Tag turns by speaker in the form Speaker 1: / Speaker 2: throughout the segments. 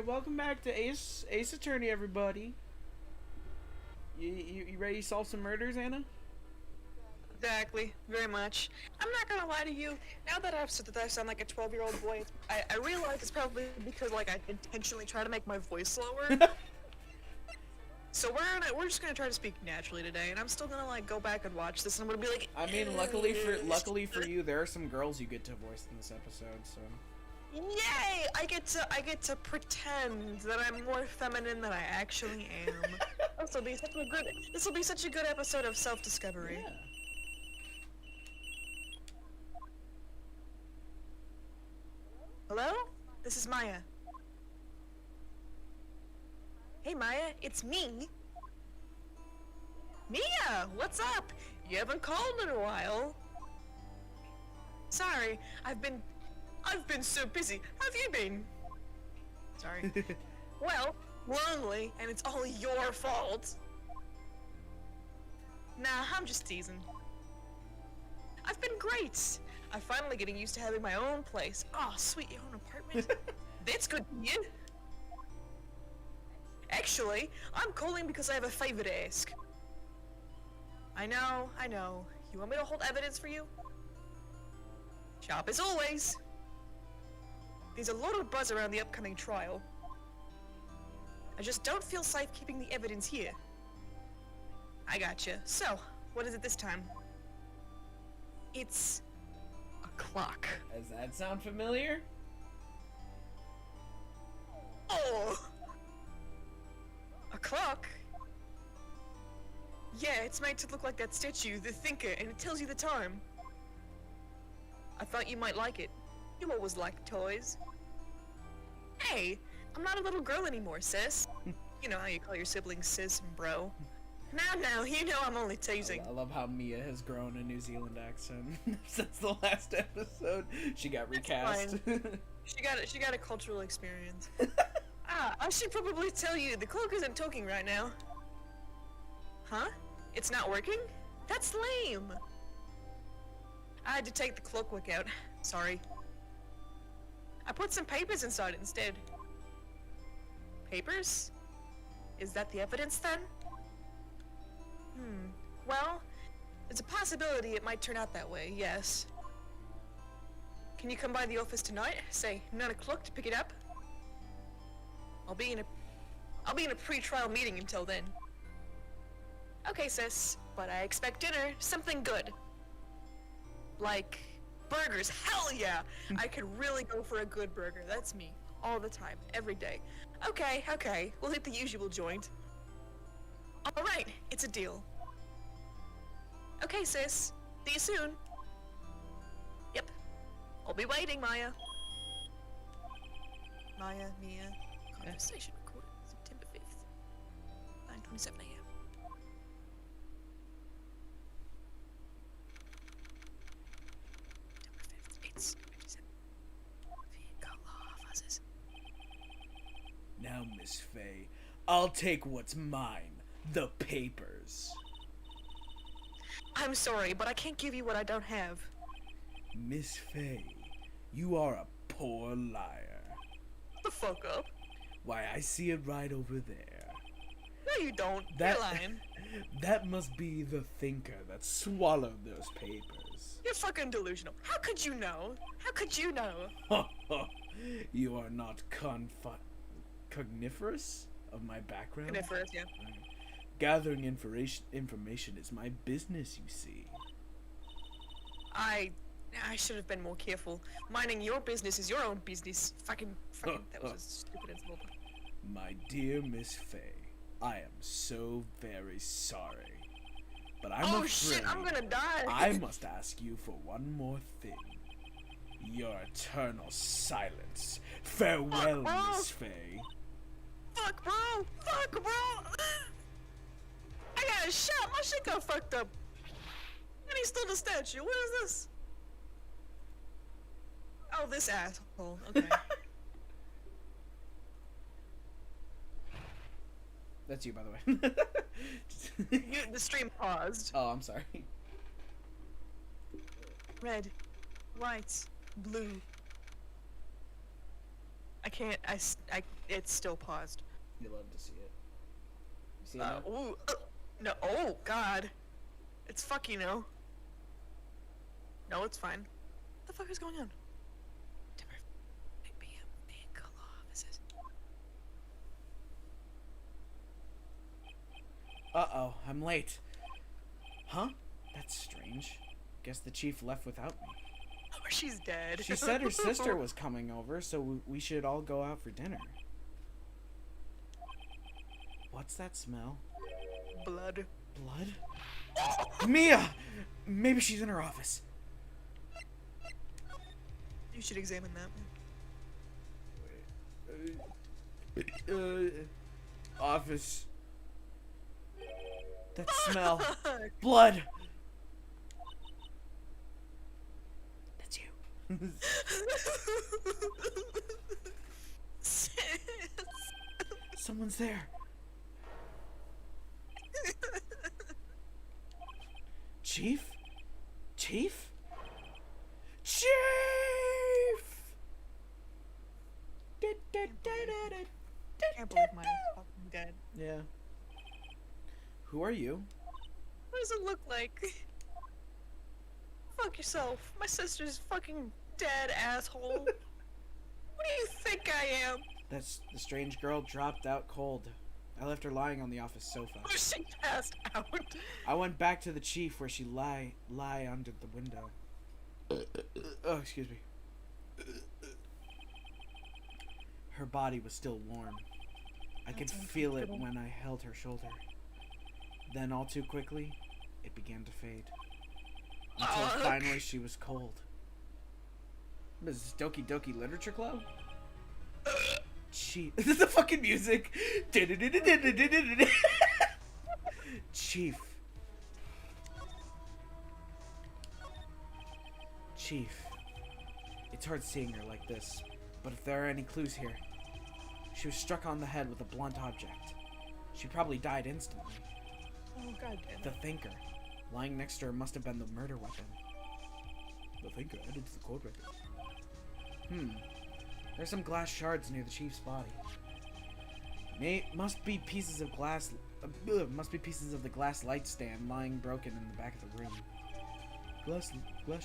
Speaker 1: welcome back to Ace Attorney, everybody. You ready to solve some murders, Anna?
Speaker 2: Exactly, very much. I'm not gonna lie to you, now that I've said that I sound like a 12-year-old boy, I realize it's probably because, like, I intentionally try to make my voice slower. So we're just gonna try to speak naturally today, and I'm still gonna, like, go back and watch this, and I'm gonna be like,
Speaker 1: I mean, luckily for you, there are some girls you get to voice in this episode, so.
Speaker 2: yay! I get to pretend that I'm more feminine than I actually am. This will be such a good episode of self-discovery.
Speaker 1: Yeah.
Speaker 2: Hello? This is Maya. Hey Maya, it's me. Mia, what's up? You haven't called in a while. Sorry, I've been so busy. How have you been? Sorry. Well, lonely, and it's all your fault. Nah, I'm just teasing. I've been great. I'm finally getting used to having my own place. Oh, sweet, your own apartment. That's good to you. Actually, I'm calling because I have a favor to ask. I know. You want me to hold evidence for you? Sharp as always. There's a lot of buzz around the upcoming trial. I just don't feel safe keeping the evidence here. I gotcha. So, what is it this time? It's a clock.
Speaker 1: Does that sound familiar?
Speaker 2: Oh! A clock? Yeah, it's made to look like that statue, the Thinker, and it tells you the time. I thought you might like it. You always liked toys. Hey, I'm not a little girl anymore, sis. You know how you call your siblings sis and bro. No, you know I'm only teasing.
Speaker 1: I love how Mia has grown a New Zealand accent since the last episode. She got recast.
Speaker 2: She got a cultural experience. I should probably tell you, the cloak isn't talking right now. Huh? It's not working? That's lame. I had to take the clockwork out. Sorry. I put some papers inside it instead. Papers? Is that the evidence then? Well, there's a possibility it might turn out that way, yes. Can you come by the office tonight? Say 9 o'clock to pick it up? I'll be in a pre-trial meeting until then. Okay, sis, but I expect dinner, something good. Like burgers, hell yeah! I could really go for a good burger, that's me. All the time, every day. Okay, we'll hit the usual joint. Alright, it's a deal. Okay, sis, see you soon. Yep, I'll be waiting, Maya. Mia, conversation recorded September 5th, 9:27 a.m.
Speaker 1: Now, Miss Fey, I'll take what's mine. The papers.
Speaker 2: I'm sorry, but I can't give you what I don't have.
Speaker 1: Miss Fey, you are a poor liar.
Speaker 2: The fuck up.
Speaker 1: Why, I see it right over there.
Speaker 2: No, you don't. You're lying.
Speaker 1: That must be the Thinker that swallowed those papers.
Speaker 2: You're fucking delusional. How could you know? How could you know?
Speaker 1: You are not cogniferous of my background?
Speaker 2: Cogniferous, yeah.
Speaker 1: Gathering information is my business, you see.
Speaker 2: I should have been more careful. Minding your business is your own business. Fucking, that was a stupid insult.
Speaker 1: My dear Miss Fey, I am so very sorry. But I'm afraid
Speaker 2: shit, I'm gonna die.
Speaker 1: I must ask you for one more thing. Your eternal silence. Farewell, Miss Fey.
Speaker 2: Fuck, bro! I got a shot! My shit got fucked up! And he stole the statue. What is this? Oh, this asshole. Okay.
Speaker 1: That's you, by the way.
Speaker 2: The stream paused.
Speaker 1: Oh, I'm sorry.
Speaker 2: Red, white, blue. I can't. It's still paused.
Speaker 1: You love to see it. You see it now?
Speaker 2: Ooh, no. Oh God. It's fucky no. No, it's fine. What the fuck is going on?
Speaker 1: Uh-oh, I'm late. Huh? That's strange. Guess the chief left without me.
Speaker 2: Or she's dead.
Speaker 1: She said her sister was coming over, so we should all go out for dinner. What's that smell?
Speaker 2: Blood.
Speaker 1: Blood? Mia! Maybe she's in her office.
Speaker 2: You should examine
Speaker 1: that. Office. That smell. Blood! That's you. Someone's there. Chief? Chief? Chief!
Speaker 2: I can't believe Maya's fucking dead.
Speaker 1: Yeah. Who are you?
Speaker 2: What does it look like? Fuck yourself. My sister's fucking dead, asshole. What do you think I am?
Speaker 1: That's the strange girl dropped out cold. I left her lying on the office sofa.
Speaker 2: She passed out.
Speaker 1: I went back to the chief where she lie under the window. Oh, excuse me. Her body was still warm. I could feel it when I held her shoulder. Then all too quickly, it began to fade. Until finally she was cold. What is this, Doki Doki Literature Club? Chief. This is the fucking music. Chief. Chief. It's hard seeing her like this, but if there are any clues here, she was struck on the head with a blunt object. She probably died instantly.
Speaker 2: Oh god damn it.
Speaker 1: The thinker, lying next to her, must have been the murder weapon. The thinker added to the court record. There's some glass shards near the chief's body. Must be pieces of glass. Must be pieces of the glass light stand lying broken in the back of the room. Glass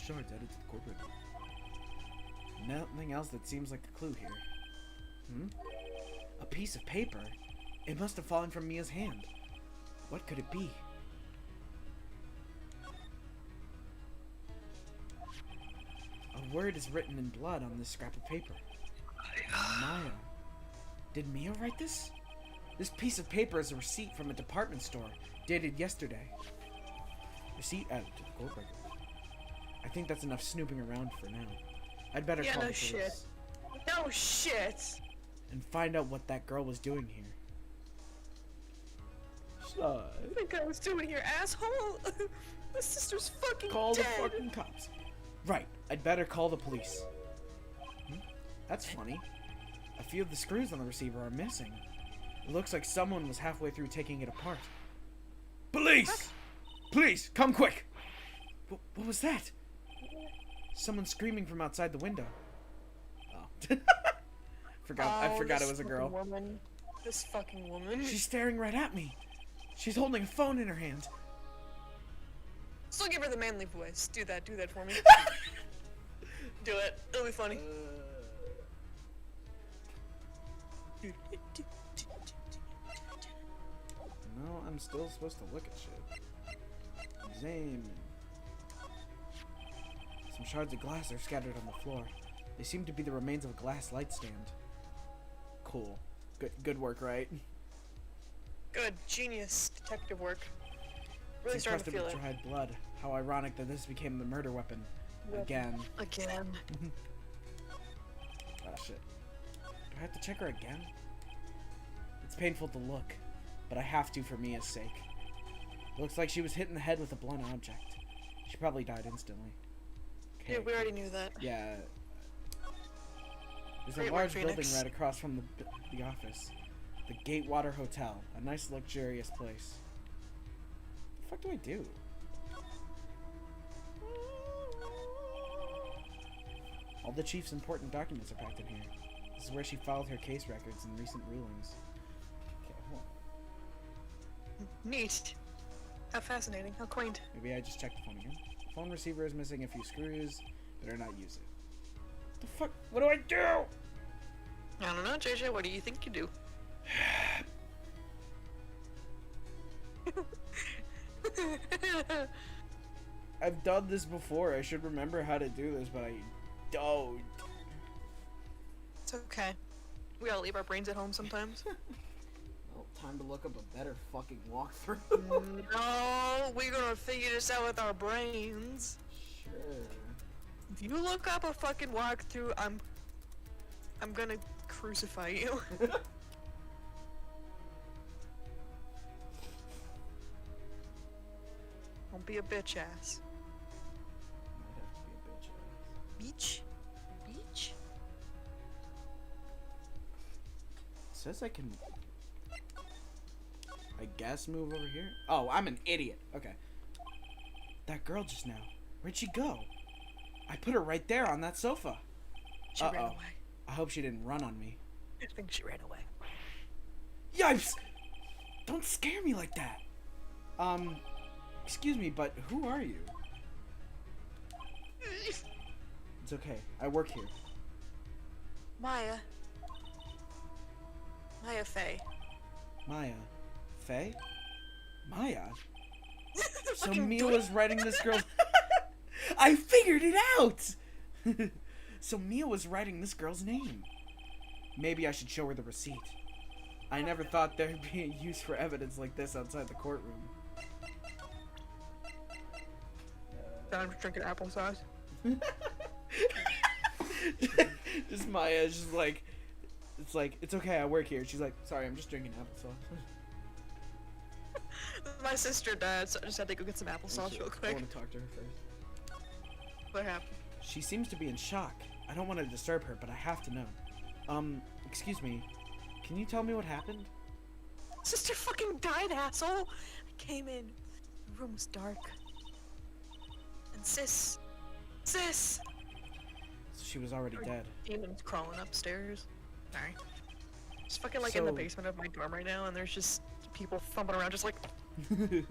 Speaker 1: shards added to the court record. Nothing else that seems like a clue here. A piece of paper. It must have fallen from Mia's hand. What could it be? A word is written in blood on this scrap of paper. Maya. Did Mia write this? This piece of paper is a receipt from a department store, dated yesterday. Receipt added to the court record. I think that's enough snooping around for now. I'd better call the police.
Speaker 2: Shit. No shit!
Speaker 1: And find out what that girl was doing here.
Speaker 2: What do you think I was doing here, asshole? My sister's fucking
Speaker 1: Call
Speaker 2: dead.
Speaker 1: the fucking cops. Right, I'd better call the police. That's funny. A few of the screws on the receiver are missing. It looks like someone was halfway through taking it apart. Police! What? Please, come quick! What was that? Someone screaming from outside the window. Oh. I forgot it was a girl.
Speaker 2: Woman. This fucking woman.
Speaker 1: She's staring right at me. She's holding a phone in her hand.
Speaker 2: Still give her the manly voice. Do that for me. Do it. It'll be funny.
Speaker 1: No, I'm still supposed to look at shit. Examine. Some shards of glass are scattered on the floor. They seem to be the remains of a glass light stand. Cool. Good work, right?
Speaker 2: Good. Genius detective work. Really starting to feel it.
Speaker 1: Dried blood. How ironic that this became the murder weapon. Again.
Speaker 2: Again.
Speaker 1: Oh shit. Do I have to check her again? It's painful to look, but I have to for Mia's sake. Looks like she was hit in the head with a blunt object. She probably died instantly. Okay.
Speaker 2: Yeah, we already knew that.
Speaker 1: Yeah. There's
Speaker 2: Great
Speaker 1: a
Speaker 2: work,
Speaker 1: large building
Speaker 2: Phoenix.
Speaker 1: right across from the office. The Gatewater Hotel. A nice, luxurious place. What the fuck do I do? All the chief's important documents are packed in here. This is where she filed her case records and recent rulings. Okay, hold on.
Speaker 2: Neat. How fascinating. How quaint.
Speaker 1: Maybe I just checked the phone again. The phone receiver is missing a few screws. Better not use it. What the fuck? What do I do?
Speaker 2: I don't know, JJ. What do you think you do?
Speaker 1: I've done this before. I should remember how to do this, but I don't.
Speaker 2: It's okay. We all leave our brains at home sometimes.
Speaker 1: Well, time to look up a better fucking walkthrough.
Speaker 2: No, we're gonna figure this out with our brains.
Speaker 1: Sure.
Speaker 2: If you look up a fucking walkthrough, I'm gonna crucify you. Don't be a bitch ass.
Speaker 1: Might have to be a bitch ass.
Speaker 2: Beach? Beach?
Speaker 1: It says I can, I guess, move over here. Oh, I'm an idiot. Okay. That girl just now. Where'd she go? I put her right there on that sofa.
Speaker 2: She ran
Speaker 1: Uh-oh.
Speaker 2: away.
Speaker 1: I hope she didn't run on me.
Speaker 2: I think she ran away.
Speaker 1: Yipes! Don't scare me like that. Excuse me, but who are you? It's okay. I work here.
Speaker 2: Maya. Maya Fey.
Speaker 1: Maya. Fey? Maya? So
Speaker 2: Fucking
Speaker 1: Mia
Speaker 2: dweeb.
Speaker 1: was writing this girl's... I figured it out! So Mia was writing this girl's name. Maybe I should show her the receipt. I never thought there'd be a use for evidence like this outside the courtroom.
Speaker 2: I'm drinking applesauce.
Speaker 1: Just Maya, just like, it's okay, I work here. She's like, sorry, I'm just drinking applesauce.
Speaker 2: My sister died, so I just had to go get some applesauce real
Speaker 1: I
Speaker 2: quick.
Speaker 1: want to talk to her first.
Speaker 2: What happened?
Speaker 1: She seems to be in shock. I don't want to disturb her, but I have to know. Excuse me. Can you tell me what happened?
Speaker 2: Sister fucking died, asshole! I came in. The room was dark. And sis.
Speaker 1: So she was already dead.
Speaker 2: Demon's crawling upstairs. Sorry. Just fucking like in the
Speaker 1: So-
Speaker 2: basement of my dorm right now, and there's just people thumping around just like
Speaker 1: They're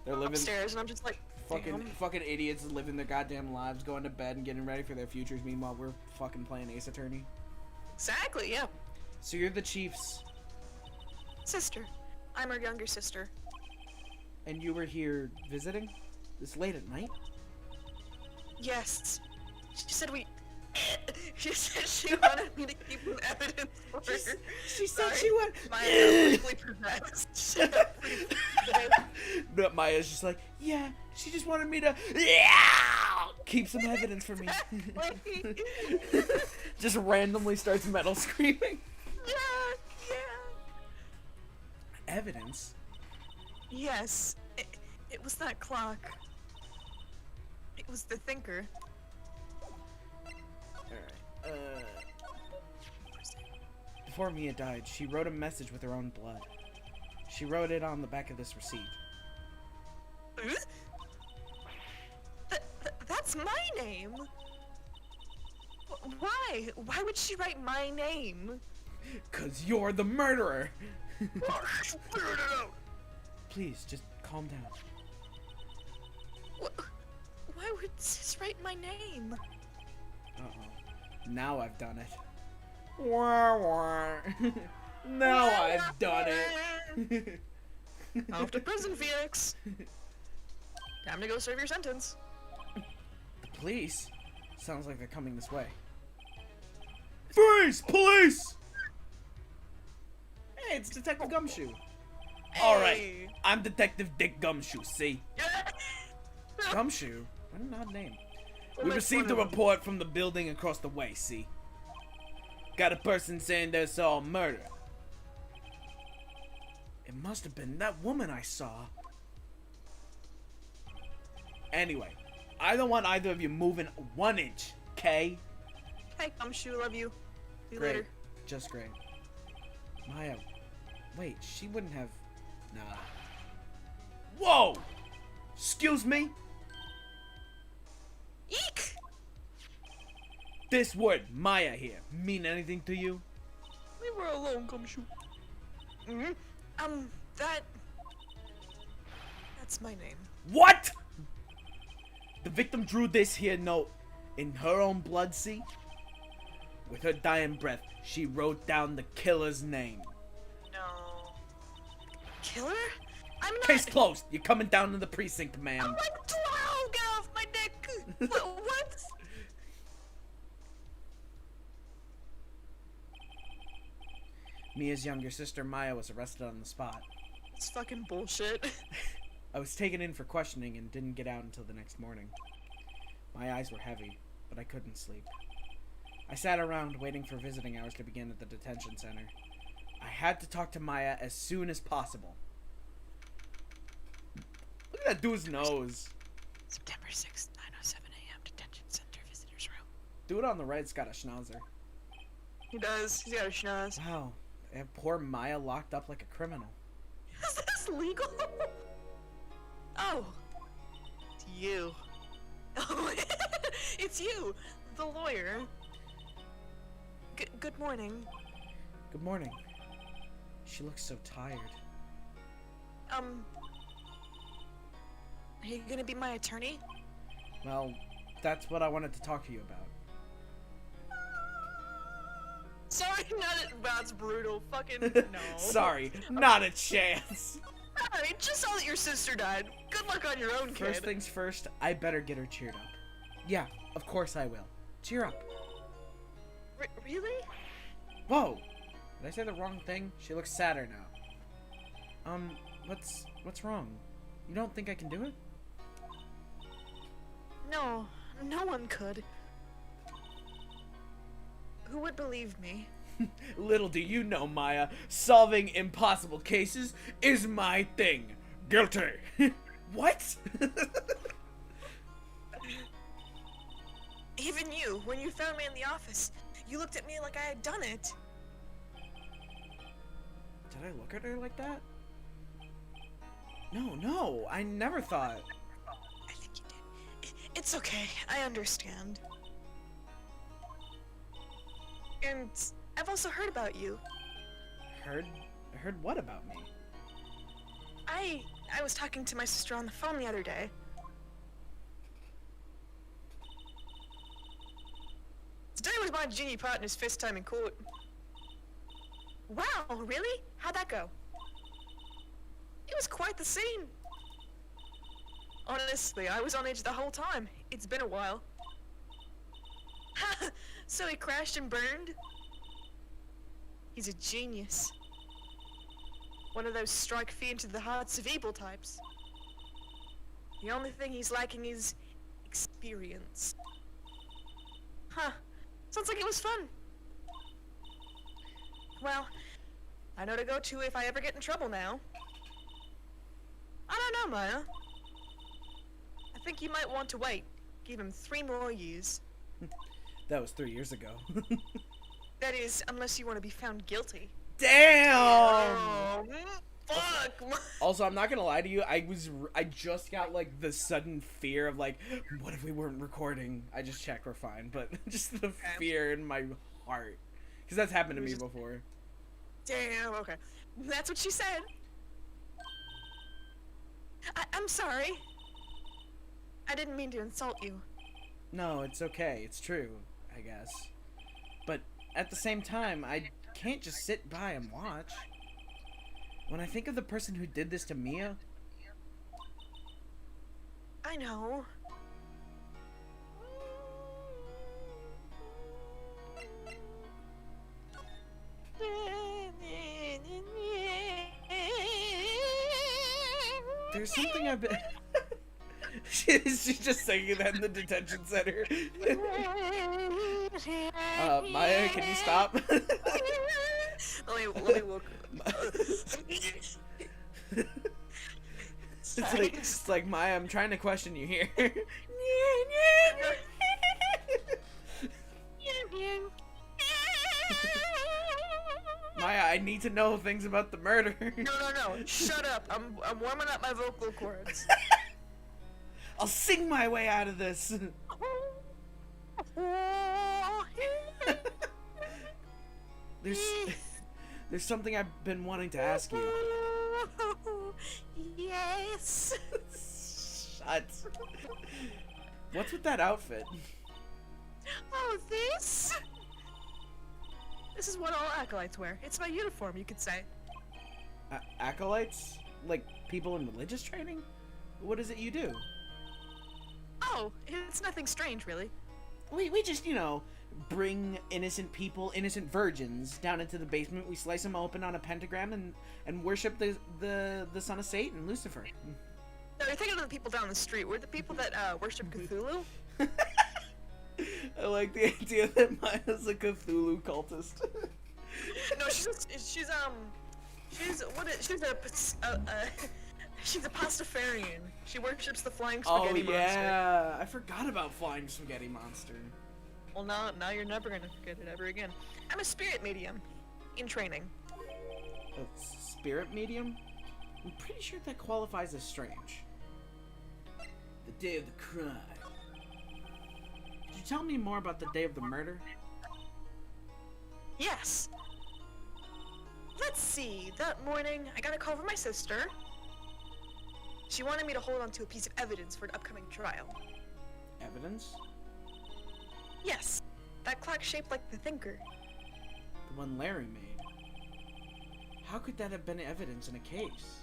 Speaker 1: living
Speaker 2: upstairs, and I'm just like,
Speaker 1: fucking idiots living their goddamn lives, going to bed and getting ready for their futures. Meanwhile, we're fucking playing Ace Attorney.
Speaker 2: exactly, yeah.
Speaker 1: So you're the chief's,
Speaker 2: Sister. I'm her younger sister.
Speaker 1: and you were here visiting this late at night?
Speaker 2: Yes. She said we... She said she wanted me to keep some evidence for her.
Speaker 1: She said
Speaker 2: Sorry.
Speaker 1: she went.
Speaker 2: My quickly possessed.
Speaker 1: But Maya's just like, yeah, she just wanted me to keep some evidence for me. Just randomly starts metal screaming.
Speaker 2: Yeah.
Speaker 1: Evidence?
Speaker 2: Yes. It was that clock. It was the thinker.
Speaker 1: Alright, before Mia died, she wrote a message with her own blood. She wrote it on the back of this receipt.
Speaker 2: That's my name. Why? Why would she write my name?
Speaker 1: 'Cause you're the murderer! Please, just calm down.
Speaker 2: Why would sis write my name?
Speaker 1: Uh-oh. Now I've done it. Wah, wah. Now I've done it.
Speaker 2: Off to prison, Phoenix. Time to go serve your sentence.
Speaker 1: The police? Sounds like they're coming this way. Freeze! Police! Hey, it's Detective Gumshoe. Alright,
Speaker 2: Hey.
Speaker 1: I'm Detective Dick Gumshoe, see? Gumshoe? What an odd name. We received a report from the building across the way, see? Got a person saying they saw a murder. It must have been that woman I saw. Anyway, I don't want either of you moving 1 inch, okay?
Speaker 2: Hey, Gumshoe, love you. See you
Speaker 1: Great.
Speaker 2: later.
Speaker 1: Just great. Maya, wait, she wouldn't have... Nah. Whoa! Excuse me?
Speaker 2: Eek!
Speaker 1: This word, Maya here, mean anything to you?
Speaker 2: Leave her alone, Gumshoe. That's my name.
Speaker 1: What? The victim drew this here note in her own blood, see? With her dying breath, she wrote down the killer's name.
Speaker 2: No. Killer? I'm not.
Speaker 1: Case closed. You're coming down to the precinct, ma'am.
Speaker 2: I'm like 12! Get off my neck! What?
Speaker 1: Mia's younger sister, Maya, was arrested on the spot.
Speaker 2: It's fucking bullshit.
Speaker 1: I was taken in for questioning and didn't get out until the next morning. My eyes were heavy, but I couldn't sleep. I sat around waiting for visiting hours to begin at the detention center. I had to talk to Maya as soon as possible. Look at that dude's nose.
Speaker 2: September 6th, 9:07 a.m. Detention Center Visitors Room.
Speaker 1: Dude on the right's got a schnauzer.
Speaker 2: He does. He's got a schnoz.
Speaker 1: Wow. They have poor Maya locked up like a criminal.
Speaker 2: Is this legal? Oh. It's you. Oh, it's you, the lawyer. Good morning.
Speaker 1: Good morning. She looks so tired.
Speaker 2: Are you gonna be my attorney?
Speaker 1: Well, that's what I wanted to talk to you about.
Speaker 2: Sorry, that's brutal. Fucking no.
Speaker 1: Sorry, not a chance.
Speaker 2: I just saw that your sister died. Good luck on your own, kid.
Speaker 1: First things first, I better get her cheered up. Yeah, of course I will. Cheer up.
Speaker 2: Really?
Speaker 1: Whoa! Did I say the wrong thing? She looks sadder now. What's wrong? You don't think I can do it?
Speaker 2: No, no one could. Who would believe me?
Speaker 1: Little do you know, Maya, solving impossible cases is my thing. Guilty. What?
Speaker 2: Even you, when you found me in the office, you looked at me like I had done it.
Speaker 1: Did I look at her like that? No, I never thought.
Speaker 2: I think you did. It's okay, I understand. And I've also heard about you.
Speaker 1: Heard what about me?
Speaker 2: I was talking to my sister on the phone the other day. Today was my junior partner's first time in court. Wow, really? How'd that go? It was quite the scene. Honestly, I was on edge the whole time. It's been a while. So he crashed and burned? He's a genius. One of those strike fear into the hearts of evil types. The only thing he's lacking is experience. Huh. Sounds like it was fun. Well, I know to go to if I ever get in trouble now. I don't know, Maya. I think you might want to wait. Give him 3 more years.
Speaker 1: That was 3 years ago.
Speaker 2: That is, unless you want to be found guilty.
Speaker 1: Damn!
Speaker 2: Oh, fuck!
Speaker 1: Also, I'm not gonna lie to you. I just got like the sudden fear of like, what if we weren't recording? I just checked, we're fine. But just the fear in my heart, because that's happened to me before.
Speaker 2: Damn. Okay, that's what she said. I'm sorry. I didn't mean to insult you.
Speaker 1: No, it's okay. It's true, I guess. But at the same time, I can't just sit by and watch. When I think of the person who did this to Mia...
Speaker 2: I know.
Speaker 1: There's something I've been... She's just singing that in the detention center. Maya, can you stop?
Speaker 2: let me look.
Speaker 1: It's like, Maya, I'm trying to question you here. Maya, I need to know things about the murder.
Speaker 2: No. Shut up. I'm warming up my vocal cords.
Speaker 1: I'll sing my way out of this. There's something I've been wanting to ask you.
Speaker 2: Yes.
Speaker 1: Shut. What's with that outfit?
Speaker 2: Oh, this? This is what all acolytes wear. It's my uniform, you could say.
Speaker 1: Acolytes? Like people in religious training? What is it you do?
Speaker 2: Oh, it's nothing strange, really.
Speaker 1: We just, you know, bring innocent people, innocent virgins, down into the basement. We slice them open on a pentagram and worship the son of Satan, Lucifer.
Speaker 2: No, you're thinking of the people down the street. We're the people that worship Cthulhu.
Speaker 1: I like the idea that Maya's a Cthulhu cultist.
Speaker 2: No, she's a pastafarian. She worships the flying spaghetti monster.
Speaker 1: Oh yeah, I forgot about flying spaghetti monster.
Speaker 2: Well, now you're never gonna forget it ever again. I'm a spirit medium, in training.
Speaker 1: A spirit medium? I'm pretty sure that qualifies as strange. The day of the crime. Could you tell me more about the day of the murder?
Speaker 2: Yes. Let's see. That morning, I got a call from my sister. She wanted me to hold on to a piece of evidence for an upcoming trial.
Speaker 1: Evidence?
Speaker 2: Yes. That clock shaped like the thinker.
Speaker 1: The one Larry made. How could that have been evidence in a case?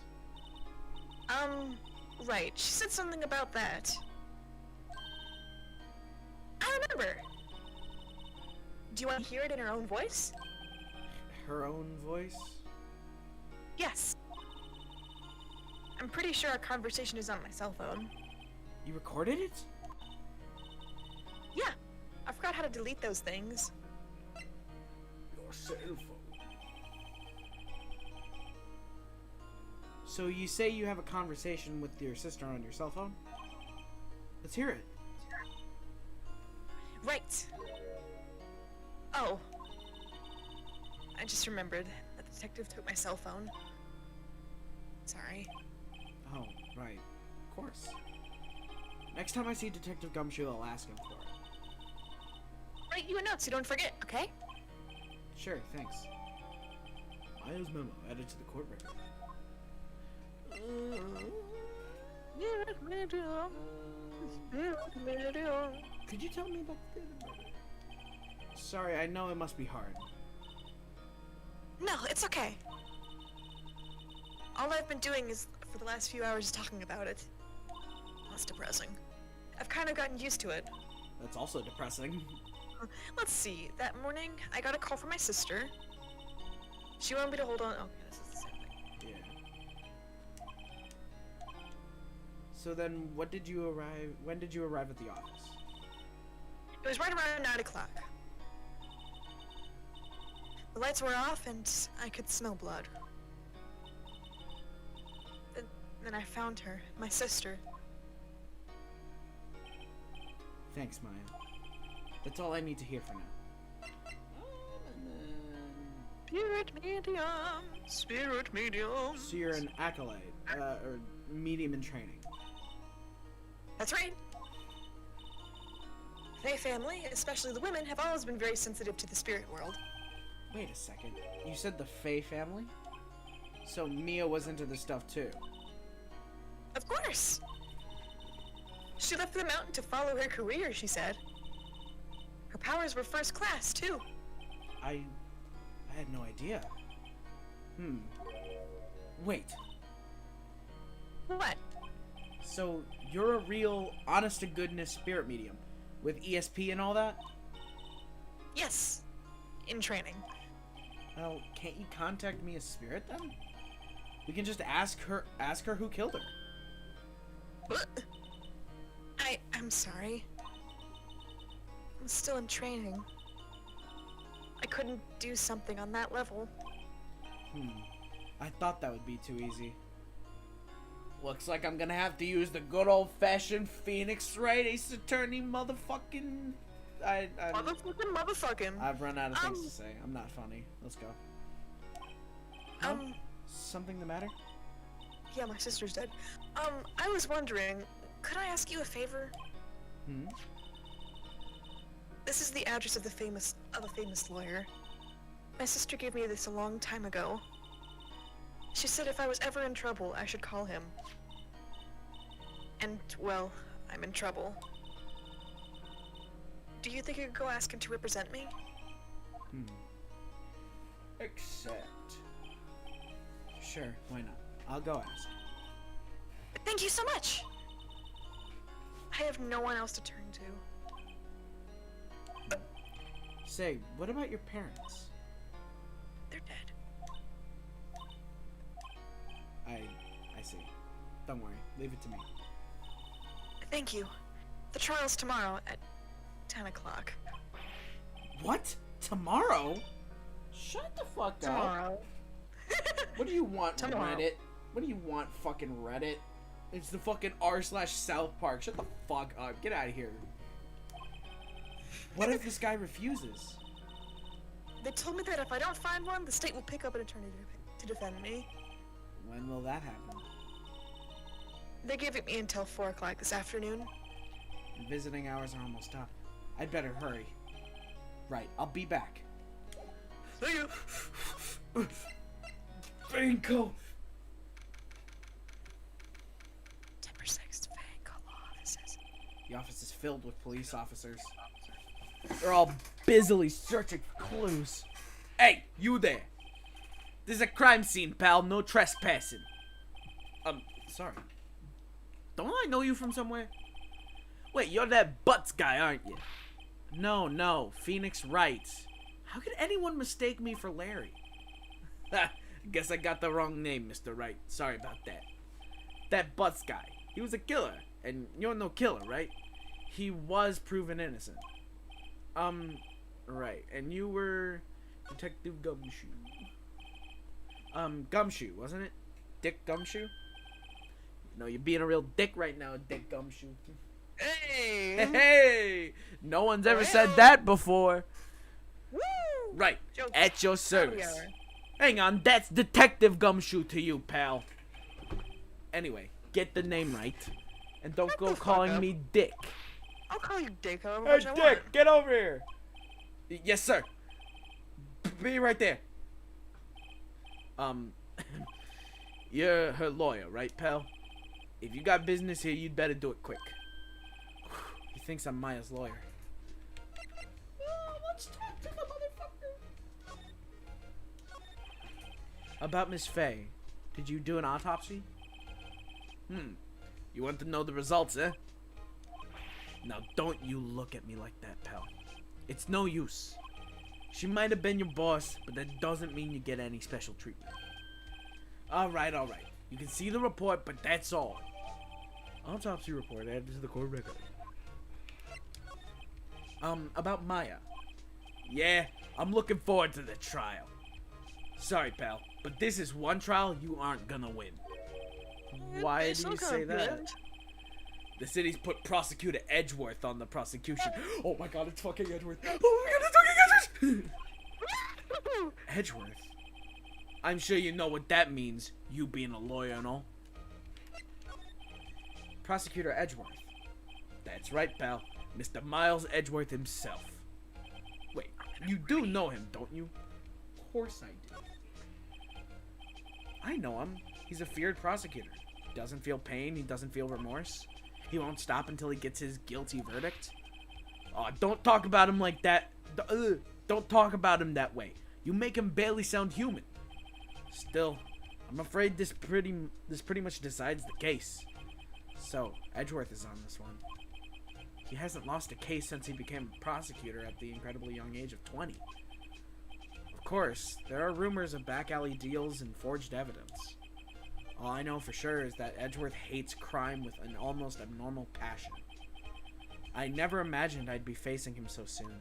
Speaker 2: Right. She said something about that. I remember. Do you want to hear it in her own voice?
Speaker 1: Her own voice?
Speaker 2: Yes. I'm pretty sure our conversation is on my cell phone.
Speaker 1: You recorded it?
Speaker 2: Yeah. I forgot how to delete those things.
Speaker 1: Your cell phone. So you say you have a conversation with your sister on your cell phone? Let's hear it.
Speaker 2: Right. Oh. I just remembered that the detective took my cell phone. Sorry.
Speaker 1: Oh, right. Of course. Next time I see Detective Gumshoe, I'll ask him for it.
Speaker 2: Write you a note so you don't forget, okay?
Speaker 1: Sure, thanks. Maya's memo added to the court record. Could you tell me about the murder? Sorry, I know it must be hard.
Speaker 2: No, it's okay. All I've been doing is, for the last few hours, talking about it. That's depressing. I've kind of gotten used to it.
Speaker 1: That's also depressing.
Speaker 2: Let's see. That morning, I got a call from my sister. She wanted me to hold on. Okay, this is the same thing.
Speaker 1: Yeah. So then, when did you arrive at the office?
Speaker 2: It was right around 9 o'clock. The lights were off and I could smell blood. Then I found her, my sister.
Speaker 1: Thanks, Maya. That's all I need to hear for now.
Speaker 2: Spirit medium, spirit medium.
Speaker 1: So you're an acolyte, or medium in training.
Speaker 2: That's right. Fey family, especially the women, have always been very sensitive to the spirit world.
Speaker 1: Wait a second. You said the Fey family? So Mia was into this stuff too?
Speaker 2: Of course! She left the mountain to follow her career, she said. Her powers were first class, too.
Speaker 1: I had no idea. Wait.
Speaker 2: What?
Speaker 1: So you're a real, honest-to-goodness spirit medium? With ESP and all that?
Speaker 2: Yes. In training.
Speaker 1: Well, can't you contact Mia's spirit then? We can just ask her who killed her.
Speaker 2: What? I'm sorry. I'm still in training. I couldn't do something on that level.
Speaker 1: I thought that would be too easy. Looks like I'm gonna have to use the good old-fashioned Phoenix Wright Ace Attorney motherfucking...
Speaker 2: Motherfucking.
Speaker 1: I've run out of things to say. I'm not funny. Let's go. Something the matter?
Speaker 2: Yeah, my sister's dead. I was wondering, could I ask you a favor? This is the address of a famous lawyer. My sister gave me this a long time ago. She said if I was ever in trouble, I should call him. And, well, I'm in trouble. Do you think I could go ask him to represent me?
Speaker 1: Except... Sure, why not? I'll go ask.
Speaker 2: Thank you so much! I have no one else to turn to.
Speaker 1: Say, what about your parents?
Speaker 2: They're dead.
Speaker 1: I see. Don't worry. Leave it to me.
Speaker 2: Thank you. The trial's tomorrow at 10 o'clock.
Speaker 1: What? Tomorrow? Shut the fuck up.
Speaker 2: Tomorrow.
Speaker 1: What do you want,
Speaker 2: Tomorrow.
Speaker 1: Reddit? What do you want, fucking Reddit? It's the fucking r/South Park. Shut the fuck up. Get out of here. What if this guy refuses?
Speaker 2: They told me that if I don't find one, the state will pick up an attorney to defend me.
Speaker 1: When will that happen?
Speaker 2: They're giving me until 4 o'clock this afternoon.
Speaker 1: Visiting hours are almost up. I'd better hurry. Right, I'll be back.
Speaker 2: Thank you.
Speaker 1: Finkel!
Speaker 2: Timber 6 to Finkel offices.
Speaker 1: The office is filled with police officers. They're all busily searching for clues. Hey, you there! This is a crime scene, pal. No trespassing. Sorry. Don't I know you from somewhere? Wait, you're that Butts guy, aren't you? No, Phoenix Wright. How could anyone mistake me for Larry? Guess I got the wrong name, Mr. Wright. Sorry about that. That Butts guy. He was a killer, and you're no killer, right? He was proven innocent. Right. And you were Detective Gumshoe. Gumshoe, wasn't it? Dick Gumshoe? No, you're being a real dick right now, Dick Gumshoe.
Speaker 2: Hey!
Speaker 1: Hey! No one's ever said that before.
Speaker 2: Woo!
Speaker 1: Right.
Speaker 2: Jokes.
Speaker 1: At your service.
Speaker 2: Happy hour.
Speaker 1: Hang on, that's Detective Gumshoe to you, pal. Anyway, get the name right. And don't
Speaker 2: Shut
Speaker 1: go
Speaker 2: the fuck
Speaker 1: calling
Speaker 2: up.
Speaker 1: me Dick.
Speaker 2: I'll call you Dick however
Speaker 1: Hey,
Speaker 2: much I
Speaker 1: Dick,
Speaker 2: want.
Speaker 1: get over here. Yes, sir. Be right there. You're her lawyer, right, pal? If you got business here, you'd better do it quick. He thinks I'm Maya's lawyer. Let's talk to the motherfucker. About Miss Fey. Did you do an autopsy? You want to know the results, eh? Now, don't you look at me like that, pal. It's no use. She might have been your boss, but that doesn't mean you get any special treatment. Alright. You can see the report, but that's all. Autopsy report added to the court record. About Maya. Yeah, I'm looking forward to the trial. Sorry, pal, but this is one trial you aren't gonna win. Why
Speaker 2: It's
Speaker 1: do you
Speaker 2: so
Speaker 1: say that?
Speaker 2: good.
Speaker 1: The city's put prosecutor Edgeworth on the prosecution. Oh my god, it's fucking Edgeworth. Oh my god, it's fucking Edgeworth! Edgeworth? I'm sure you know what that means, you being a lawyer and all. Prosecutor Edgeworth. That's right, pal. Mr. Miles Edgeworth himself. Wait, you do know him, don't you? Of course I do. I know him. He's a feared prosecutor. He doesn't feel pain. He doesn't feel remorse. He won't stop until he gets his guilty verdict. Oh, don't talk about him like that. Don't talk about him that way. You make him barely sound human. Still, I'm afraid this pretty much decides the case. So, Edgeworth is on this one. He hasn't lost a case since he became a prosecutor at the incredibly young age of 20. Of course, there are rumors of back alley deals and forged evidence. All I know for sure is that Edgeworth hates crime with an almost abnormal passion. I never imagined I'd be facing him so soon.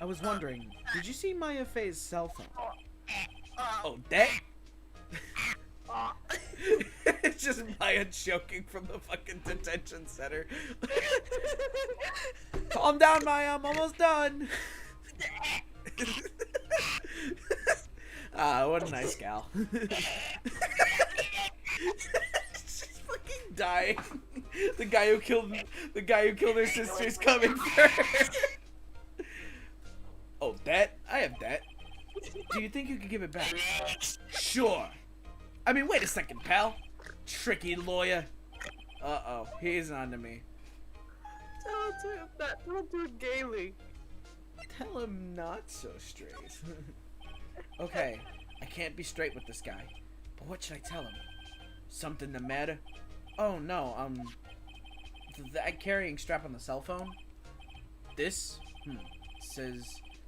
Speaker 1: I was wondering, did you see Maya Fey's cell phone? Oh, that? It's just Maya choking from the fucking detention center. Calm down, Maya. I'm almost done. Ah, what a nice gal. She's fucking dying. The guy who killed her sister is coming for her. Oh, that? I have that. Do you think you could give it back? Sure. I mean, wait a second, pal. Tricky lawyer. Uh-oh, he's on to me.
Speaker 2: Don't do it gaily.
Speaker 1: Tell him not so straight. Okay, I can't be straight with this guy. But what should I tell him? Something the matter? Oh no, that carrying strap on the cell phone? This? Says,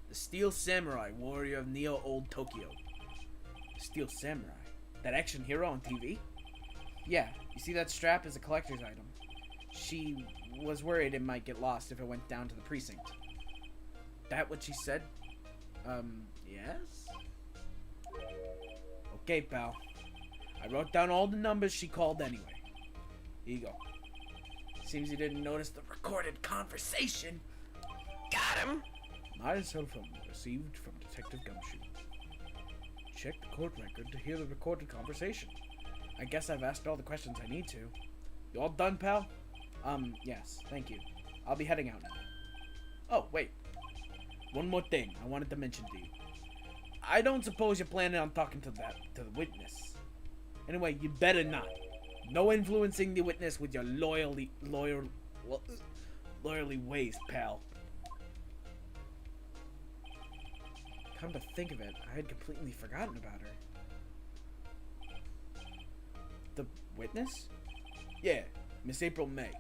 Speaker 1: the Steel Samurai, warrior of Neo Old Tokyo. Steel Samurai? That action hero on TV? Yeah, you see that strap is a collector's item. She was worried it might get lost if it went down to the precinct. That what she said? Yes? Okay, pal. I wrote down all the numbers she called anyway. Here you go. Seems you didn't notice the recorded conversation.
Speaker 2: Got him.
Speaker 1: My cell phone received from Detective Gumshoe. Check the court record to hear the recorded conversation. I guess I've asked all the questions I need to. You all done, pal? Yes, thank you. I'll be heading out now. Oh, wait. One more thing I wanted to mention to you. I don't suppose you're planning on talking to the witness. Anyway, you better not. No influencing the witness with your loyally ways, pal. Come to think of it, I had completely forgotten about her. The witness? Yeah, Miss April May.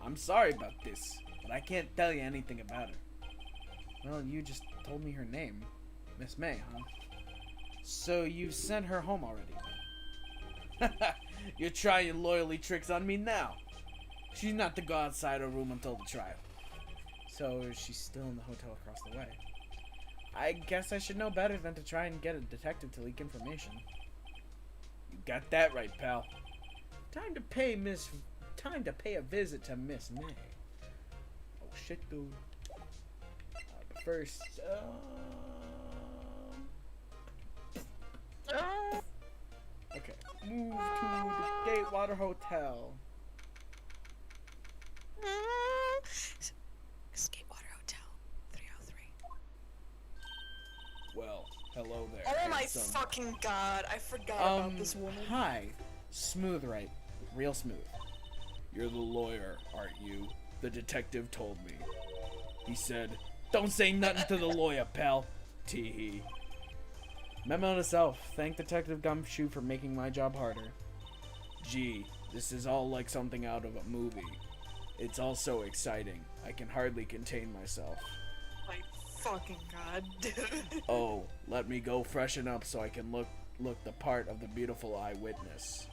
Speaker 1: I'm sorry about this, but I can't tell you anything about her. Well, you just told me her name. Miss May, huh? So you've sent her home already? You're trying loyalty tricks on me now. She's not to go outside her room until the trial. So she's still in the hotel across the way. I guess I should know better than to try and get a detective to leak information. You got that right, pal. Time to pay a visit to Miss May. Oh shit, dude. But first, okay. Move to the Gatewater Hotel.
Speaker 2: Gatewater Hotel, 303.
Speaker 1: Well, hello there.
Speaker 2: Oh my
Speaker 1: handsome.
Speaker 2: fucking god, I forgot about this woman.
Speaker 1: Hi. Smooth right. Real smooth. You're the lawyer, aren't you? The detective told me. He said, don't say nothing to the lawyer, pal. Tee-hee. Memo to self. Thank Detective Gumshoe for making my job harder. Gee, this is all like something out of a movie. It's all so exciting. I can hardly contain myself.
Speaker 2: My fucking god, dude.
Speaker 1: Oh, let me go freshen up so I can look the part of the beautiful eyewitness.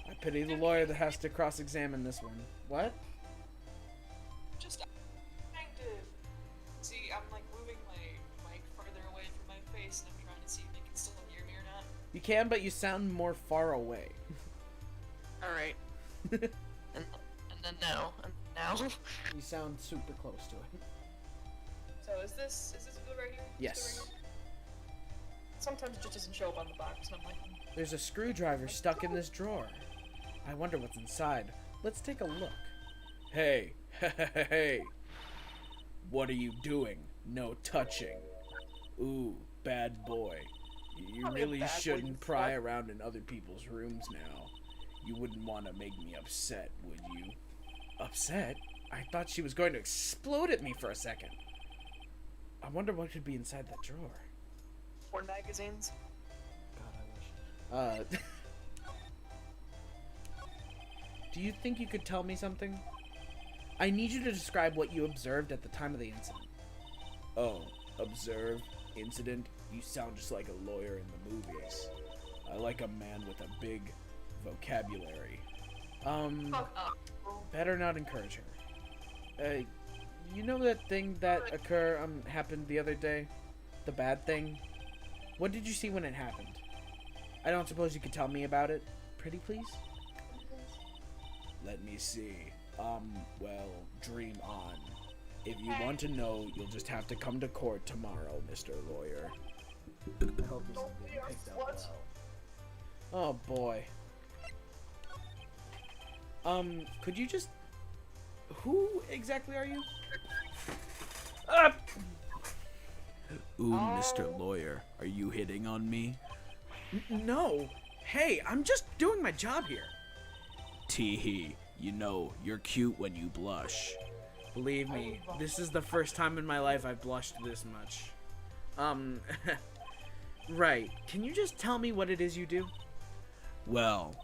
Speaker 1: I pity the lawyer that has to cross-examine this one. What?
Speaker 2: Just trying to see. I'm like moving my mic farther away from my face, and I'm trying to see if you can still hear me or not.
Speaker 1: You can, but you sound more far away.
Speaker 2: All right. and then now.
Speaker 1: You sound super close to it.
Speaker 2: So is this it right here?
Speaker 1: Yes.
Speaker 2: Right here? Sometimes it just doesn't show up on the box, and I'm like.
Speaker 1: There's a screwdriver stuck in this drawer. I wonder what's inside. Let's take a look. Hey, hey, what are you doing? No touching. Ooh, bad boy. You really shouldn't pry around in other people's rooms now. You wouldn't want to make me upset, would you? Upset? I thought she was going to explode at me for a second. I wonder what could be inside that drawer.
Speaker 2: Porn magazines.
Speaker 1: God, I wish. Do you think you could tell me something? I need you to describe what you observed at the time of the incident. Oh, observe? Incident? You sound just like a lawyer in the movies. I like a man with a big vocabulary. Better not encourage her. You know that thing that happened the other day? The bad thing? What did you see when it happened? I don't suppose you could tell me about it? Pretty please? Let me see. Well, dream on. If you want to know, you'll just have to come to court tomorrow, Mr. Lawyer. I hope this is being picked up well. Oh boy. Could you just... Who exactly are you?
Speaker 3: Ooh, Mr. Lawyer, are you hitting on me?
Speaker 1: No. Hey, I'm just doing my job here.
Speaker 3: Tee-hee, you know, you're cute when you blush.
Speaker 1: Believe me, this is the first time in my life I've blushed this much. Right. Can you just tell me what it is you do?
Speaker 3: Well,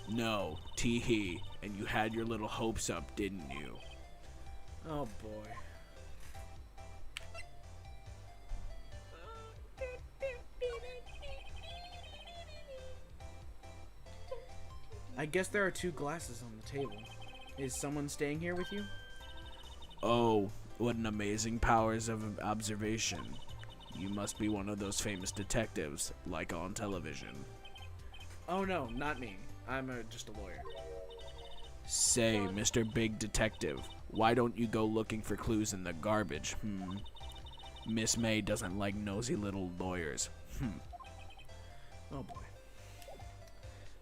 Speaker 3: no, tee-hee, and you had your little hopes up, didn't you?
Speaker 1: Oh boy. I guess there are 2 glasses on the table. Is someone staying here with you?
Speaker 3: Oh, what an amazing powers of observation. You must be one of those famous detectives, like on television.
Speaker 1: Oh no, not me. I'm just a lawyer.
Speaker 3: Say, Mr. Big Detective, why don't you go looking for clues in the garbage, Miss May doesn't like nosy little lawyers,
Speaker 1: Oh boy.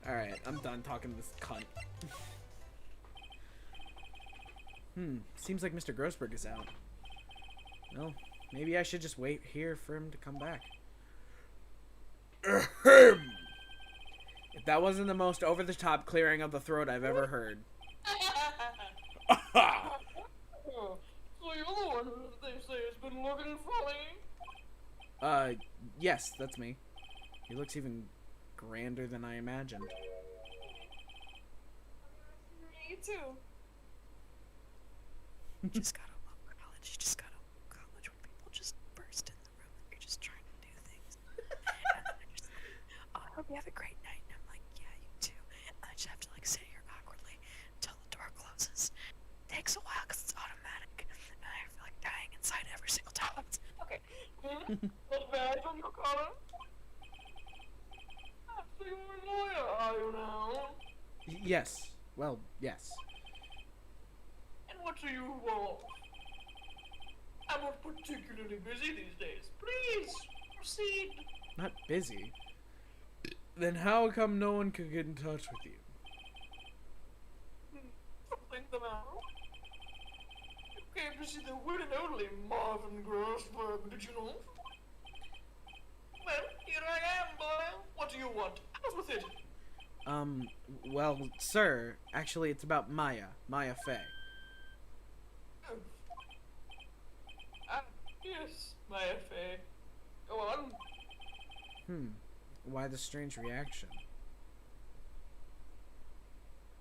Speaker 1: Alright, I'm done talking to this cunt. Seems like Mr. Grossberg is out. Well, maybe I should just wait here for him to come back. If that wasn't the most over-the-top clearing of the throat I've ever heard.
Speaker 2: So you're the one who they say has been looking for me?
Speaker 1: Yes, that's me. He looks even grander than I imagined.
Speaker 2: Me too. You just gotta love college. You just gotta love college when people just burst in the room and you're just trying to do things. And then they're just like, oh, I hope you have a great night. And I'm like, yeah, you too. And I just have to like sit here awkwardly until the door closes. It takes a while because it's automatic. And I feel like dying inside every single time. Okay. Not bad on your collar. So you're a lawyer, are you now?
Speaker 1: Yes. Well, yes.
Speaker 2: And what do you want? I'm not particularly busy these days. Please, proceed.
Speaker 1: Not busy. Then how come no one could get in touch with you?
Speaker 2: Something the matter? You came to see the one and only Marvin Grossberg, did you know? Well, here I am, boy. What do you want? Out with it.
Speaker 1: Well, sir, actually it's about Maya Fey.
Speaker 2: Oh. Ah, yes, Maya Fey. Go on.
Speaker 1: Why the strange reaction?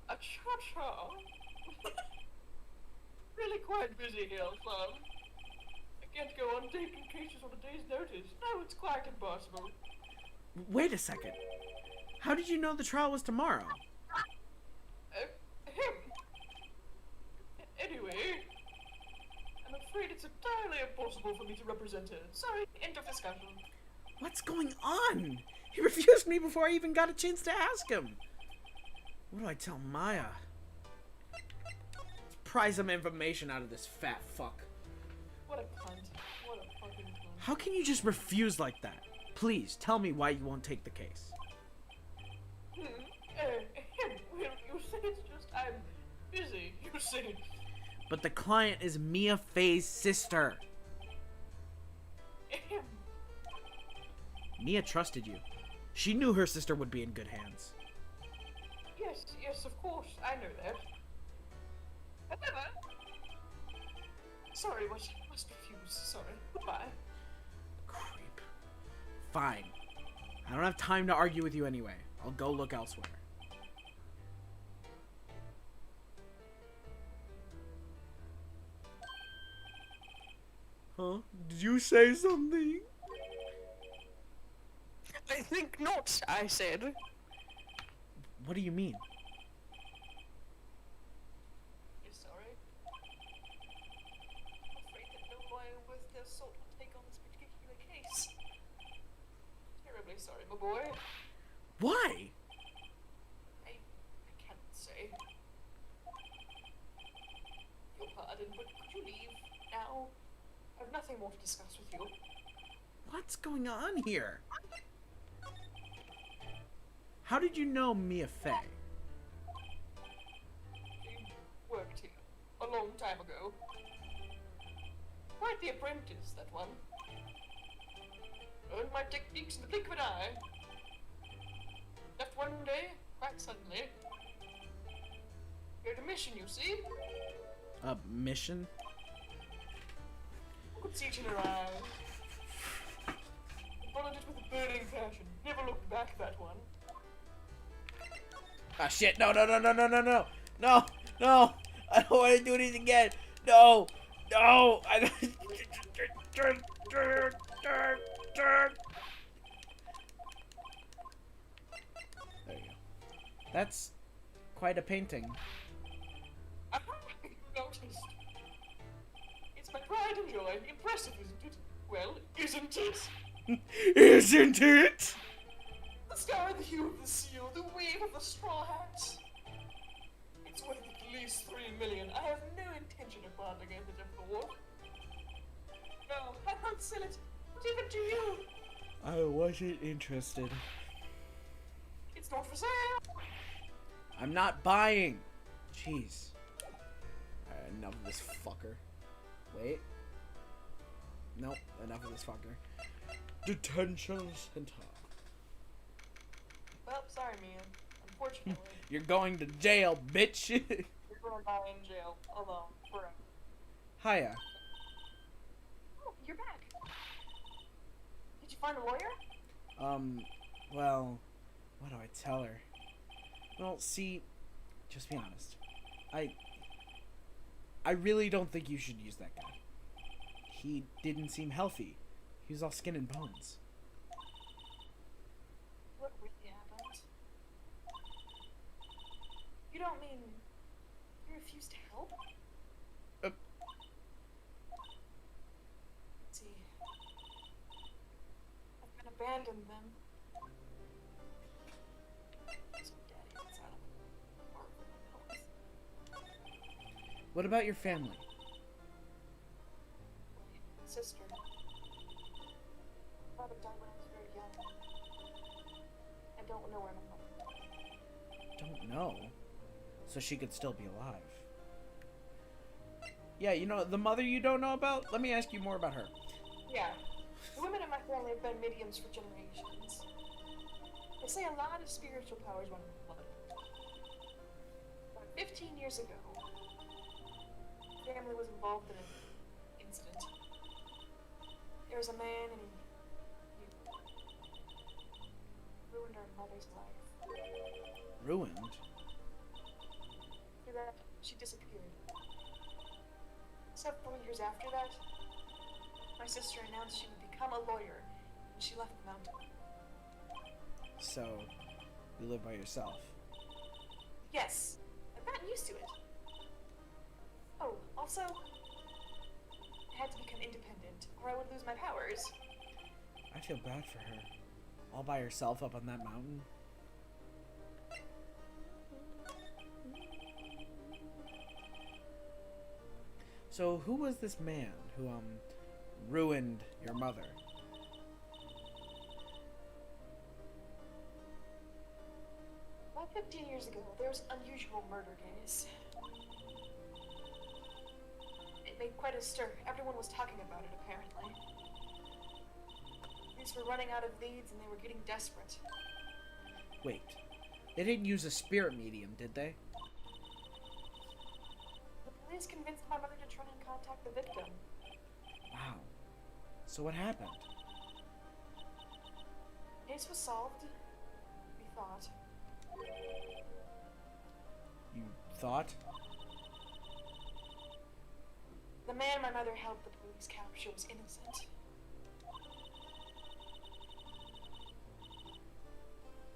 Speaker 2: A cha-cha? Really quite busy here, son. I can't go on taking cases on a day's notice. No, it's quite impossible.
Speaker 1: Wait a second. How did you know the trial was tomorrow?
Speaker 2: Him. Anyway, I'm afraid it's entirely impossible for me to represent her. Sorry, end of discussion.
Speaker 1: What's going on? He refused me before I even got a chance to ask him. What do I tell Maya? Let's pry some information out of this fat fuck.
Speaker 2: What a cunt. What a fucking cunt.
Speaker 1: How can you just refuse like that? Please, tell me why you won't take the case.
Speaker 2: Him. Well, you say it's just I'm busy. You say.
Speaker 1: But the client is Mia Fey's sister.
Speaker 2: Him.
Speaker 1: Mia trusted you. She knew her sister would be in good hands.
Speaker 2: Yes, of course. I know that. However. Sorry, but you must refuse. Sorry. Goodbye.
Speaker 1: Creep. Fine. I don't have time to argue with you anyway. I'll go look elsewhere. Huh? Did you say something?
Speaker 2: I think not, I said.
Speaker 1: What do you mean?
Speaker 2: You're sorry? I'm afraid that no lawyer worth their salt will take on this particular case. Terribly sorry, my boy.
Speaker 1: Why?
Speaker 2: I can't say. Your pardon, but could you leave now? I have nothing more to discuss with you.
Speaker 1: What's going on here? How did you know Mia Fey?
Speaker 2: She worked here a long time ago. Quite the apprentice, that one. Learned my techniques in the blink of an eye. Left one day, quite suddenly. Here to mission, you see?
Speaker 1: A mission?
Speaker 2: I could see it in her eyes. Followed it with a burning passion. Never looked back, that one.
Speaker 1: Ah, shit. No, no, no, no, no, no, no. No, no. I don't want to do this again. No, no. I don't. There you go. That's quite a painting.
Speaker 2: I noticed. It's my pride and joy. Impressive, isn't it? Well, isn't it?
Speaker 1: Isn't it?
Speaker 2: The sky, the hue of the seal, the wave of the straw hats. It's worth at least 3 million. I have no intention of bonding it before. No, I won't sell it. Not even to you.
Speaker 1: I wasn't interested.
Speaker 2: It's not for sale.
Speaker 1: I'm not buying. Jeez. Alright, enough of this fucker. Wait. Nope, enough of this fucker. Detention center.
Speaker 2: Well, sorry, Mia. Unfortunately,
Speaker 1: You're going to jail, bitch.
Speaker 2: you're gonna die in jail alone forever.
Speaker 1: Hiya.
Speaker 2: Oh, you're back. Did you find a lawyer?
Speaker 1: Well, what do I tell her? Well, see, just be honest. I really don't think you should use that guy. He didn't seem healthy. He was all skin and bones.
Speaker 2: What really happened? You don't mean you refused to help? See, I've been abandoned then. So Daddy was out of work.
Speaker 1: What about your family?
Speaker 2: My sister. Father died when I was very young. I don't know where my mother is.
Speaker 1: Don't know. So she could still be alive. Yeah, you know, the mother you don't know about? Let me ask you more about her.
Speaker 2: Yeah. The women in my family have been mediums for generations. They say a lot of spiritual powers run in the blood. About 15 years ago, the family was involved in an incident. There was a man and he ruined our mother's life.
Speaker 1: Ruined?
Speaker 2: After that, she disappeared. Several years after that, my sister announced she would become a lawyer, and she left the mountain.
Speaker 1: So, you live by yourself.
Speaker 2: Yes, I've gotten used to it. Oh, also, I had to become independent, or I would lose my powers.
Speaker 1: I feel bad for her. All by herself up on that mountain. So, who was this man who, ruined your mother?
Speaker 2: About 15 years ago, there was an unusual murder case. It made quite a stir. Everyone was talking about it, apparently. Police were running out of leads and they were getting desperate.
Speaker 1: Wait. They didn't use a spirit medium, did they?
Speaker 2: The police convinced my mother to try and contact the victim.
Speaker 1: Wow. So what happened?
Speaker 2: The case was solved, we thought.
Speaker 1: You thought?
Speaker 2: The man my mother helped the police capture was innocent.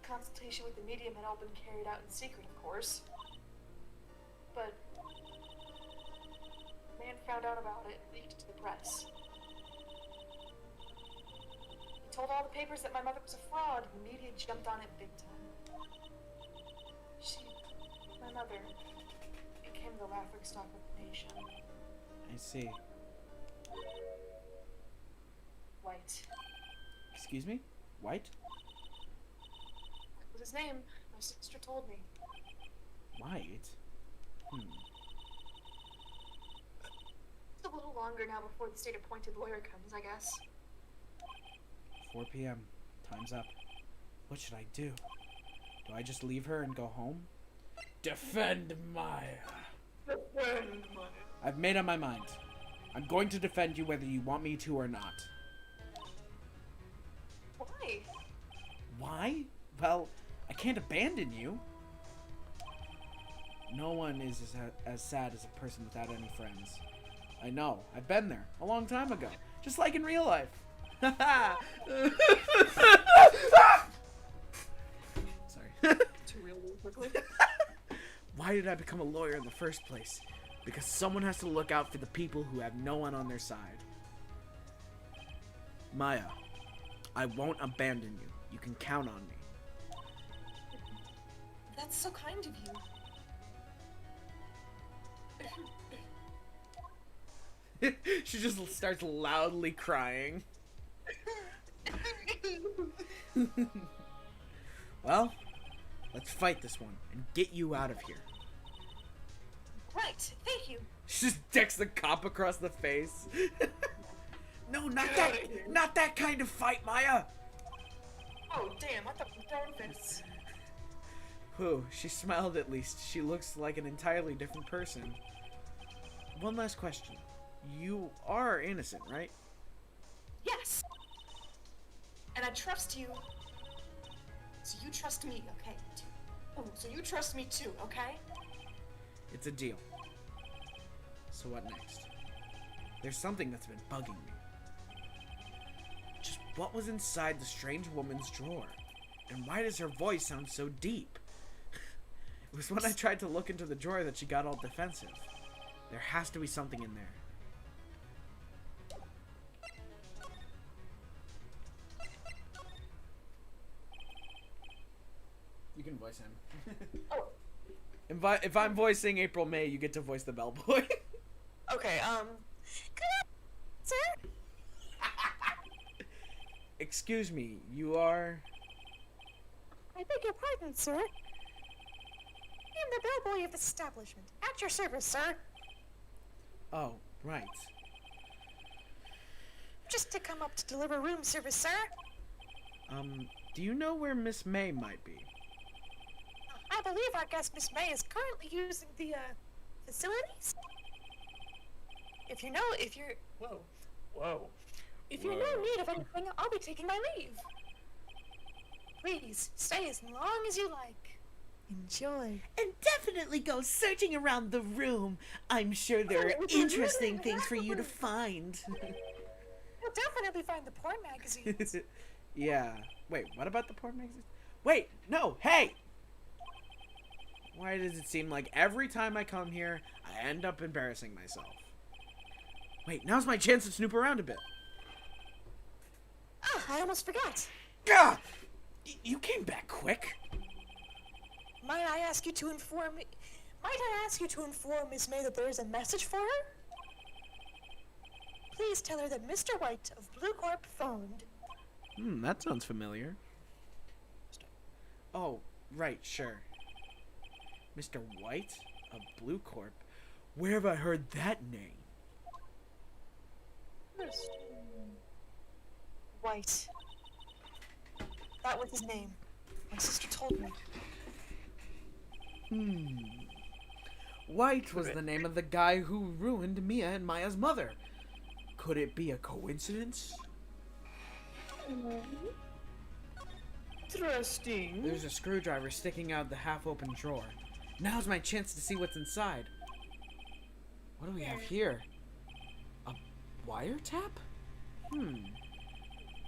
Speaker 2: Consultation with the medium had all been carried out in secret, of course. But the man found out about it and leaked it to the press. He told all the papers that my mother was a fraud, and the media jumped on it big time. My mother, became the laughingstock of the nation.
Speaker 1: I see.
Speaker 2: White.
Speaker 1: Excuse me? White?
Speaker 2: What was his name? My sister told me.
Speaker 1: White?
Speaker 2: It's a little longer now before the state-appointed lawyer comes, I guess.
Speaker 1: 4 p.m. Time's up. What should I do? Do I just leave her and go home? Defend Maya.
Speaker 2: Defend Maya.
Speaker 1: I've made up my mind. I'm going to defend you whether you want me to or not.
Speaker 2: Why?
Speaker 1: Why? Well, I can't abandon you. No one is as sad as a person without any friends. I know. I've been there a long time ago. Just like in real life. Sorry.
Speaker 2: Too real quickly.
Speaker 1: Why did I become a lawyer in the first place? Because someone has to look out for the people who have no one on their side. Maya, I won't abandon you. You can count on me.
Speaker 2: That's so kind of you.
Speaker 1: She just starts loudly crying. Well, let's fight this one and get you out of here.
Speaker 2: Right, thank you.
Speaker 1: She just decks the cop across the face. No, not that kind of fight, Maya.
Speaker 2: Oh, damn, I thought we were throwing fists.
Speaker 1: Whew, she smiled at least. She looks like an entirely different person. One last question. You are innocent, right?
Speaker 2: Yes. And I trust you. So you trust me, okay? Oh, so you trust me too, okay?
Speaker 1: It's a deal. So what next? There's something that's been bugging me. Just what was inside the strange woman's drawer? And why does her voice sound so deep? It was when I tried to look into the drawer that she got all defensive. There has to be something in there. You can voice him.
Speaker 2: Oh.
Speaker 1: If I'm voicing April May, you get to voice the bellboy.
Speaker 2: Okay, sir?
Speaker 1: Excuse me, you are...
Speaker 4: I beg your pardon, sir. I am the bellboy of this establishment. At your service, sir.
Speaker 1: Oh, right.
Speaker 4: Just to come up to deliver room service, sir.
Speaker 1: Do you know where Miss May might be?
Speaker 4: I believe our guest, Miss May, is currently using the, facilities? If you're... Whoa. If you're in no need of anything, I'll be taking my leave. Please, stay as long as you like. Enjoy.
Speaker 5: And definitely go searching around the room. I'm sure there are interesting things for you to find.
Speaker 4: You'll definitely find the porn magazines.
Speaker 1: Yeah. Wait, what about the porn magazines? Wait, no, hey! Why does it seem like every time I come here, I end up embarrassing myself? Wait, now's my chance to snoop around a bit.
Speaker 4: Ah, I almost forgot.
Speaker 1: Gah! You came back quick.
Speaker 4: Might I ask you to inform Miss May that there is a message for her? Please tell her that Mr. White of Blue Corp phoned.
Speaker 1: That sounds familiar. Oh, right, sure. Mr. White of Blue Corp? Where have I heard that name?
Speaker 4: White. That was his name. My sister told me.
Speaker 1: White was the name of the guy who ruined Mia and Maya's mother. Could it be a coincidence?
Speaker 2: Interesting.
Speaker 1: There's a screwdriver sticking out of the half-open drawer. Now's my chance to see what's inside. What do we have here? A wiretap?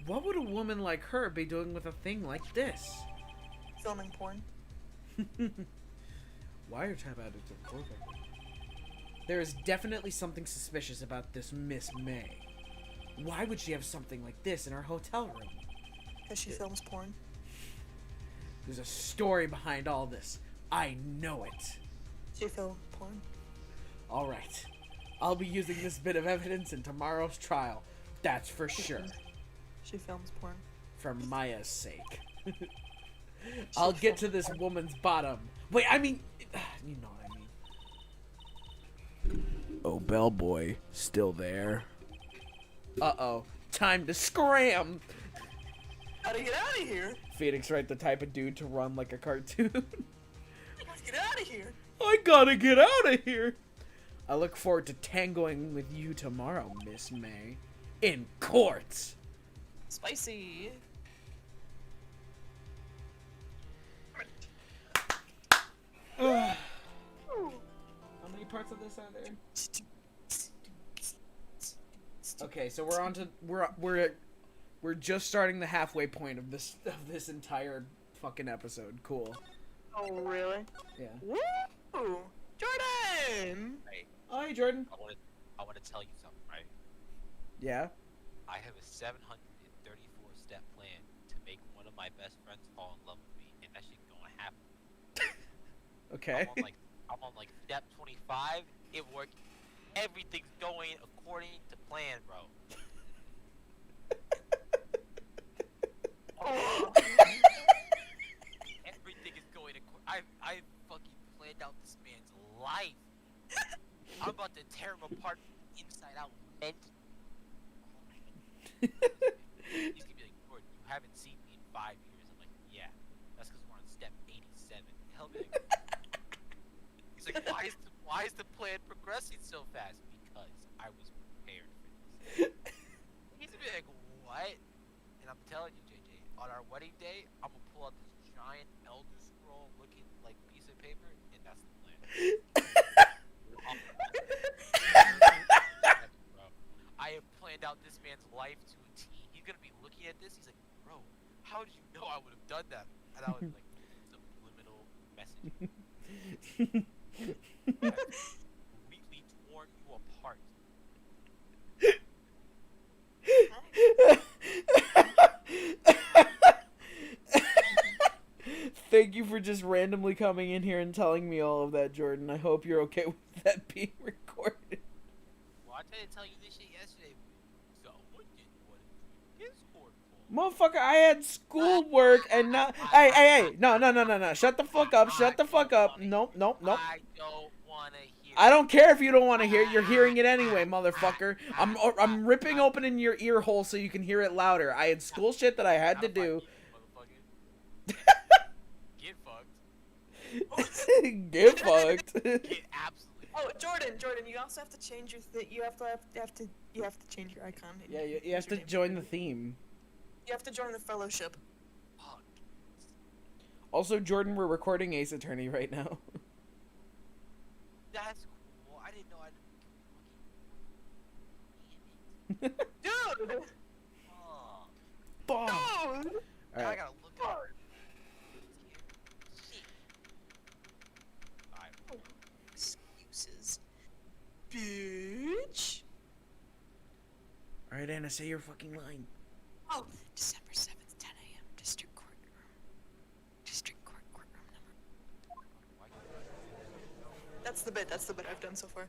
Speaker 1: What would a woman like her be doing with a thing like this?
Speaker 2: Filming porn.
Speaker 1: Wiretap added to the program. There is definitely something suspicious about this Miss May. Why would she have something like this in her hotel room?
Speaker 2: Because she films porn.
Speaker 1: There's a story behind all this. I know it.
Speaker 2: She films porn.
Speaker 1: Alright. I'll be using this bit of evidence in tomorrow's trial. That's for sure.
Speaker 2: She films porn.
Speaker 1: For Maya's sake. I'll get to this woman's bottom. Wait, I mean, you know what I mean.
Speaker 3: Oh, bellboy, still there?
Speaker 1: Uh-oh. Time to scram!
Speaker 2: How to get out of here?
Speaker 1: Phoenix Wright, the type of dude to run like a cartoon.
Speaker 2: Let's get out of here.
Speaker 1: I gotta get out of here! I look forward to tangoing with you tomorrow, Miss May. In court!
Speaker 2: Spicy.
Speaker 1: How many parts of this are there? Okay, so we're on to we're just starting the halfway point of this entire fucking episode. Cool.
Speaker 2: Oh, really?
Speaker 1: Yeah.
Speaker 2: Woo! Jordan!
Speaker 6: Right.
Speaker 1: Oh, hey, Jordan.
Speaker 6: I want to tell you something, right?
Speaker 1: Yeah.
Speaker 6: I have a 734-step plan to make one of my best friends fall in love with me, and that shit gonna happen.
Speaker 1: Okay.
Speaker 6: I'm on like step 25. It worked. Everything's going according to plan, bro. Everything is going according. I fucking planned out this man's life. I'm about to tear him apart inside out. He's gonna be like, Gordon, you haven't seen me in 5 years. I'm like, yeah, that's because we're on step 87. He'll be like, he's like, why is the plan progressing so fast? Because I was prepared for this. He's gonna be like, what? And I'm telling you, JJ, on our wedding day, I'm gonna pull out this giant Elder Scroll looking like piece of paper, and that's the plan. I have planned out this man's life to a T. He's gonna be looking at this. He's like, bro, how did you know I would have done that? And I was like, subliminal messaging. I've completely torn you apart.
Speaker 1: Thank you for just randomly coming in here and telling me all of that, Jordan. I hope you're okay with that being recorded.
Speaker 6: Well, I tried to tell you this shit yesterday. Someone didn't want to join Discord for.
Speaker 1: Motherfucker, I had schoolwork and not. Hey, no. Shut the fuck up. Shut the fuck up. Nope.
Speaker 6: I don't want to hear.
Speaker 1: I don't care if you don't want to hear it. You're hearing it anyway, motherfucker. I'm ripping open in your ear hole so you can hear it louder. I had school shit that I had to do.
Speaker 6: Get fucked.
Speaker 1: Get fucked.
Speaker 6: Get absolutely.
Speaker 2: Oh, Jordan, you also have to change your you have to change your icon.
Speaker 1: Yeah, you have to join the theme.
Speaker 2: You have to join the fellowship.
Speaker 6: Fuck.
Speaker 1: Also, Jordan, we're recording Ace Attorney right now.
Speaker 6: That's cool. I didn't know I'd.
Speaker 2: Dude!
Speaker 6: Oh.
Speaker 1: Bomb.
Speaker 2: Dude!
Speaker 6: Now I
Speaker 1: Alright.
Speaker 6: gotta look at it. Shit. Alright.
Speaker 2: Excuses. Bitch!
Speaker 1: Alright, Anna, say your fucking line.
Speaker 2: Oh, December 7th, 10 a.m. District Court courtroom number. That's the bit I've done so far.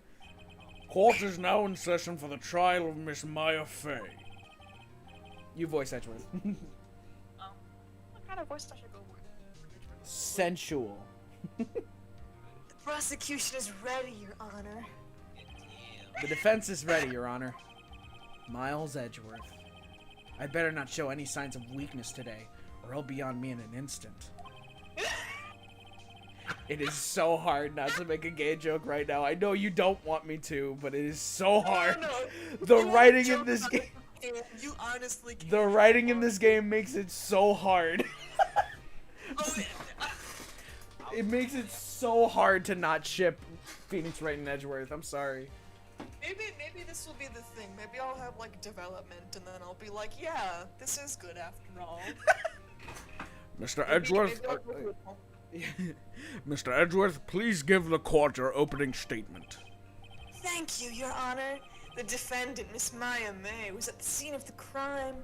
Speaker 1: Court is now in session for the trial of Miss Maya Fey. You voice Edgeworth.
Speaker 2: What kind of voice I should go with?
Speaker 1: Sensual.
Speaker 2: The prosecution is ready, Your Honor.
Speaker 1: The defense is ready, Your Honor. Miles Edgeworth. I'd better not show any signs of weakness today, or he'll be on me in an instant. It is so hard not to make a gay joke right now. I know you don't want me to, but it is so hard.
Speaker 2: No.
Speaker 1: The
Speaker 2: You
Speaker 1: writing
Speaker 2: joke
Speaker 1: in this
Speaker 2: about
Speaker 1: game.
Speaker 2: it, you honestly can't.
Speaker 1: The writing in this game makes it so hard.
Speaker 2: Oh,
Speaker 1: It makes it so hard to not ship Phoenix Wright and Edgeworth. I'm sorry.
Speaker 2: maybe this will be the thing. Maybe I'll have like development, and then I'll be like, yeah, this is good after all.
Speaker 1: Mr.
Speaker 2: Maybe
Speaker 1: Edgeworth.
Speaker 2: I'll do it all.
Speaker 1: Mr. Edgeworth, please give the court your opening statement.
Speaker 2: Thank you, Your Honor. The defendant, Miss Maya May, was at the scene of the crime.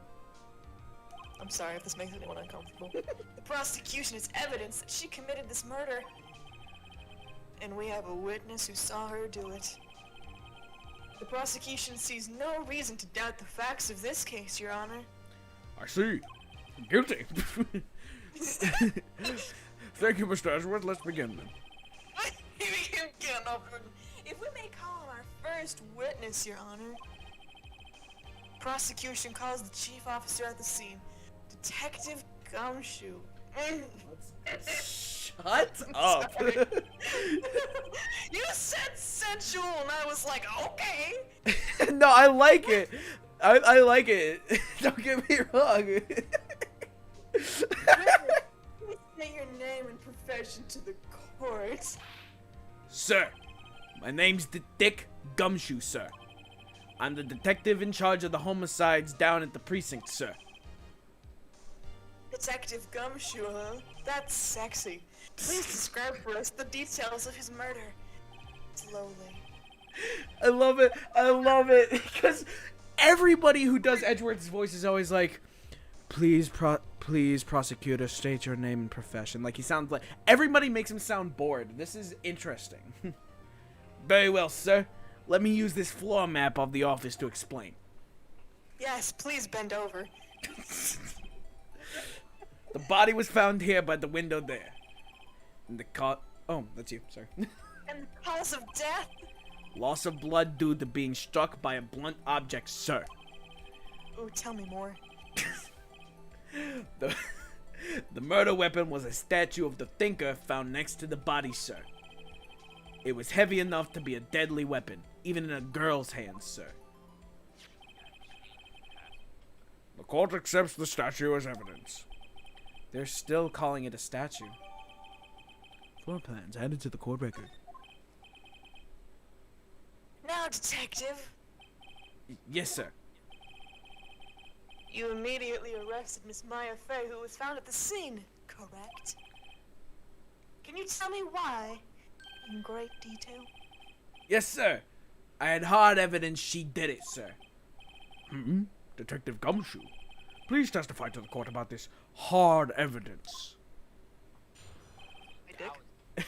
Speaker 2: I'm sorry if this makes anyone uncomfortable. The prosecution has evidence that she committed this murder. And we have a witness who saw her do it. The prosecution sees no reason to doubt the facts of this case, Your Honor.
Speaker 1: I see.
Speaker 3: Guilty. Thank you, Mr. Edgeworth. Let's begin then.
Speaker 2: If we may call him our first witness, Your Honor. Prosecution calls the chief officer at the scene, Detective Gumshoe.
Speaker 1: Shut up.
Speaker 2: You said sensual, and I was like, okay.
Speaker 1: No, I like it. I like it. Don't get me wrong.
Speaker 2: Please say your name and profession to the court.
Speaker 1: Sir, my name's Dick Gumshoe, sir. I'm the detective in charge of the homicides down at the precinct, sir.
Speaker 2: Detective Gumshoe, huh? That's sexy. Please describe for us the details of his murder. Slowly.
Speaker 1: I love it. I love it. Because everybody who does Edgeworth's voice is always like, please, prosecutor, state your name and profession. Like, he sounds like... Everybody makes him sound bored. This is interesting. Very well, sir. Let me use this floor map of the office to explain.
Speaker 2: Yes, please bend over.
Speaker 1: The body was found here by the window there. And the Oh, that's you. Sorry.
Speaker 2: And the cause of death?
Speaker 1: Loss of blood due to being struck by a blunt object, sir.
Speaker 2: Ooh, tell me more.
Speaker 1: The murder weapon was a statue of the thinker found next to the body, sir. It was heavy enough to be a deadly weapon, even in a girl's hands, sir.
Speaker 3: The court accepts the statue as evidence.
Speaker 1: They're still calling it a statue. Floor plans added to the court record.
Speaker 2: Now, detective,
Speaker 1: Yes, sir.
Speaker 2: you immediately arrested Miss Maya Fey, who was found at the scene, correct? Can you tell me why, in great detail?
Speaker 1: Yes, sir. I had hard evidence she did it, sir.
Speaker 3: Detective Gumshoe, please testify to the court about this hard evidence.
Speaker 2: My dick?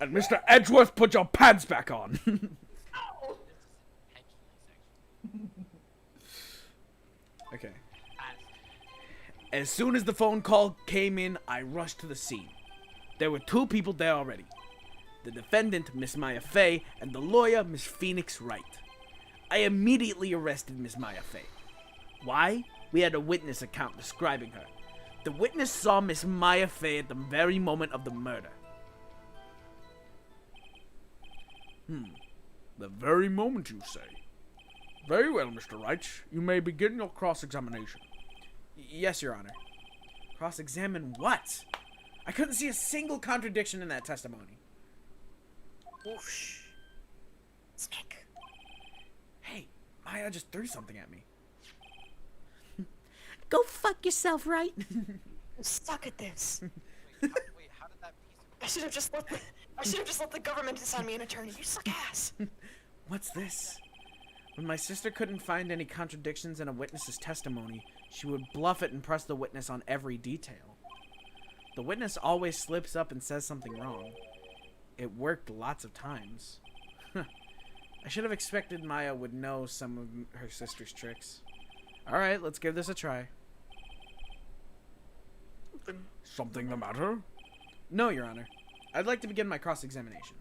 Speaker 3: And Mr. Edgeworth, put your pants back on.
Speaker 1: Okay. As soon as the phone call came in, I rushed to the scene. There were two people there already. The defendant, Miss Maya Fey, and the lawyer, Miss Phoenix Wright. I immediately arrested Miss Maya Fey. Why? We had a witness account describing her. The witness saw Miss Maya Fey at the very moment of the murder.
Speaker 3: The very moment, you say. Very well, Mr. Wright. You may begin your cross-examination.
Speaker 1: Yes, Your Honor. Cross-examine what? I couldn't see a single contradiction in that testimony.
Speaker 2: Whoosh. Smack.
Speaker 1: Hey, Maya just threw something at me.
Speaker 5: Go fuck yourself, right?
Speaker 2: I'm stuck at this.
Speaker 6: Wait, how did that piece
Speaker 2: I should have just let the government assign me an attorney. You suck ass.
Speaker 1: What's this? When my sister couldn't find any contradictions in a witness's testimony, she would bluff it and press the witness on every detail. The witness always slips up and says something wrong. It worked lots of times. I should have expected Maya would know some of her sister's tricks. Alright, let's give this a try.
Speaker 3: Something the matter?
Speaker 1: No, Your Honor. I'd like to begin my cross-examination.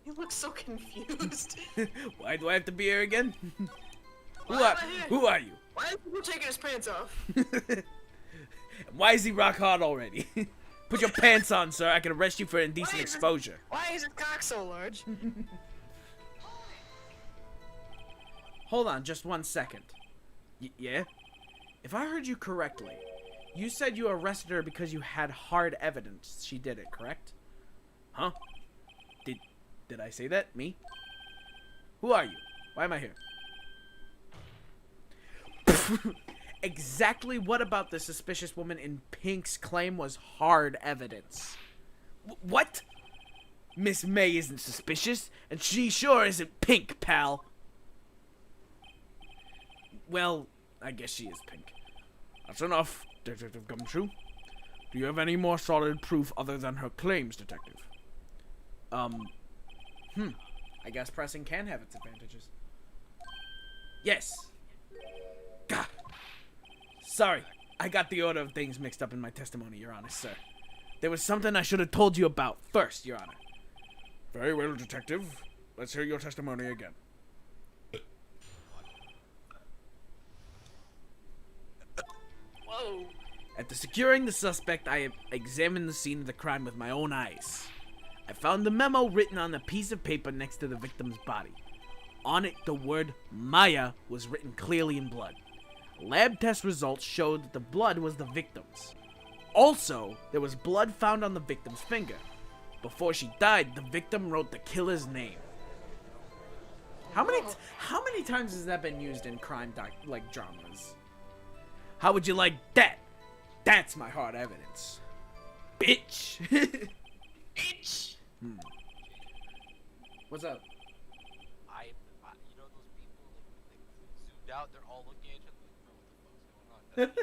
Speaker 2: You look so confused.
Speaker 1: Why do I have to be here again?
Speaker 2: Why am I here?
Speaker 1: Who are you?
Speaker 2: Why is he taking his pants off?
Speaker 1: Why is he rock hard already? Put your pants on, sir. I can arrest you for indecent exposure.
Speaker 2: Why is his cock so large?
Speaker 1: Hold on, just 1 second. Yeah? If I heard you correctly, you said you arrested her because you had hard evidence she did it, correct? Huh? Did I say that? Me? Who are you? Why am I here? Exactly what about the suspicious woman in pink's claim was hard evidence? What? Miss May isn't suspicious, and she sure isn't pink, pal. Well, I guess she is pink.
Speaker 3: That's enough, Detective Gumshoe. Do you have any more solid proof other than her claims, Detective?
Speaker 1: I guess pressing can have its advantages. Yes. Sorry, I got the order of things mixed up in my testimony, Your Honor, sir. There was something I should have told you about first, Your Honor. Very well, Detective. Let's hear your testimony again.
Speaker 2: Whoa.
Speaker 1: After securing the suspect, I examined the scene of the crime with my own eyes. I found the memo written on a piece of paper next to the victim's body. On it, the word Maya was written clearly in blood. Lab test results showed that the blood was the victim's. Also, there was blood found on the victim's finger. Before she died, the victim wrote the killer's name. How many times has that been used in crime dramas? How would you like that? That's my hard evidence. Bitch.
Speaker 2: Bitch.
Speaker 1: What's up?
Speaker 6: I you know those people like zoomed out, they're all looking at each other like, bro, what the fuck's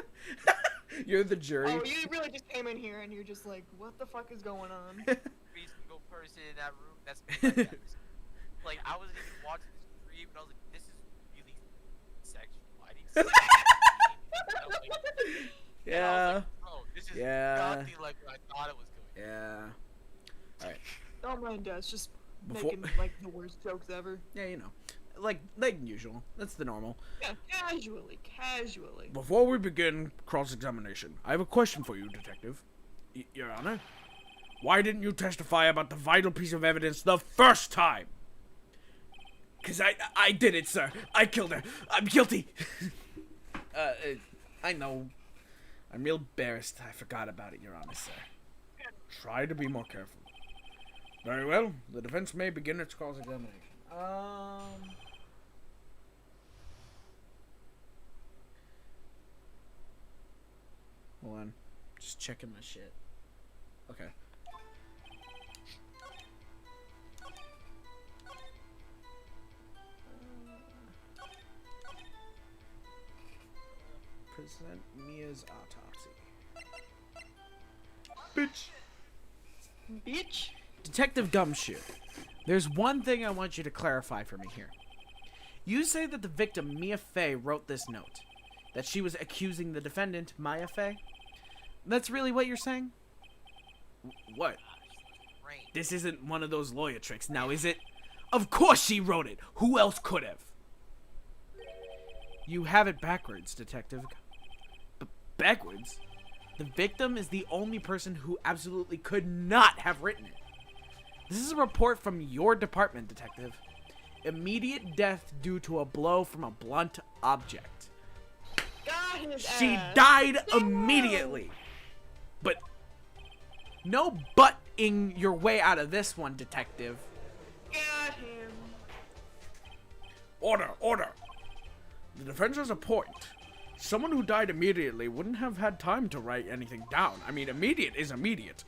Speaker 6: going on?
Speaker 1: You're the jury.
Speaker 2: Oh, you really just came in here and you're just like, what the fuck is going on?
Speaker 6: Every single person in that room, that's me right now. Like, I wasn't even watching this stream, and I was like, this is really sexual. I didn't see it.
Speaker 1: Yeah.
Speaker 6: Bro, this is
Speaker 1: Yeah.
Speaker 6: nothing like what I thought it was going to be.
Speaker 1: Yeah. Alright.
Speaker 2: Don't mind us, just
Speaker 1: Before-
Speaker 2: making like the worst jokes ever.
Speaker 1: Yeah, you know. Like usual. That's the normal.
Speaker 2: Yeah, casually.
Speaker 1: Before we begin cross-examination, I have a question for you, Detective. Your Honor? Why didn't you testify about the vital piece of evidence the first time? 'Cause I did it, sir. I killed her. I'm guilty. I know. I'm real embarrassed. I forgot about it, Your Honor, sir. Try to be more careful. Very well. The defense may begin its cross-examination. Hold on. Just checking my shit. Okay. Present Mia's autopsy.
Speaker 2: Bitch.
Speaker 1: Detective Gumshoe, there's one thing I want you to clarify for me here. You say that the victim, Mia Fey, wrote this note. That she was accusing the defendant, Maya Fey? That's really what you're saying? What?
Speaker 6: Rain.
Speaker 1: This isn't one of those lawyer tricks now, is it? Of course she wrote it! Who else could have? You have it backwards, Detective. Backwards? The victim is the only person who absolutely could not have written it. This is a report from your department, Detective. Immediate death due to a blow from a blunt object.
Speaker 2: Got his
Speaker 1: She
Speaker 2: ass.
Speaker 1: died immediately. But no butting your way out of this one, Detective.
Speaker 2: Got him.
Speaker 1: Order, order. The defense has a point. Someone who died immediately wouldn't have had time to write anything down. I mean, immediate is immediate.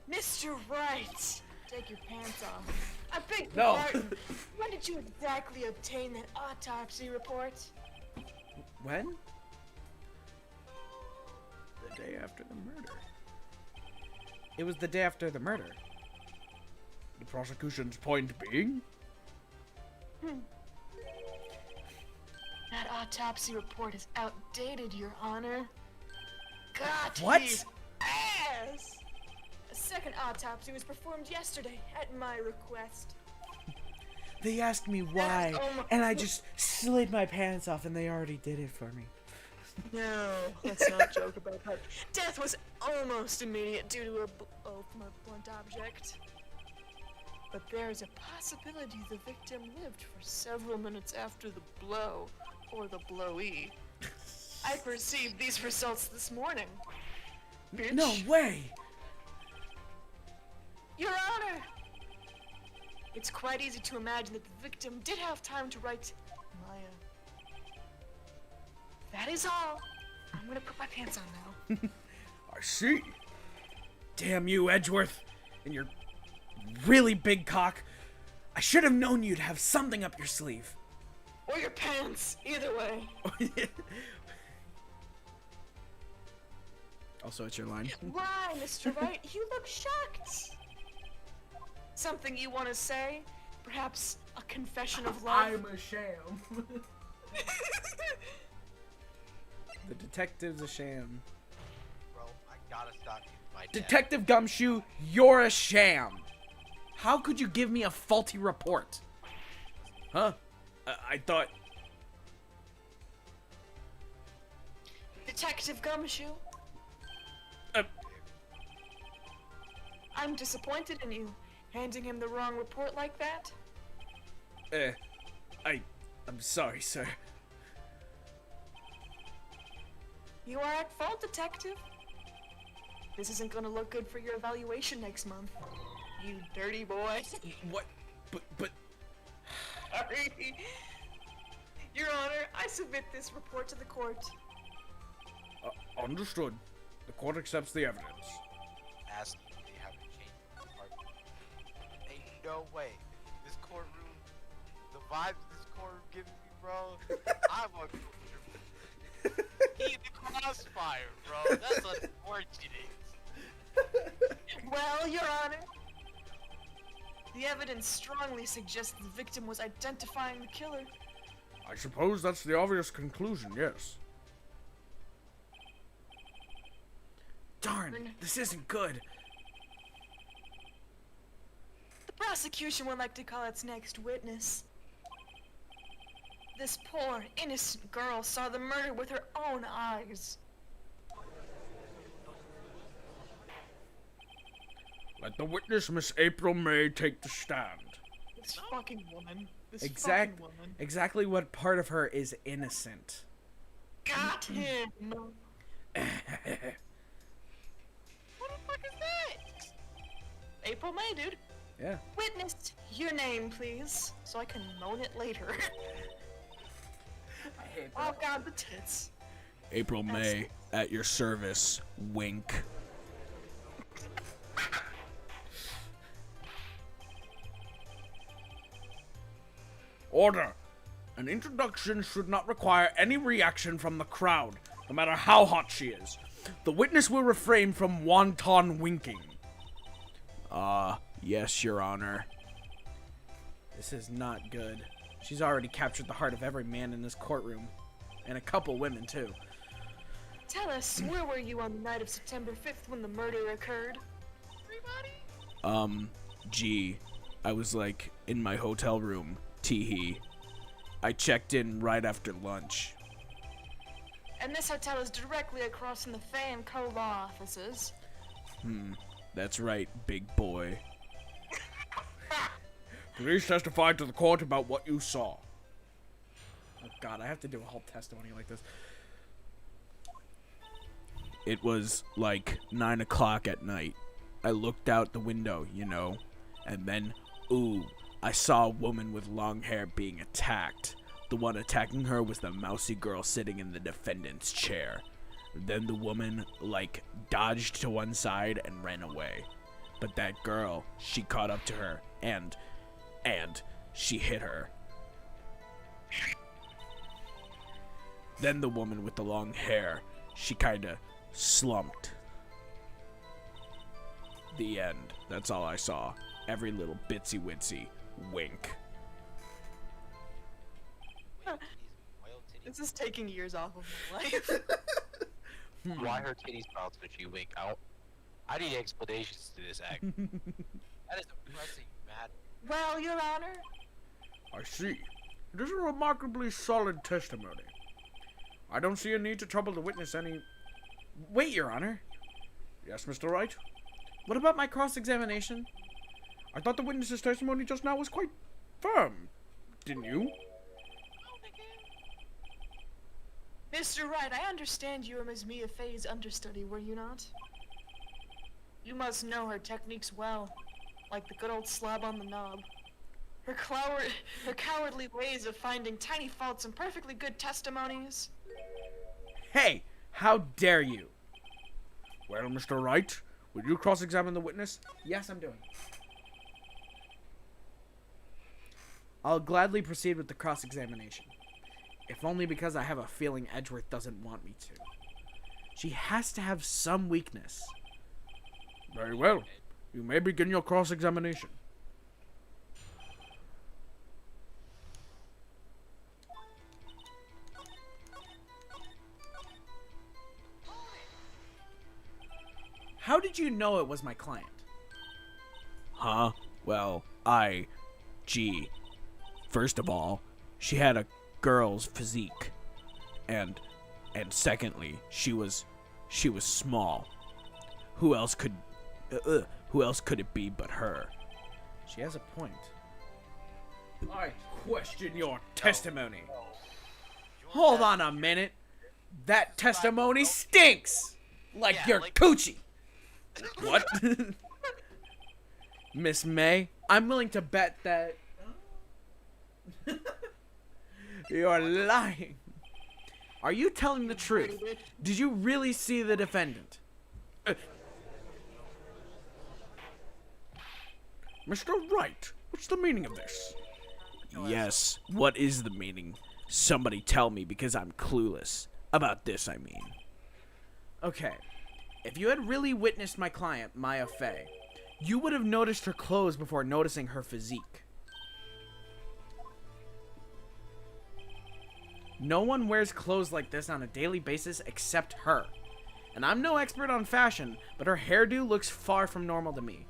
Speaker 2: Mr. Wright, take your pants off.
Speaker 4: I beg your
Speaker 1: No.
Speaker 4: pardon. When did you exactly obtain that autopsy report?
Speaker 1: When? The day after the murder. It was the day after the murder. The prosecution's point being?
Speaker 4: That autopsy report is outdated, Your Honor. God,
Speaker 1: What?
Speaker 4: his ass! A second autopsy was performed yesterday at my request.
Speaker 1: They asked me why, and I just slid my pants off, and they already did it for me.
Speaker 2: No, let's not joke about that. Death was almost immediate due to a blow from a blunt object. But there's a possibility the victim lived for several minutes after the blow, or the blowee. I received these results this morning. Bitch.
Speaker 1: No way!
Speaker 2: Your Honor! It's quite easy to imagine that the victim did have time to write Maya. That is all. I'm gonna put my pants on now.
Speaker 1: I see. Damn you, Edgeworth, and your really big cock. I should have known you'd have something up your sleeve.
Speaker 2: Or your pants, either way.
Speaker 1: Also, it's your line.
Speaker 2: Why, Mr. Wright? You look shocked. Something you want to say? Perhaps a confession of love?
Speaker 1: a sham. The detective's a sham.
Speaker 6: Bro, I gotta stop you, my dad.
Speaker 1: Detective Gumshoe, you're a sham. How could you give me a faulty report? Huh? I thought...
Speaker 2: Detective Gumshoe,
Speaker 1: Uh,
Speaker 2: I'm disappointed in you, handing him the wrong report like that.
Speaker 1: I'm sorry, sir.
Speaker 2: You are at fault, Detective. This isn't gonna look good for your evaluation next month. You dirty boy.
Speaker 1: What? But...
Speaker 2: Sorry. Your Honor, I submit this report to the court.
Speaker 1: Understood. The court accepts the evidence.
Speaker 6: Ask me if they haven't changed the department. Ain't no way. This courtroom, the vibes this courtroom giving me, bro. I'm uncomfortable. He the crossfire, bro. That's unfortunate.
Speaker 2: Well, Your Honor, the evidence strongly suggests the victim was identifying the killer.
Speaker 1: I suppose that's the obvious conclusion, yes. Darn, this isn't good.
Speaker 2: The prosecution would like to call its next witness. This poor, innocent girl saw the murder with her own eyes.
Speaker 1: Let the witness, Miss April May, take the stand.
Speaker 2: This fucking woman. This
Speaker 1: Exact-
Speaker 2: fucking woman.
Speaker 1: Exactly what part of her is innocent?
Speaker 2: Got him! What the fuck is that? April May, dude.
Speaker 1: Yeah.
Speaker 2: Witness, your name, please, so I can moan it later. Oh god, the tits.
Speaker 3: April May, at your service. Wink.
Speaker 1: Order. An introduction should not require any reaction from the crowd, no matter how hot she is. The witness will refrain from wanton winking.
Speaker 3: Yes, Your Honor.
Speaker 1: This is not good. She's already captured the heart of every man in this courtroom. And a couple women, too.
Speaker 2: Tell us, where were you on the night of September 5th when the murder occurred?
Speaker 3: Gee, I was like in my hotel room. Teehee. I checked in right after lunch.
Speaker 2: And this hotel is directly across from the Fey and Co. law offices.
Speaker 3: That's right, big boy.
Speaker 1: Please testify to the court about what you saw. Oh god, I have to do a whole testimony like this.
Speaker 3: It was like 9 o'clock at night. I looked out the window, you know, and then, ooh, I saw a woman with long hair being attacked. The one attacking her was the mousy girl sitting in the defendant's chair. Then the woman, like, dodged to one side and ran away. But that girl, she caught up to her, and she hit her. Then the woman with the long hair, she kinda slumped. The end. That's all I saw. Every little bitsy witsy wink.
Speaker 2: This is taking years off of my life.
Speaker 6: Why her titties bounce when she wink out? I need explanations to this act. That is depressing, man.
Speaker 2: Well, Your Honor,
Speaker 1: I see. It is a remarkably solid testimony. I don't see a need to trouble the witness any... Wait, Your Honor. Yes, Mr. Wright? What about my cross-examination? I thought the witness's testimony just now was quite firm. Didn't you?
Speaker 2: Mr. Wright, I understand you were Ms. Mia Fey's understudy, were you not? You must know her techniques well, like the good old slab on the knob. Her cowardly ways of finding tiny faults in perfectly good testimonies.
Speaker 1: Hey, how dare you? Well, Mr. Wright, will you cross-examine the witness? Yes, I'm doing. I'll gladly proceed with the cross-examination. If only because I have a feeling Edgeworth doesn't want me to. She has to have some weakness. Very well. You may begin your cross-examination. How did you know it was my client?
Speaker 3: Huh? Well, gee. First of all, she had a girl's physique. And secondly, she was small. Who else could it be but her?
Speaker 1: She has a point. I question your testimony. Hold on a minute. That testimony stinks! Like
Speaker 6: Yeah,
Speaker 1: your
Speaker 6: like-
Speaker 1: coochie! What? Miss May, I'm willing to bet that... You're lying. Are you telling the truth? Did you really see the defendant? Mr. Wright, what's the meaning of this?
Speaker 3: Yes, what is the meaning? Somebody tell me, because I'm clueless. About this, I mean.
Speaker 1: Okay, if you had really witnessed my client, Maya Fey, you would have noticed her clothes before noticing her physique. No one wears clothes like this on a daily basis except her. And I'm no expert on fashion, but her hairdo looks far from normal to me.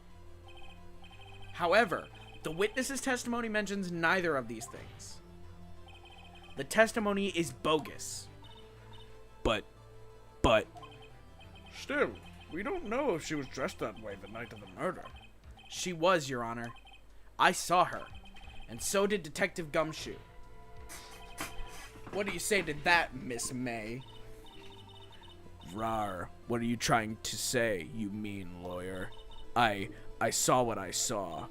Speaker 1: However, the witness's testimony mentions neither of these things. The testimony is bogus.
Speaker 3: But...
Speaker 1: Still, we don't know if she was dressed that way the night of the murder. She was, Your Honor. I saw her. And so did Detective Gumshoe. What do you say to that, Miss May?
Speaker 3: Rar, what are you trying to say, you mean lawyer? I saw what I saw.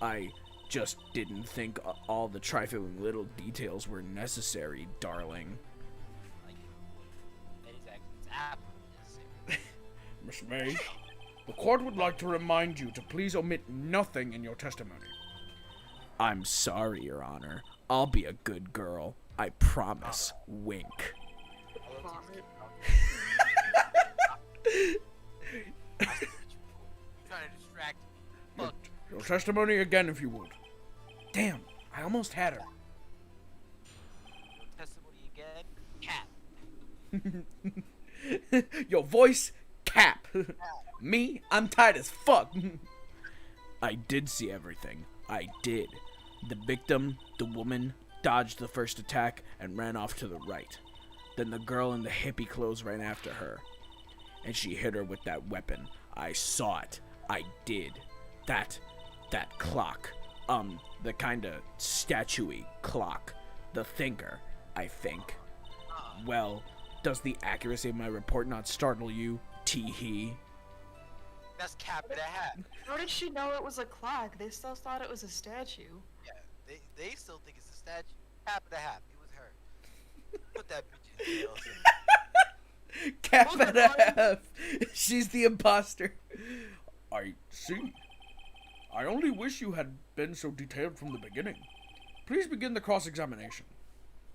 Speaker 3: I just didn't think all the trifling little details were necessary, darling.
Speaker 6: That is actually it's apple.
Speaker 1: Miss May, the court would like to remind you to please omit nothing in your testimony.
Speaker 3: I'm sorry, Your Honor. I'll be a good girl. I promise. Wink.
Speaker 6: You're trying to distract me. Look,
Speaker 1: Your testimony again, if you would. Damn, I almost had her.
Speaker 6: testimony again. Cat.
Speaker 1: Your voice, cap. Me, I'm tired as fuck.
Speaker 3: I did see everything. I did. The victim, the woman, dodged the first attack and ran off to the right. Then the girl in the hippie clothes ran after her. And she hit her with that weapon. I saw it. I did. That clock. The kinda statue-y clock. The thinker, I think. Well, does the accuracy of my report not startle you? Tee-hee.
Speaker 6: That's cap in a hat.
Speaker 2: How did she know it was a clock? They still thought it was a statue.
Speaker 6: Yeah, they still think it's a statue. Cap in a hat. It was her. Put that bitch in jail.
Speaker 1: Cap and a half. She's the imposter. I see. I only wish you had been so detailed from the beginning. Please begin the cross-examination.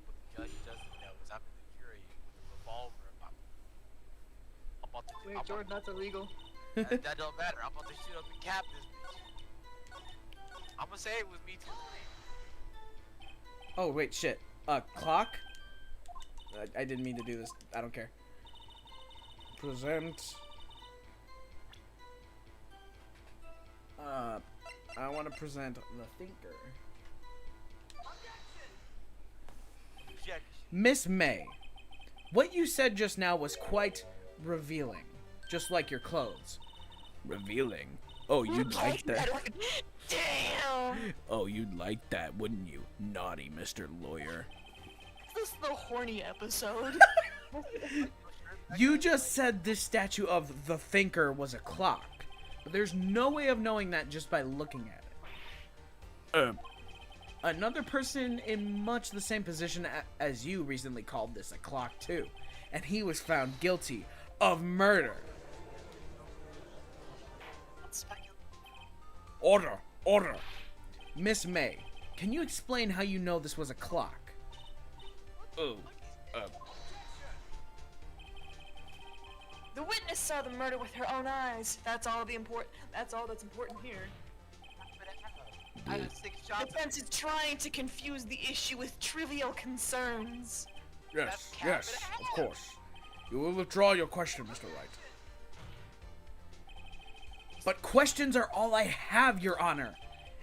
Speaker 6: What the judge doesn't know is I'm in the jury with a revolver. I'm about to.
Speaker 2: Wait, Jordan, that's illegal.
Speaker 6: That don't matter. I'm about to shoot up and cap this bitch. I'm gonna say it was me too.
Speaker 1: Oh, wait, shit. Clock? I didn't mean to do this. I don't care. Present. I want to present the thinker.
Speaker 6: Objection.
Speaker 1: Miss May, what you said just now was quite revealing. Just like your clothes.
Speaker 3: Revealing. Oh, you'd like that.
Speaker 2: Damn!
Speaker 3: Oh, you'd like that, wouldn't you? Naughty Mr. Lawyer.
Speaker 2: This is the horny episode.
Speaker 1: You just said this statue of the thinker was a clock. But there's no way of knowing that just by looking at it. Another person in much the same position as you recently called this a clock too. And he was found guilty of murder. Order! Order! Miss May, can you explain how you know this was a clock?
Speaker 3: Oh,
Speaker 2: The witness saw the murder with her own eyes. That's all that's important here.
Speaker 6: I had 6
Speaker 2: The
Speaker 6: shots.
Speaker 2: defense is trying to confuse the issue with trivial concerns.
Speaker 1: Yes,
Speaker 6: cap
Speaker 1: yes,
Speaker 6: and a
Speaker 1: of course. You will withdraw your question, Mr. Wright. But questions are all I have, Your Honor.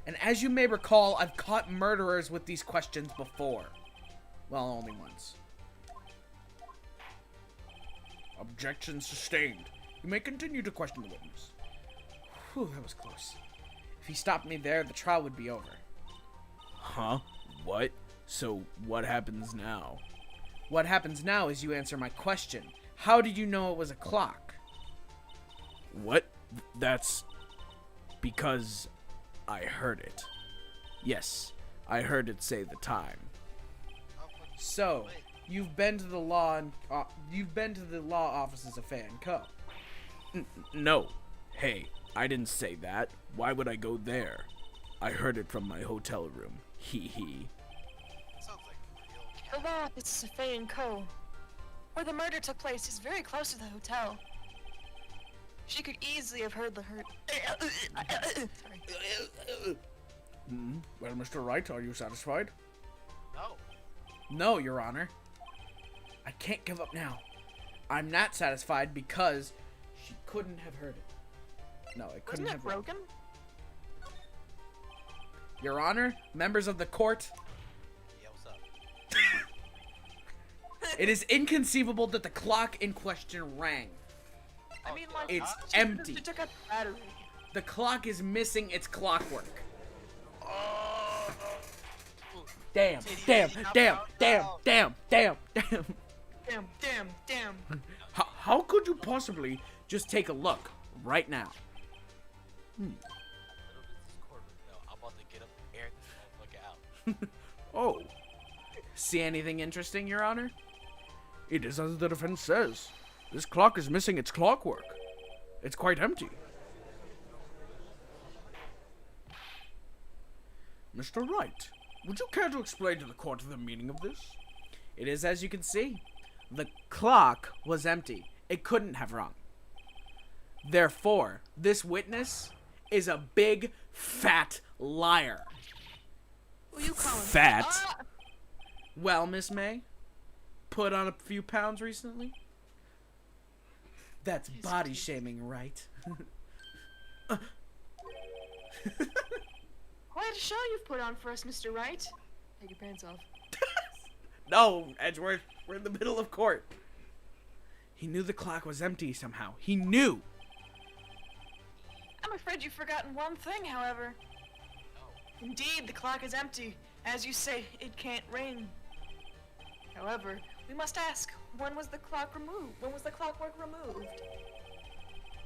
Speaker 1: And as you may recall, I've caught murderers with these questions before. Well, only once. Objection sustained. You may continue to question the witness. Whew, that was close. If he stopped me there, the trial would be over.
Speaker 3: Huh? What? So what happens now?
Speaker 1: What happens now is you answer my question. How did you know it was a clock?
Speaker 3: What? That's because I heard it. Yes, I heard it say the time.
Speaker 1: So, you've been to the law offices of Fey and Co.
Speaker 3: No. Hey, I didn't say that. Why would I go there? I heard it from my hotel room. Hee hee.
Speaker 6: Sounds like real.
Speaker 2: The law offices of Fey and Co. Where the murder took place is very close to the hotel. She could easily have heard the hurt. Sorry.
Speaker 1: Well, Mr. Wright, are you satisfied?
Speaker 6: No.
Speaker 1: No, Your Honor. I can't give up now. I'm not satisfied because she couldn't have heard it. No, it couldn't
Speaker 2: Wasn't it
Speaker 1: have.
Speaker 2: broken?
Speaker 1: Your Honor, members of the court,
Speaker 6: Yeah, what's up?
Speaker 1: it is inconceivable that the clock in question rang.
Speaker 2: I mean, like,
Speaker 1: It's
Speaker 2: she
Speaker 1: empty.
Speaker 2: took out the battery.
Speaker 1: The clock is missing its clockwork. Damn, damn, damn, damn, damn, damn, damn.
Speaker 2: Damn.
Speaker 1: How could you possibly just take a look right now?
Speaker 6: Little bit this courtroom. No, I'm about to get up and air this motherfucker out.
Speaker 1: Oh. See anything interesting, Your Honor? It is as the defense says. This clock is missing its clockwork. It's quite empty. Mr. Wright, would you care to explain to the court the meaning of this? It is as you can see. The clock was empty. It couldn't have rung. Therefore, this witness is a big, fat liar.
Speaker 2: Who you calling?
Speaker 3: Fat?
Speaker 1: Well, Miss May, put on a few pounds recently? That's body shaming, right?
Speaker 2: Quite a show you've put on for us, Mr. Wright. Take your pants off.
Speaker 1: No, Edgeworth, we're in the middle of court. He knew the clock was empty somehow. He knew.
Speaker 2: I'm afraid you've forgotten one thing, however. Indeed, the clock is empty. As you say, it can't ring. However, we must ask, when was the clock removed? When was the clockwork removed?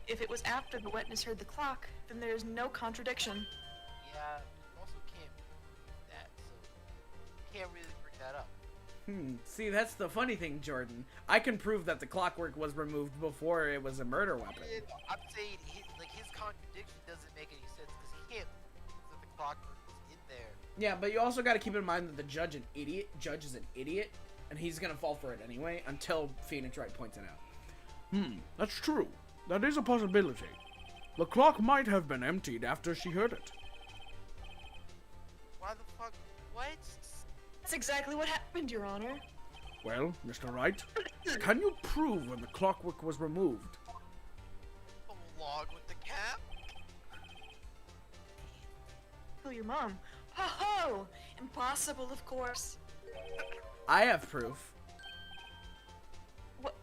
Speaker 2: If it was after the witness heard the clock, then there is no contradiction.
Speaker 6: Yeah, you also can't prove that, so can't really bring that up.
Speaker 1: See, that's the funny thing, Jordan. I can prove that the clockwork was removed before it was a murder weapon.
Speaker 6: I'm saying his contradiction doesn't make any sense because he can't prove that the clockwork was in there.
Speaker 1: Yeah, but you also got to keep in mind that the judge is an idiot, and he's gonna fall for it anyway until Phoenix Wright points it out. That's true. That is a possibility. The clock might have been emptied after she heard it.
Speaker 6: Why the fuck? What?
Speaker 2: That's exactly what happened, Your Honor.
Speaker 1: Well, Mr. Wright, can you prove when the clockwork was removed?
Speaker 6: Along with the cap?
Speaker 2: Kill your mom. Ho! Impossible, of course.
Speaker 1: I have proof.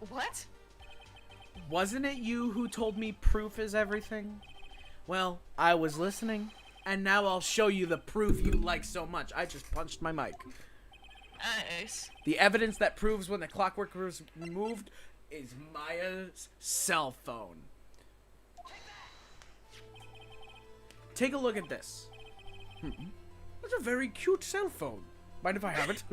Speaker 2: What?
Speaker 1: Wasn't it you who told me proof is everything? Well, I was listening, and now I'll show you the proof you like so much. I just punched my mic.
Speaker 2: Nice.
Speaker 1: The evidence that proves when the clockwork was removed is Maya's cell phone. Take a look at this. That's a very cute cell phone. Mind if I have it?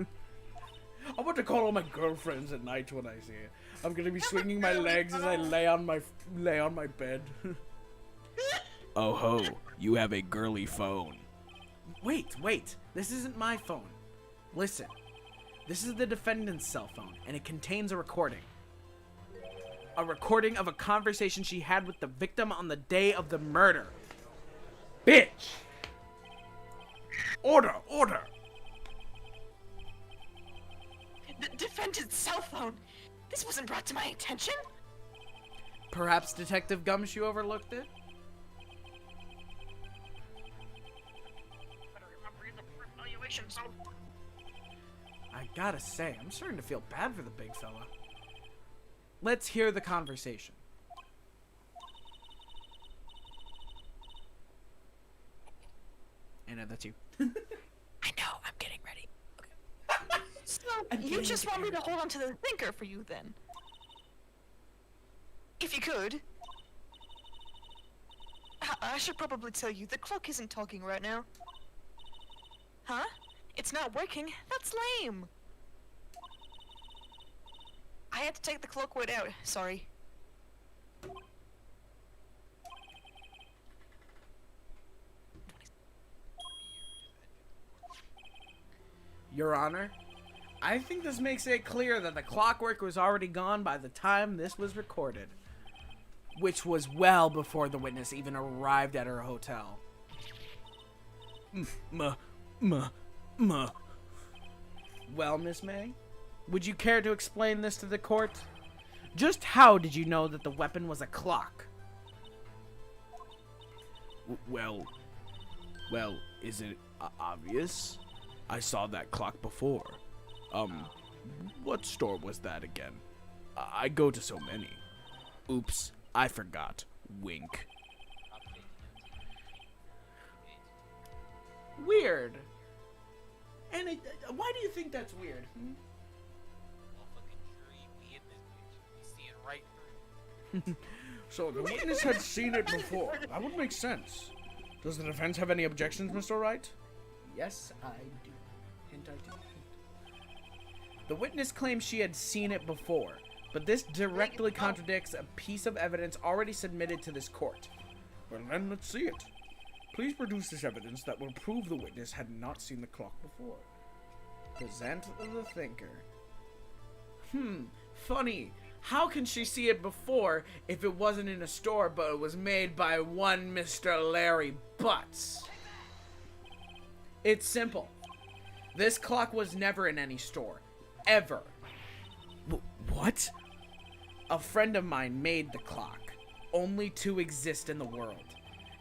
Speaker 1: I want to call all my girlfriends at night when I see it. I'm gonna be swinging my legs as I lay on my bed.
Speaker 3: Oh ho, you have a girly phone.
Speaker 1: Wait. This isn't my phone. Listen. This is the defendant's cell phone, and it contains a recording. A recording of a conversation she had with the victim on the day of the murder. Bitch! Order!
Speaker 2: The defendant's cell phone. This wasn't brought to my attention.
Speaker 1: Perhaps Detective Gumshoe overlooked it?
Speaker 2: situation, so...
Speaker 1: I gotta say, I'm starting to feel bad for the big fella. Let's hear the conversation. Anna, that's you.
Speaker 2: I know, I'm getting ready. Okay. So, you just want me to hold on to the thinker for you, then? If you could. I should probably tell you, the clock isn't talking right now. Huh? It's not working? That's lame! I had to take the clock word out, sorry.
Speaker 1: Your Honor, I think this makes it clear that the clockwork was already gone by the time this was recorded. Which was well before the witness even arrived at her hotel. Well, Miss May, would you care to explain this to the court? Just how did you know that the weapon was a clock?
Speaker 3: Well, is it obvious? I saw that clock before. What store was that again? I go to so many. Oops, I forgot. Wink.
Speaker 1: Weird. And why do you think that's weird?
Speaker 7: So the witness had seen it before. That would make sense. Does the defense have any objections, Mr. Wright?
Speaker 1: Yes, I do. Hint, I do. The witness claims she had seen it before, but this directly contradicts a piece of evidence already submitted to this court.
Speaker 7: Well then, let's see it. Please produce this evidence that will prove the witness had not seen the clock before.
Speaker 1: Present the thinker. Funny. How can she see it before if it wasn't in a store but it was made by one Mr. Larry Butts? It's simple. This clock was never in any store. Ever.
Speaker 3: What?
Speaker 1: A friend of mine made the clock. Only two exist in the world.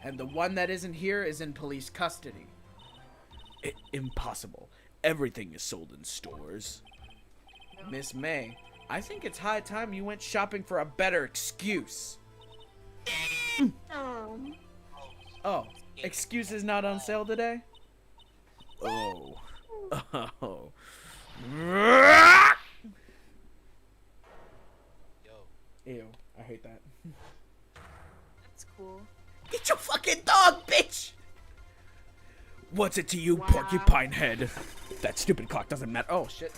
Speaker 1: And the one that isn't here is in police custody.
Speaker 3: Impossible. Everything is sold in stores.
Speaker 1: Miss May, I think it's high time you went shopping for a better excuse. Oh, excuse is not on sale today?
Speaker 3: Oh. Oh.
Speaker 1: Ew, I hate that.
Speaker 2: That's cool.
Speaker 3: Get your fucking dog, bitch! What's it to you, porcupine head? That stupid clock doesn't matter. Oh, shit.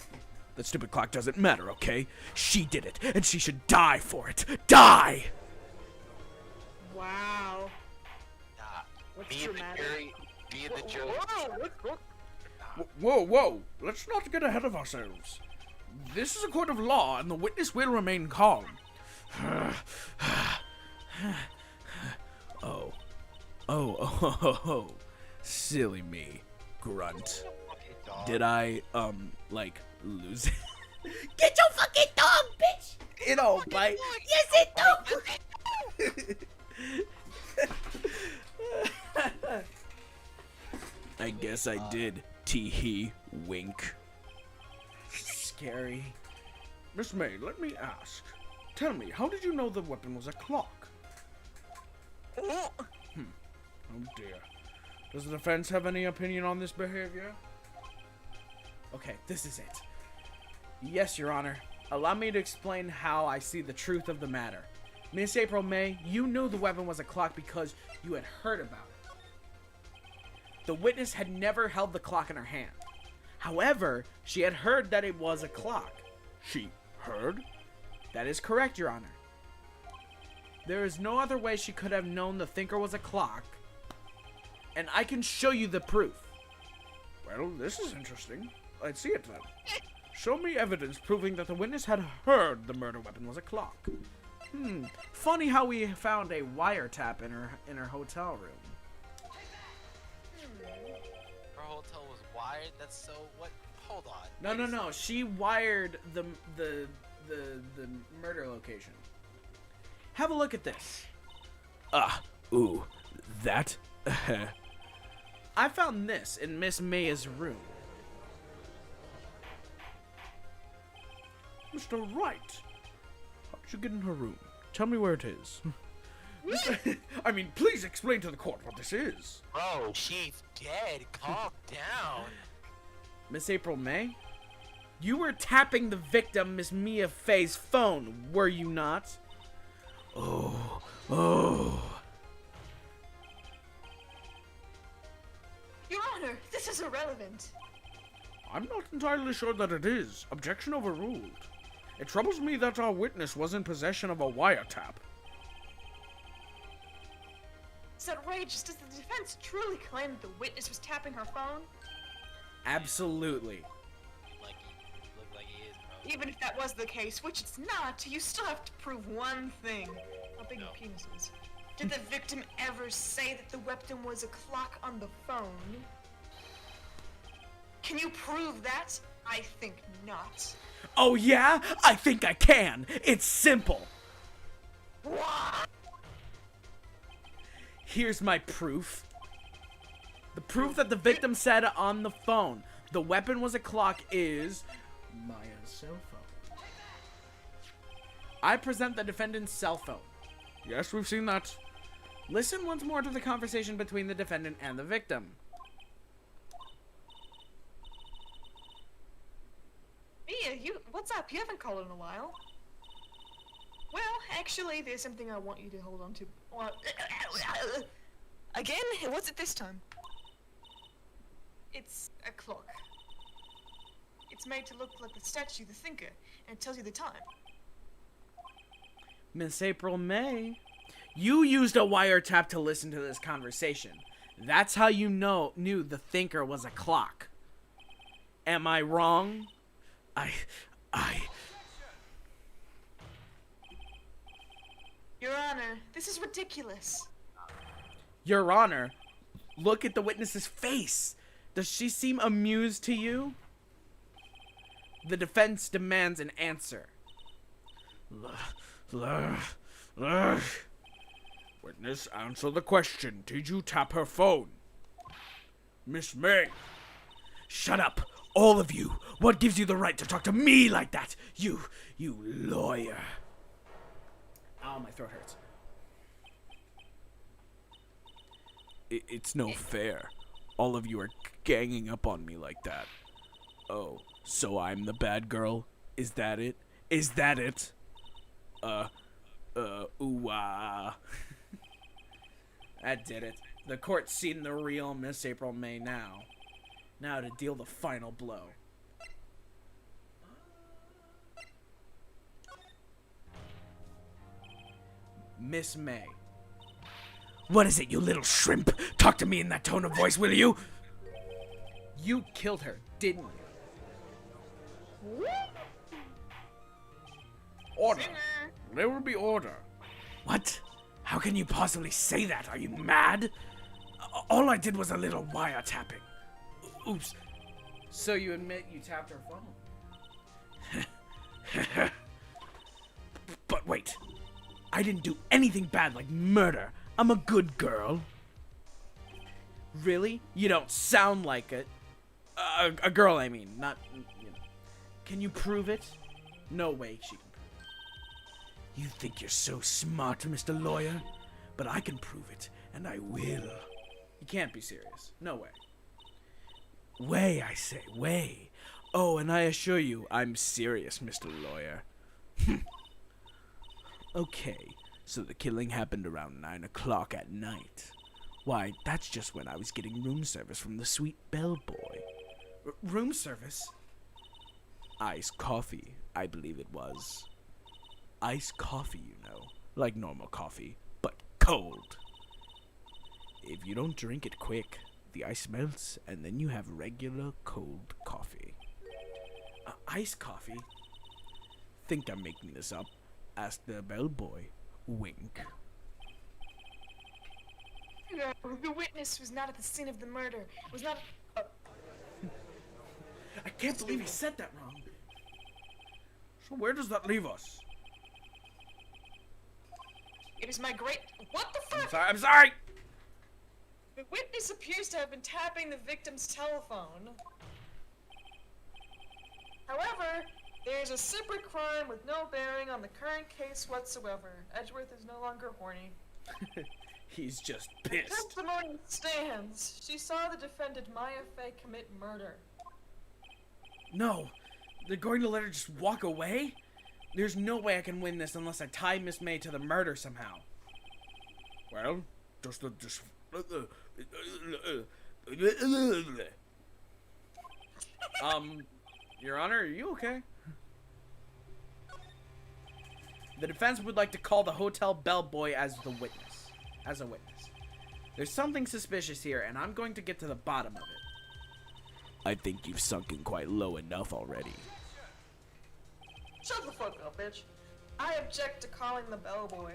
Speaker 3: That stupid clock doesn't matter, okay? She did it, and she should die for it. Die!
Speaker 4: Wow.
Speaker 6: Nah.
Speaker 4: What's
Speaker 6: Me and the
Speaker 4: dramatic?
Speaker 6: jury, me and the judge.
Speaker 7: Whoa, let's not get ahead of ourselves. This is a court of law, and the witness will remain calm.
Speaker 3: Oh. Silly me, grunt. Did I, lose it?
Speaker 5: Get your fucking dog, bitch!
Speaker 1: It don't bite.
Speaker 5: Yes, it do!
Speaker 3: I guess I did. Tee-hee, wink.
Speaker 1: Scary.
Speaker 7: Miss May, let me ask. Tell me, how did you know the weapon was a clock? Oh dear. Does the defense have any opinion on this behavior?
Speaker 1: Okay, this is it. Yes, Your Honor. Allow me to explain how I see the truth of the matter. Miss April May, you knew the weapon was a clock because you had heard about it. The witness had never held the clock in her hand. However, she had heard that it was a clock.
Speaker 7: She heard?
Speaker 1: That is correct, Your Honor. There is no other way she could have known the thinker was a clock, and I can show you the proof.
Speaker 7: Well, this is interesting. Let's see it then. Show me evidence proving that the witness had heard the murder weapon was a clock.
Speaker 1: Funny how we found a wiretap in her hotel room.
Speaker 6: Her hotel was wired. That's so what? Hold on.
Speaker 1: No. She wired the murder location. Have a look at this.
Speaker 3: That?
Speaker 1: I found this in Miss Maya's room.
Speaker 7: Mr. Wright, how did you get in her room? Tell me where it is. I mean, please explain to the court what this is.
Speaker 6: Bro, she's dead. Calm down.
Speaker 1: Miss April May? You were tapping the victim, Miss Mia Fey's phone, were you not?
Speaker 3: Oh.
Speaker 2: Your Honor, this is irrelevant.
Speaker 7: I'm not entirely sure that it is. Objection overruled. It troubles me that our witness was in possession of a wiretap.
Speaker 2: It's outrageous. Does the defense truly claim that the witness was tapping her phone?
Speaker 1: Absolutely.
Speaker 6: Like he look like he is, bro.
Speaker 2: Even if that was the case, which it's not, you still have to prove one thing. How big your penis is. Did the victim ever say that the weapon was a clock on the phone? Can you prove that? I think not.
Speaker 1: Oh yeah? I think I can. It's simple.
Speaker 2: What?
Speaker 1: Here's my proof. The proof that the victim said on the phone the weapon was a clock is Maya's cell phone. I present the defendant's cell phone.
Speaker 7: Yes, we've seen that.
Speaker 1: Listen once more to the conversation between the defendant and the victim.
Speaker 2: Mia, what's up? You haven't called in a while. Well, actually, there's something I want you to hold on to. Again? What's it this time? It's a clock. It's made to look like the statue, the thinker, and it tells you the time.
Speaker 1: Miss April May, you used a wiretap to listen to this conversation. That's how you knew the thinker was a clock. Am I wrong?
Speaker 2: Your Honor, this is ridiculous.
Speaker 1: Your Honor, look at the witness's face. Does she seem amused to you? The defense demands an answer.
Speaker 7: Witness, answer the question. Did you tap her phone? Miss May.
Speaker 3: Shut up, all of you. What gives you the right to talk to me like that? You lawyer.
Speaker 1: Ow, my throat hurts.
Speaker 3: It's no fair. All of you are ganging up on me like that. Oh, so I'm the bad girl? Is that it? Is that it? Ooh-ah.
Speaker 1: That did it. The court's seen the real Miss April May now. Now to deal the final blow. Miss May.
Speaker 3: What is it, you little shrimp? Talk to me in that tone of voice, will you?
Speaker 1: You killed her, didn't you?
Speaker 7: Order. There will be order.
Speaker 3: What? How can you possibly say that? Are you mad? All I did was a little wiretapping. Oops.
Speaker 1: So you admit you tapped her phone?
Speaker 3: But wait. I didn't do anything bad like murder. I'm a good girl.
Speaker 1: Really? You don't sound like it. A girl, I mean, not, you know. Can you prove it? No way she can prove it.
Speaker 3: You think you're so smart, Mr. Lawyer? But I can prove it, and I will.
Speaker 1: You can't be serious. No way.
Speaker 3: Way, I say, way. Oh, and I assure you, I'm serious, Mr. Lawyer. Okay, so the killing happened around 9 o'clock at night. Why, that's just when I was getting room service from the sweet bellboy.
Speaker 1: Room service?
Speaker 3: Iced coffee, I believe it was. Iced coffee, you know. Like normal coffee, but cold. If you don't drink it quick, the ice melts, and then you have regular cold coffee.
Speaker 1: Iced coffee?
Speaker 3: Think I'm making this up? Asked the bellboy. Wink.
Speaker 2: No, the witness was not at the scene of the murder. Was not.
Speaker 1: I can't believe he said that wrong.
Speaker 7: So where does that leave us?
Speaker 2: It is my great. What the fuck?
Speaker 7: I'm sorry.
Speaker 2: The witness appears to have been tapping the victim's telephone. However, there There's a separate crime with no bearing on the current case whatsoever. Edgeworth is no longer horny.
Speaker 7: He's just pissed.
Speaker 2: Testimony stands. She saw the defendant Maya Fey commit murder.
Speaker 7: No, they're going to let her just walk away? There's no way I can win this unless I tie Miss May to the murder somehow. Well, just Your Honor, are you okay? The defense would like to call the hotel bellboy as a witness. There's something suspicious here, and I'm going to get to the bottom of it.
Speaker 3: I think you've sunk in quite low enough already.
Speaker 2: Shut the fuck up, bitch. I object to calling the bellboy.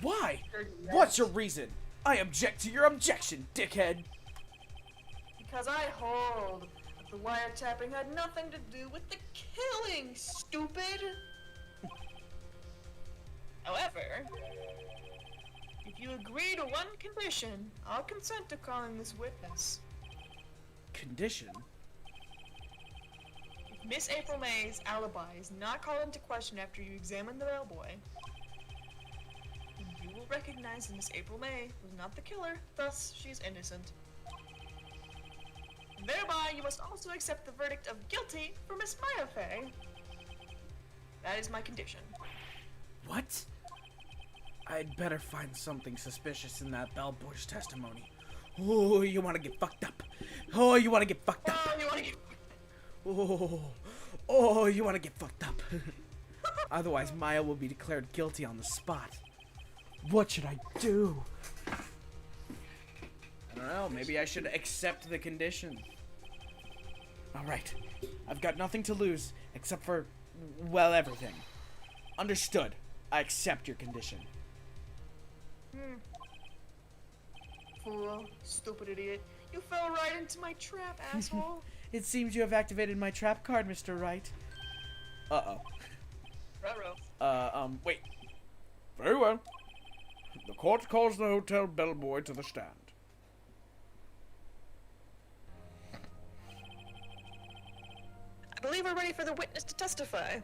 Speaker 7: Why? What's your reason? I object to your objection, dickhead.
Speaker 2: Because I hold that the wiretapping had nothing to do with the killing, stupid. However, if you agree to one condition, I'll consent to calling this witness.
Speaker 7: Condition?
Speaker 2: If Miss April May's alibi is not called into question after you examine the bellboy, then you will recognize that Miss April May was not the killer, thus she is innocent. And thereby, you must also accept the verdict of guilty for Miss Maya Fey. That is my condition.
Speaker 7: What? I'd better find something suspicious in that bellboy's testimony. Oh, you want to get fucked up. Oh, you want to get fucked up.
Speaker 2: Oh, you wanna get...
Speaker 7: Oh, you want to get fucked up. Otherwise, Maya will be declared guilty on the spot. What should I do? I don't know. Maybe I should accept the condition. All right. I've got nothing to lose except for, well, everything. Understood. I accept your condition.
Speaker 2: Fool. Stupid idiot. You fell right into my trap, asshole.
Speaker 7: It seems you have activated my trap card, Mr. Wright. Uh-oh.
Speaker 2: Ruh-roh.
Speaker 7: Wait. Very well. The court calls the hotel bellboy to the stand.
Speaker 2: I believe we're ready for the witness to testify.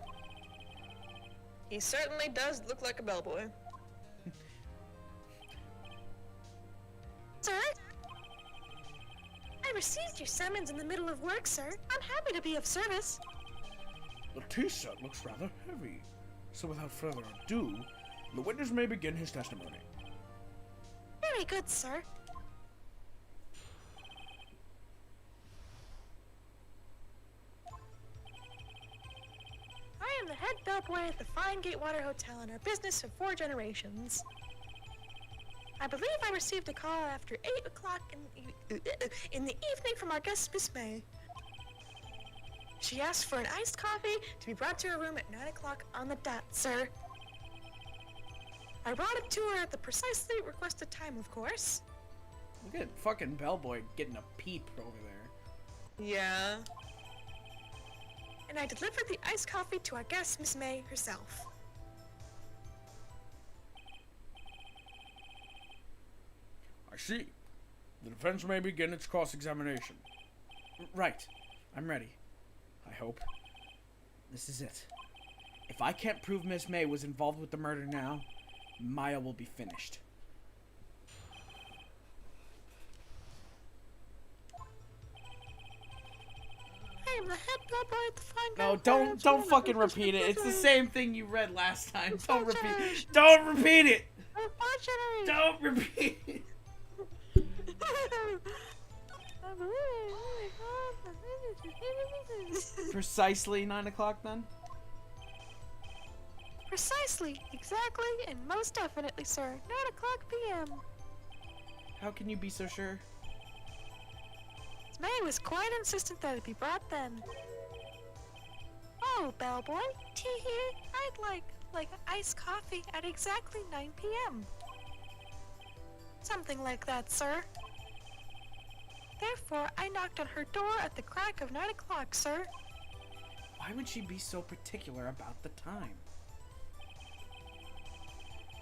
Speaker 2: He certainly does look like a bellboy.
Speaker 4: Sir? I received your summons in the middle of work, sir. I'm happy to be of service.
Speaker 7: The tea set looks rather heavy. So without further ado, the witness may begin his testimony.
Speaker 4: Very good, sir. I am the head bellboy at the Fine Gatewater Hotel in our business of 4 generations. I believe I received a call after 8 o'clock in the evening from our guest, Miss May. She asked for an iced coffee to be brought to her room at 9 o'clock on the dot, sir. I brought it to her at the precisely requested time, of course.
Speaker 7: Look at fucking bellboy getting a peep over there.
Speaker 2: Yeah.
Speaker 4: And I delivered the iced coffee to our guest, Miss May herself.
Speaker 7: I see. The defense may begin its cross-examination. Right. I'm ready. I hope. This is it. If I can't prove Miss May was involved with the murder now, Maya will be finished.
Speaker 4: I am the head bellboy at the Fine
Speaker 7: No,
Speaker 4: Gatewater
Speaker 7: don't fucking repeat it. It's the same thing you read last time. Don't repeat. Don't repeat it.
Speaker 4: Unfortunately.
Speaker 7: Don't repeat it. Precisely 9 o'clock then?
Speaker 4: Precisely, exactly, and most definitely, sir. 9 o'clock p.m.
Speaker 7: How can you be so sure?
Speaker 4: May was quite insistent that it be brought then. Oh, bellboy, tea here. I'd like iced coffee at exactly 9 p.m. Something like that, sir. Therefore, I knocked on her door at the crack of 9 o'clock, sir.
Speaker 7: Why would she be so particular about the time?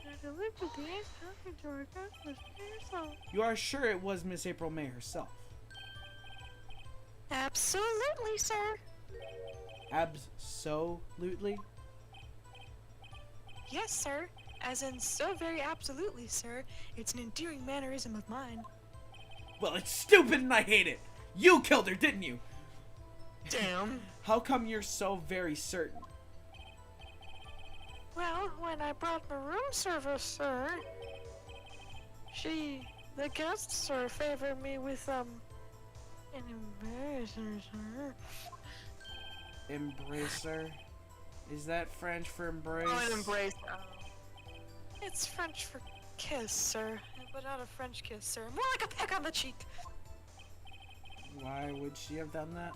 Speaker 4: I delivered the iced coffee to her guest, herself.
Speaker 7: You are sure it was Miss April May herself?
Speaker 4: Absolutely, sir.
Speaker 1: Absolutely?
Speaker 2: Yes, sir. As in, so very absolutely, sir. It's an endearing mannerism of mine.
Speaker 1: Well, it's stupid and I hate it. You killed her, didn't you?
Speaker 2: Damn.
Speaker 1: How come you're so very certain?
Speaker 2: Well, when I brought the room service, sir, the guests, sir, favored me with, an embarrasser, sir.
Speaker 1: Embracer? Is that French for embrace?
Speaker 2: Oh, an embrace. It's French for kiss, sir. But not a French kiss, sir. More like a peck on the cheek.
Speaker 1: Why would she have done that?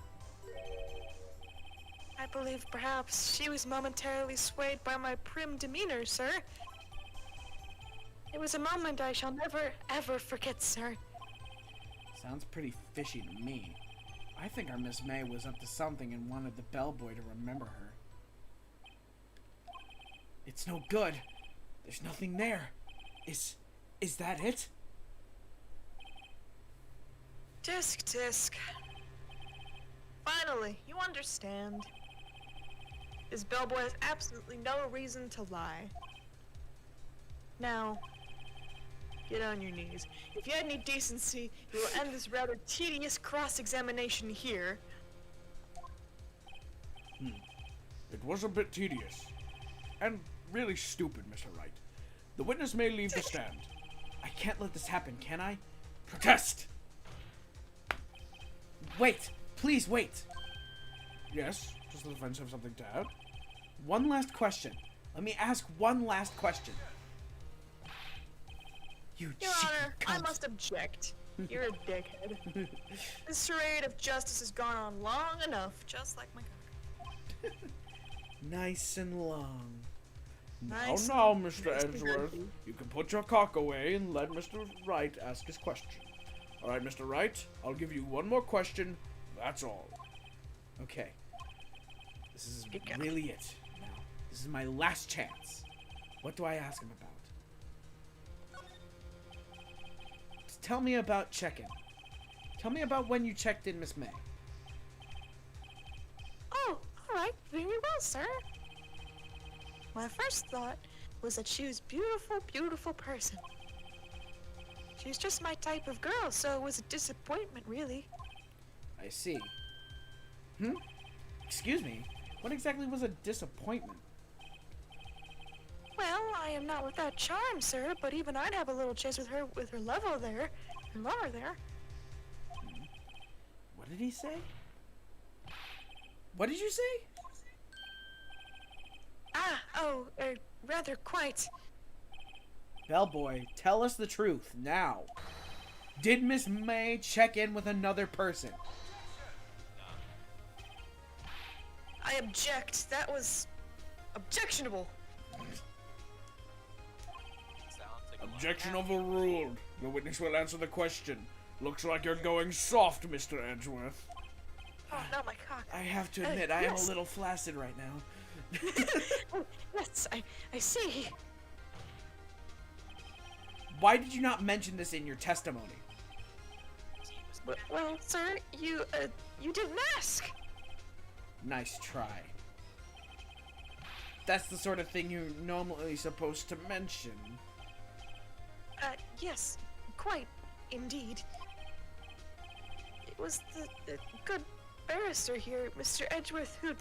Speaker 2: I believe perhaps she was momentarily swayed by my prim demeanor, sir. It was a moment I shall never, ever forget, sir.
Speaker 1: Sounds pretty fishy to me. I think our Miss May was up to something and wanted the bellboy to remember her. It's no good. There's nothing there. Is that it?
Speaker 2: Tisk. Finally, you understand. This bellboy has absolutely no reason to lie. Now, get on your knees. If you had any decency, you will end this rather tedious cross-examination here.
Speaker 7: It was a bit tedious. And really stupid, Mr. Wright. The witness may leave the stand.
Speaker 1: I can't let this happen, can I?
Speaker 7: Protest!
Speaker 1: Wait! Please wait!
Speaker 7: Yes? Does the defense have something to add?
Speaker 1: One last question. Let me ask one last question. You
Speaker 2: Your
Speaker 1: cheeky
Speaker 2: Honor, I
Speaker 1: cunt.
Speaker 2: must object. You're a dickhead. This charade of justice has gone on long enough, just like my cock.
Speaker 1: Nice and long.
Speaker 2: Nice.
Speaker 7: Now, Mr. Edgeworth, you can put your cock away and let Mr. Wright ask his question. Alright, Mr. Wright, I'll give you one more question. That's all.
Speaker 1: Okay. This is really it. Now, this is my last chance. What do I ask him about? Just tell me about check-in. Tell me about when you checked in Miss May.
Speaker 2: Oh, alright, very well, sir. My first thought was that she was beautiful person. She's just my type of girl, so it was a disappointment, really.
Speaker 1: I see. Excuse me? What exactly was a disappointment?
Speaker 2: Well, I am not without charm, sir, but even I'd have a little chase with her lover there. Her lover there.
Speaker 1: What did he say? What did you say?
Speaker 2: Rather quite.
Speaker 1: Bellboy, tell us the truth, now. Did Miss May check in with another person?
Speaker 2: I object. That was objectionable.
Speaker 7: Objection overruled. The witness will answer the question. Looks like you're going soft, Mr. Edgeworth.
Speaker 2: Oh, no, my cock.
Speaker 1: I have to admit, I am a
Speaker 2: yes.
Speaker 1: little flaccid right now.
Speaker 2: Yes, I see.
Speaker 1: Why did you not mention this in your testimony?
Speaker 2: Well, sir, you didn't ask.
Speaker 1: Nice try. That's the sort of thing you're normally supposed to mention.
Speaker 2: Yes, quite, indeed. It was the good barrister here, Mr. Edgeworth, who...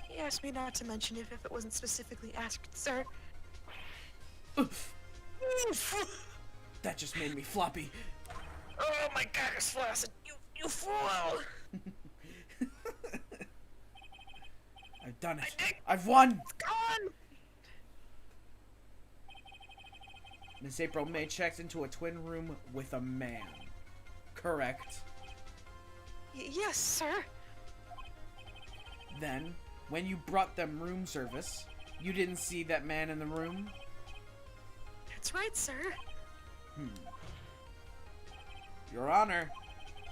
Speaker 2: He asked me not to mention it if it wasn't specifically asked, sir.
Speaker 1: That just made me floppy.
Speaker 2: Oh, my cock is flaccid. You fool!
Speaker 1: I've done it. I've won!
Speaker 2: It's gone!
Speaker 1: Miss April May checks into a twin room with a man. Correct.
Speaker 2: Yes, sir.
Speaker 1: Then, when you brought them room service, you didn't see that man in the room?
Speaker 2: That's right, sir.
Speaker 1: Your Honor,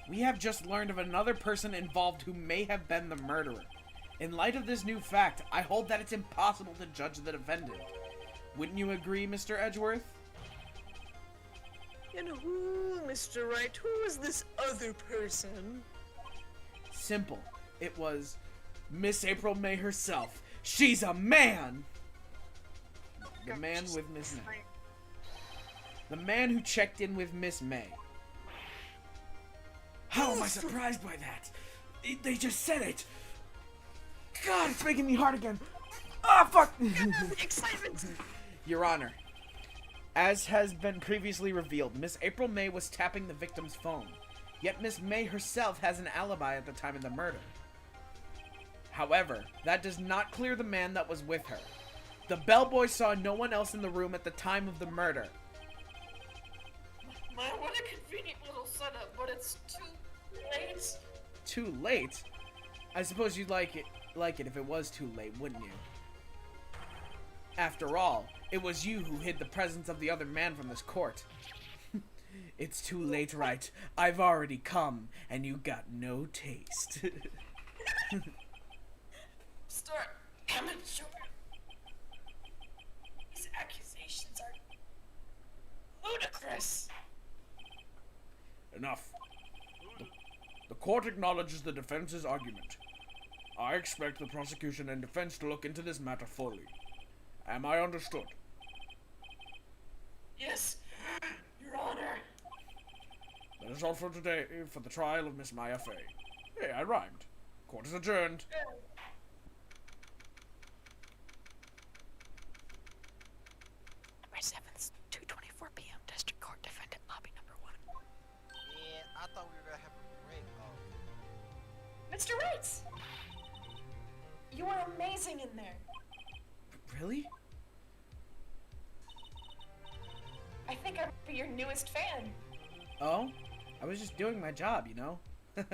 Speaker 1: we have just learned of another person involved who may have been the murderer. In light of this new fact, I hold that it's impossible to judge the defendant. Wouldn't you agree, Mr. Edgeworth?
Speaker 2: And who, Mr. Wright, who is this other person?
Speaker 1: Simple. It was Miss April May herself. She's a man! The man with Miss May. The man who checked in with Miss May. How am I surprised by that? They just said it. God, it's making me hard again. Ah, fuck!
Speaker 2: Excitement!
Speaker 1: Your Honor, as has been previously revealed, Miss April May was tapping the victim's phone. Yet Miss May herself has an alibi at the time of the murder. However, that does not clear the man that was with her. The bellboy saw no one else in the room at the time of the murder.
Speaker 4: My, what a convenient little setup, but it's too late.
Speaker 1: Too late? I suppose you'd like it if it was too late, wouldn't you? After all, it was you who hid the presence of the other man from this court. It's too late, Wright. I've already come, and you got no taste.
Speaker 4: Start amateur. These accusations are ludicrous.
Speaker 7: Enough. The court acknowledges the defense's argument. I expect the prosecution and defense to look into this matter fully. Am I understood?
Speaker 4: Yes, Your Honor.
Speaker 7: That is all for today for the trial of Miss Maya Fey. Hey, I rhymed. Court is adjourned.
Speaker 4: May 7th, 2:24 p.m. District Court Defendant Lobby Number 1.
Speaker 6: Yeah, I thought we were gonna have a break. Oh.
Speaker 4: Mr. Wright! You are amazing in there.
Speaker 1: Really?
Speaker 4: I think I'm your newest fan.
Speaker 1: Oh? I was just doing my job, you know?
Speaker 4: Then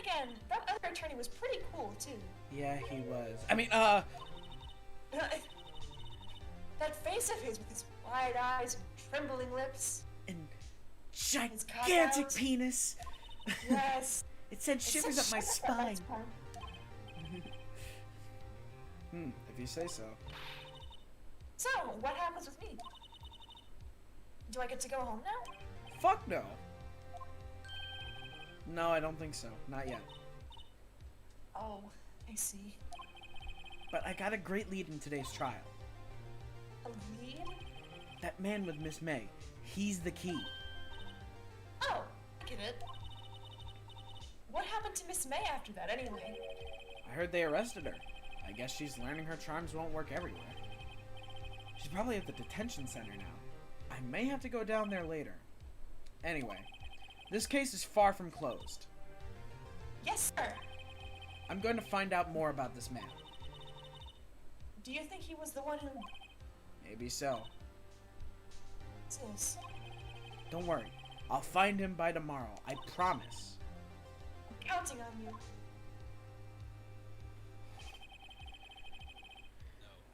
Speaker 4: again, that other attorney was pretty cool, too.
Speaker 1: Yeah, he was. I mean,
Speaker 4: That face of his with his wide eyes and trembling lips.
Speaker 1: and
Speaker 4: His
Speaker 1: gigantic
Speaker 4: cutouts.
Speaker 1: penis.
Speaker 4: Yes.
Speaker 1: It sent shivers up my spine. If you say so.
Speaker 4: So, what happens with me? Do I get to go home now?
Speaker 1: Fuck no. No, I don't think so. Not yet.
Speaker 4: Oh, I see.
Speaker 1: But I got a great lead in today's trial.
Speaker 4: A lead?
Speaker 1: That man with Miss May. He's the key.
Speaker 4: Oh, I get it. What happened to Miss May after that, anyway?
Speaker 1: I heard they arrested her. I guess she's learning her charms won't work everywhere. She's probably at the detention center now. I may have to go down there later. Anyway, this case is far from closed.
Speaker 4: Yes, sir.
Speaker 1: I'm going to find out more about this man.
Speaker 4: Do you think he was the one who...
Speaker 1: Maybe so.
Speaker 4: Sis,
Speaker 1: Don't worry. I'll find him by tomorrow. I promise.
Speaker 4: I'm counting on you.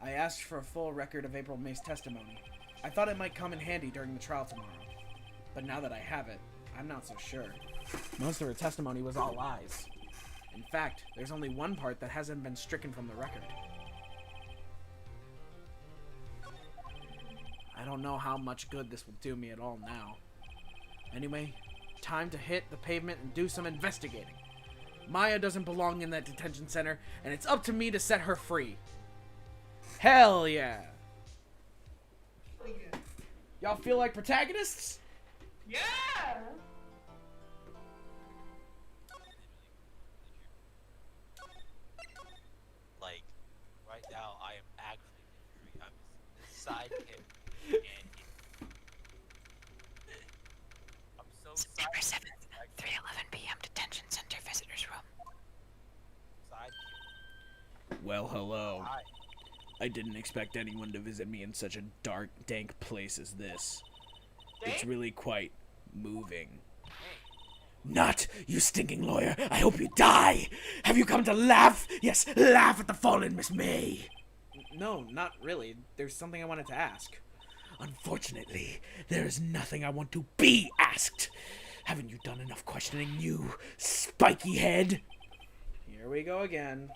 Speaker 1: I asked for a full record of April May's testimony. I thought it might come in handy during the trial tomorrow. But now that I have it, I'm not so sure. Most of her testimony was all lies. In fact, there's only one part that hasn't been stricken from the record. I don't know how much good this will do me at all now. Anyway, time to hit the pavement and do some investigating. Maya doesn't belong in that detention center, and it's up to me to set her free. Hell yeah! Y'all feel like protagonists?
Speaker 4: Yeah!
Speaker 6: Like, right now, I am actually free. I'm beside him, and I'm so
Speaker 4: September
Speaker 6: excited.
Speaker 4: 7th, 3:11 p.m. Detention Center Visitors Room.
Speaker 6: Beside
Speaker 3: Well, hello.
Speaker 6: him.
Speaker 3: I didn't expect anyone to visit me in such a dark, dank place as this. It's really quite moving. Not, you stinking lawyer! I hope you die! Have you come to laugh? Yes, laugh at the fallen Miss May!
Speaker 1: No, not really. There's something I wanted to ask.
Speaker 3: Unfortunately, there is nothing I want to be asked. Haven't you done enough questioning, you spiky head?
Speaker 1: Here we go again.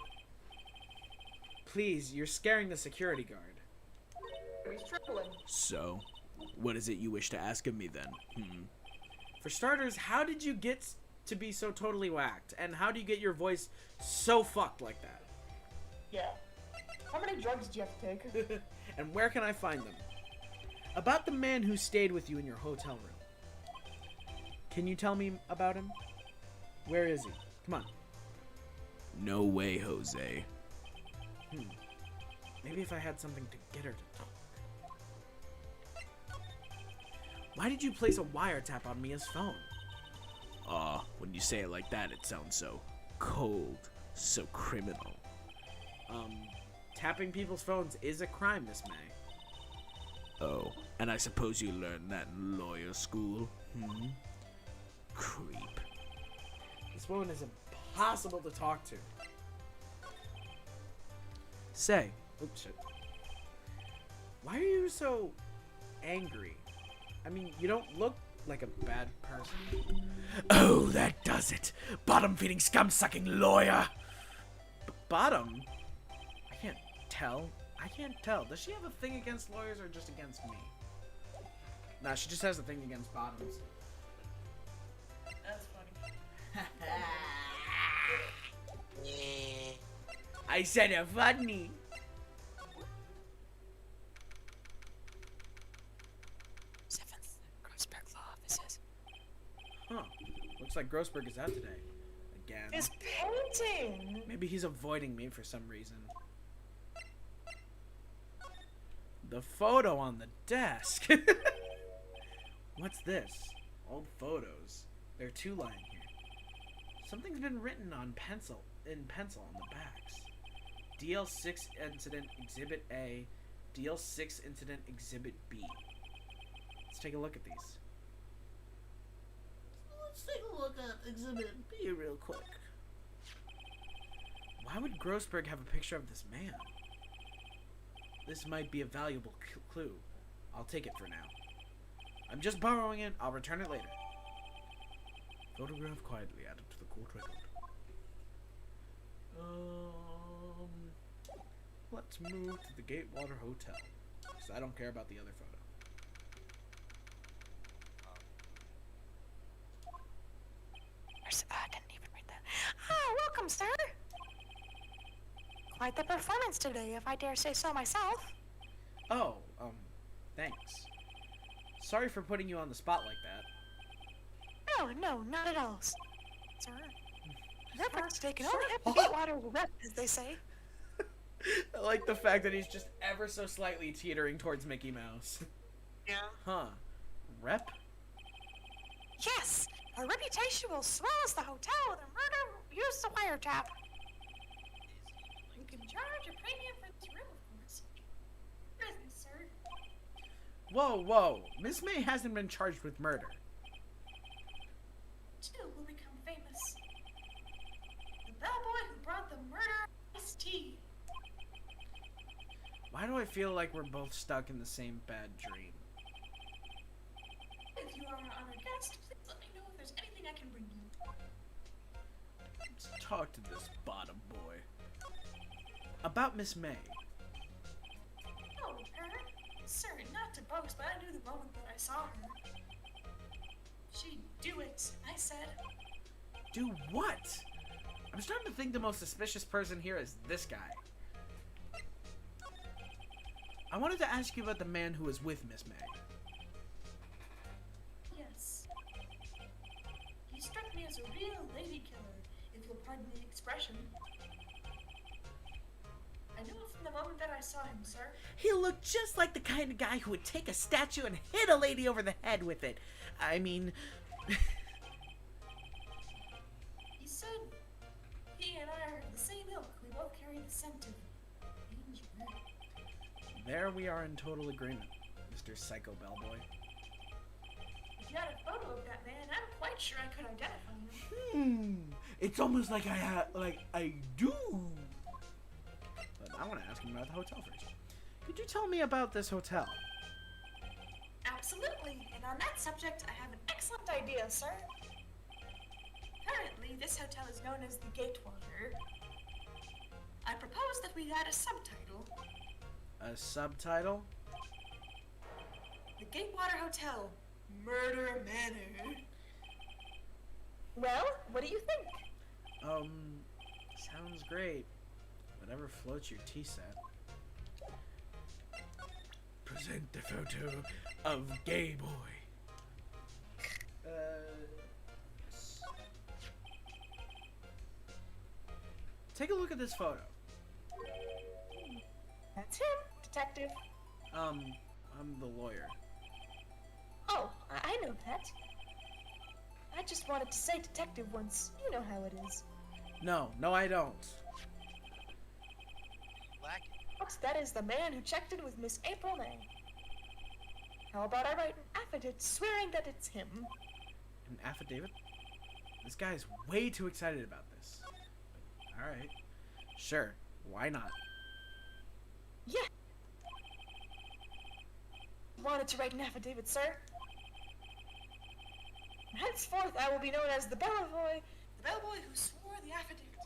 Speaker 1: Please, you're scaring the security guard.
Speaker 4: He's trembling.
Speaker 3: So, what is it you wish to ask of me then?
Speaker 1: For starters, how did you get to be so totally whacked? And how do you get your voice so fucked like that?
Speaker 2: Yeah. How many drugs do you have to take?
Speaker 1: And where can I find them? About the man who stayed with you in your hotel room. Can you tell me about him? Where is he? Come on.
Speaker 3: No way, Jose.
Speaker 1: Maybe if I had something to get her to talk. Why did you place a wiretap on Mia's phone?
Speaker 3: When you say it like that, it sounds so cold, so criminal.
Speaker 1: Tapping people's phones is a crime, Miss May.
Speaker 3: Oh, and I suppose you learned that in lawyer school? Creep.
Speaker 1: This woman is impossible to talk to. Say, oops, shit. Why are you so angry? I mean, you don't look like a bad person.
Speaker 3: Oh, that does it. Bottom-feeding, scum-sucking lawyer.
Speaker 1: Bottom? I can't tell. I can't tell. Does she have a thing against lawyers or just against me? Nah, she just has a thing against bottoms.
Speaker 2: That's funny.
Speaker 1: I said a funny.
Speaker 4: Seventh, Grossberg Law Offices.
Speaker 1: Huh. Looks like Grossberg is out today. Again.
Speaker 2: His painting!
Speaker 1: Maybe he's avoiding me for some reason. The photo on the desk. What's this? Old photos. There are two lying here. Something's been written on pencil on the backs. DL6 Incident Exhibit A, DL6 Incident Exhibit B. Let's take a look at these.
Speaker 5: Let's take a look at Exhibit B real quick.
Speaker 1: Why would Grossberg have a picture of this man? This might be a valuable clue. I'll take it for now. I'm just borrowing it. I'll return it later. Photograph quietly added to the court record. Let's move to the Gatewater Hotel. Because I don't care about the other photo.
Speaker 4: Didn't even read that. Ah, welcome, sir. Quite the performance today, if I dare say so myself.
Speaker 1: Oh, thanks. Sorry for putting you on the spot like that.
Speaker 4: No, not at all, sir. Reference taken only have to get water rep, as they say.
Speaker 1: I like the fact that he's just ever so slightly teetering towards Mickey Mouse.
Speaker 2: Yeah.
Speaker 1: Huh. Rep?
Speaker 4: Yes, our reputation will swell as the hotel with a murder use the wiretap. You can charge a premium for this room, of course. Business, sir.
Speaker 1: Whoa. Miss May hasn't been charged with murder.
Speaker 4: Two will become famous. The bellboy who brought the murder iced tea.
Speaker 1: Why do I feel like we're both stuck in the same bad dream?
Speaker 4: If you are an honored guest, please let me know if there's anything I can bring you.
Speaker 1: Let's talk to this bottom boy. About Miss May.
Speaker 4: Oh, her? Sir, not to boast, but I knew the moment that I saw her. She'd do it, I said.
Speaker 1: Do what? I'm starting to think the most suspicious person here is this guy. I wanted to ask you about the man who was with Miss May.
Speaker 4: Yes. He struck me as a real lady killer, if you'll pardon the expression. I knew it from the moment that I saw him, sir.
Speaker 5: He looked just like the kind of guy who would take a statue and hit a lady over the head with it. I mean...
Speaker 4: He said he and I are of the same ilk. We both carry the scent of danger.
Speaker 1: There we are in total agreement, Mr. Psycho Bellboy.
Speaker 4: If you had a photo of that man, I'm quite sure I could identify him.
Speaker 1: It's almost like I do. But I want to ask him about the hotel first. Could you tell me about this hotel?
Speaker 4: Absolutely, and on that subject, I have an excellent idea, sir. Currently, this hotel is known as the Gatewater. I propose that we add a subtitle.
Speaker 1: A subtitle?
Speaker 4: The Gatewater Hotel, Murder Manor. Well, what do you think?
Speaker 1: Sounds great. Whatever floats your tea set.
Speaker 7: Present the photo of gay boy.
Speaker 1: Take a look at this photo.
Speaker 4: That's him, detective.
Speaker 1: I'm the lawyer.
Speaker 4: Oh, I know that. I just wanted to say detective once. You know how it is.
Speaker 1: No, I don't.
Speaker 6: Lacking.
Speaker 4: Folks, that is the man who checked in with Miss April May. How about I write an affidavit swearing that it's him?
Speaker 1: An affidavit? This guy's way too excited about this. Alright. Sure, why not?
Speaker 4: Yeah. Wanted to write an affidavit, sir. Henceforth, I will be known as the bellboy who swore the affidavit.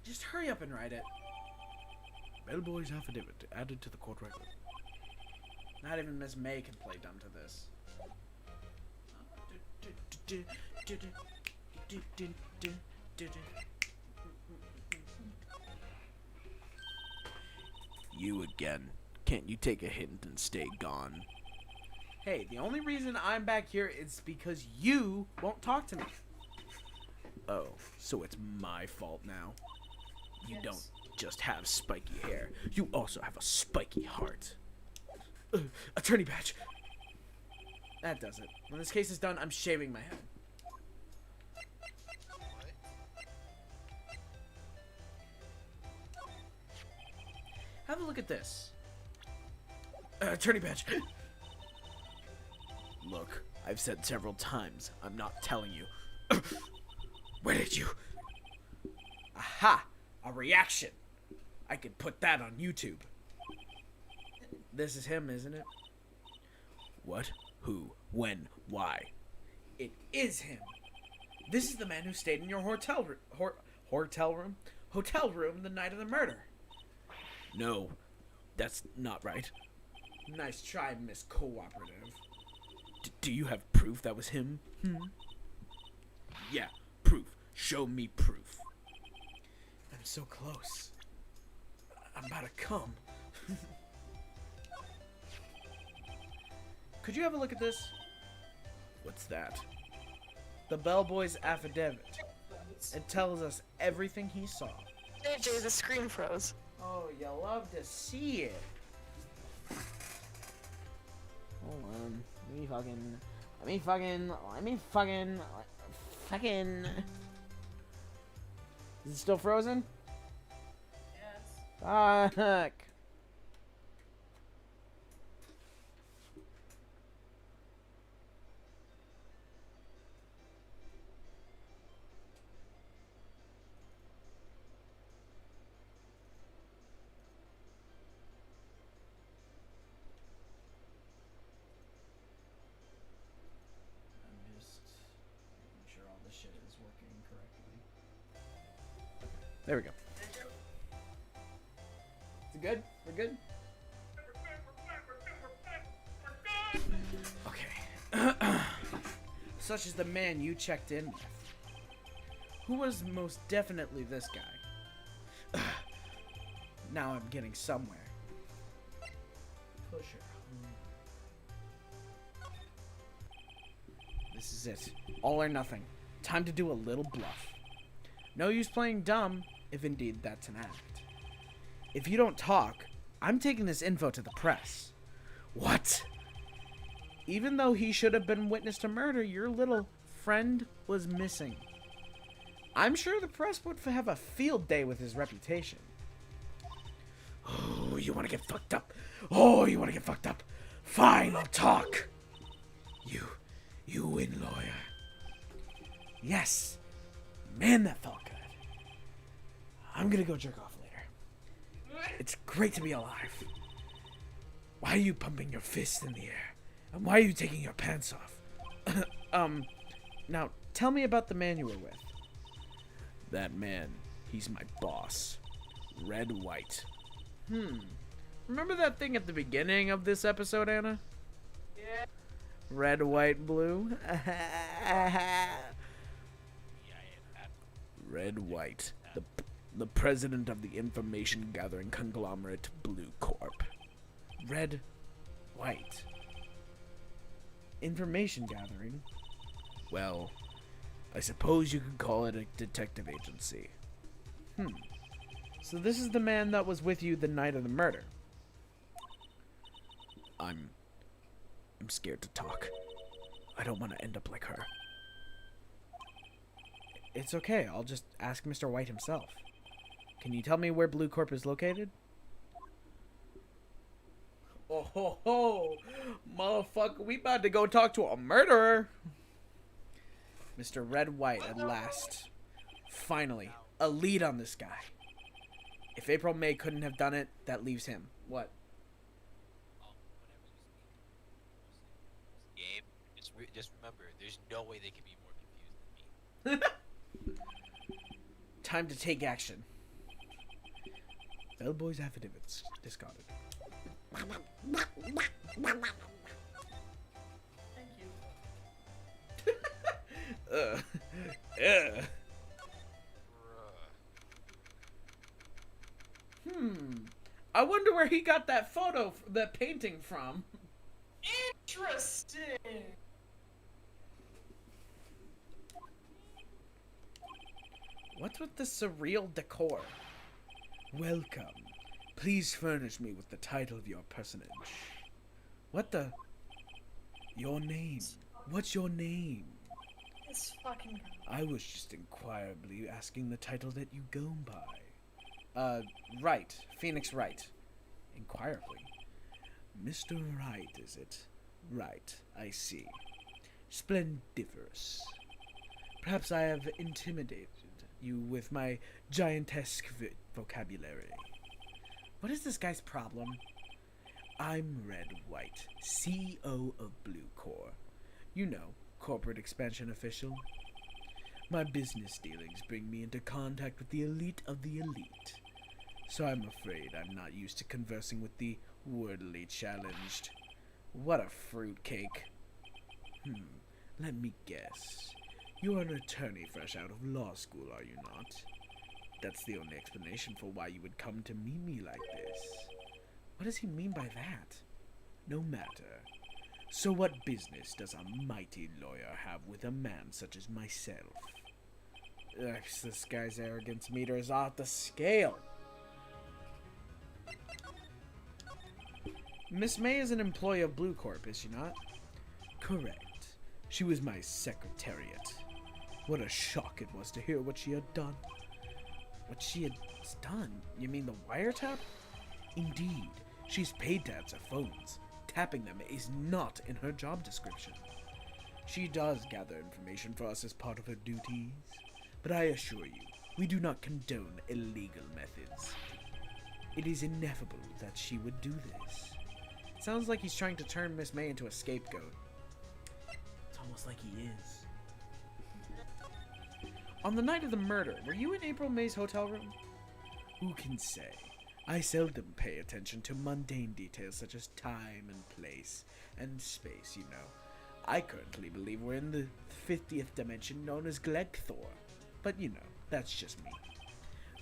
Speaker 1: Just hurry up and write it.
Speaker 7: Bellboy's affidavit added to the court record.
Speaker 1: Not even Miss May can play dumb to this.
Speaker 3: You again. Can't you take a hint and stay gone?
Speaker 1: Hey, the only reason I'm back here is because you won't talk to me.
Speaker 3: Oh, so it's my fault now. You
Speaker 4: Yes.
Speaker 3: don't just have spiky hair. You also have a spiky heart.
Speaker 1: Attorney badge. That does it. When this case is done, I'm shaving my head.
Speaker 6: What?
Speaker 1: Have a look at this. Attorney badge.
Speaker 3: Look, I've said several times, I'm not telling you.
Speaker 1: Where did you? Aha! A reaction. I could put that on YouTube. This is him, isn't it?
Speaker 3: What? Who? When? Why?
Speaker 1: It is him. This is the man who stayed in your hotel room the night of the murder.
Speaker 3: No, that's not right.
Speaker 1: Nice try, Miss Cooperative.
Speaker 3: Do you have proof that was him? Yeah, proof. Show me proof.
Speaker 1: I'm so close. I'm about to come. Could you have a look at this?
Speaker 3: What's that?
Speaker 1: The bellboy's affidavit. It tells us everything he saw.
Speaker 2: JJ, the screen froze.
Speaker 1: Oh, you love to see it.
Speaker 5: Hold on. Let me fucking.
Speaker 1: Is it still frozen?
Speaker 2: Yes.
Speaker 1: Fuck. I'm just making sure all this shit is working correctly. There we go. Is it good? We're good? Okay. Such is the man you checked in with. Who was most definitely this guy? Now I'm getting somewhere. Pusher. This is it. All or nothing. Time to do a little bluff. No use playing dumb, if indeed that's an act. If you don't talk, I'm taking this info to the press. What? Even though he should have been witness to murder, your little friend was missing. I'm sure the press would have a field day with his reputation. Oh, you want to get fucked up? Oh, you want to get fucked up? Fine, I'll talk. You win, lawyer. Yes. Man, that felt good. I'm gonna go jerk off later. It's great to be alive. Why are you pumping your fist in the air? And why are you taking your pants off? Now, tell me about the man you were with.
Speaker 3: That man, he's my boss. Red White.
Speaker 1: Remember that thing at the beginning of this episode, Anna?
Speaker 2: Yeah.
Speaker 1: Red, white, blue?
Speaker 3: Red White, the president of the information gathering conglomerate Blue Corp.
Speaker 1: Red, White. Information gathering?
Speaker 3: Well, I suppose you could call it a detective agency.
Speaker 1: So this is the man that was with you the night of the murder.
Speaker 3: I'm scared to talk. I don't want to end up like her.
Speaker 1: It's okay, I'll just ask Mr. White himself. Can you tell me where Blue Corp is located?
Speaker 7: Oh ho ho! Motherfucker, we about to go talk to a murderer!
Speaker 1: Mr. Red White, at last. Finally, a lead on this guy. If April May couldn't have done it, that leaves him. What?
Speaker 6: Gabe, just remember, there's no way they can be more confused than me.
Speaker 1: Time to take action. Bellboy's affidavits discarded.
Speaker 7: I wonder where he got that photo, that painting from.
Speaker 2: Interesting.
Speaker 1: What's with the surreal decor? Welcome. Please furnish me with the title of your personage. What the? Your name. What's your name?
Speaker 4: This fucking
Speaker 1: I was just inquirably asking the title that you go by. Wright. Phoenix Wright. Inquirably. Mr. Wright, is it? Right, I see. Splendiferous. Perhaps I have intimidated you with my giantesque vocabulary. What is this guy's problem? I'm Red White, CEO of Blue Corp. You know, corporate expansion official. My business dealings bring me into contact with the elite of the elite. So I'm afraid I'm not used to conversing with the wordily challenged. What a fruitcake. Let me guess. You're an attorney fresh out of law school, are you not? That's the only explanation for why you would come to meet me like this. What does he mean by that? No matter. So what business does a mighty lawyer have with a man such as myself? Ugh, this guy's arrogance meter is off the scale. Miss May is an employee of Blue Corp, is she not? Correct. She was my secretariat. What a shock it was to hear what she had done. What she had done? You mean the wiretap? Indeed. She's paid to answer phones. Tapping them is not in her job description. She does gather information for us as part of her duties. But I assure you, we do not condone illegal methods. It is ineffable that she would do this. Sounds like he's trying to turn Miss May into a scapegoat. It's almost like he is. On the night of the murder, were you in April May's hotel room? Who can say? I seldom pay attention to mundane details such as time and place and space, you know. I currently believe we're in the 50th dimension known as Glegthor. But you know, that's just me.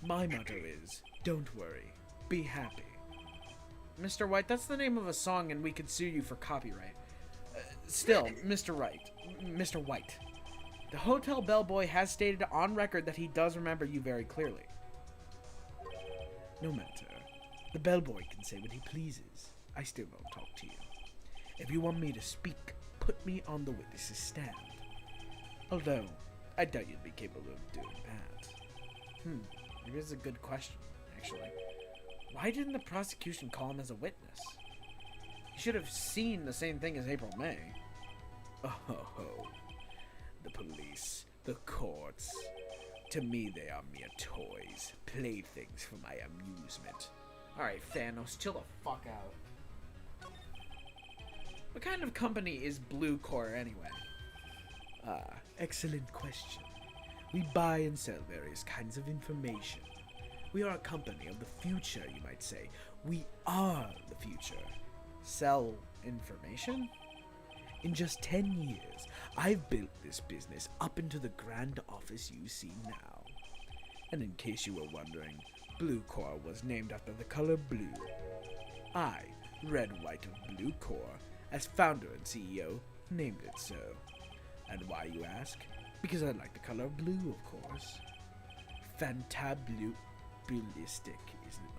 Speaker 1: My motto is, don't worry, be happy. Mr. White, that's the name of a song and we could sue you for copyright. Still, Mr. White. The hotel bellboy has stated on record that he does remember you very clearly. No matter. The bellboy can say what he pleases. I still won't talk to you. If you want me to speak, put me on the witness's stand. Although, I doubt you'd be capable of doing that. Maybe it's a good question, actually. Why didn't the prosecution call him as a witness? He should have seen the same thing as April May. Oh, the police, the courts. To me, they are mere toys, playthings for my amusement. Alright, Thanos, chill the fuck out. What kind of company is Blue Corp anyway? Excellent question. We buy and sell various kinds of information. We are a company of the future, you might say. We are the future. Sell information? In just 10 years, I've built this business up into the grand office you see now.
Speaker 3: And in case you were wondering, Blue Core was named after the color blue. I, Red White of Blue Core, as founder and CEO, named it so. And why, you ask? Because I like the color blue, of course. Fantabulistic, isn't it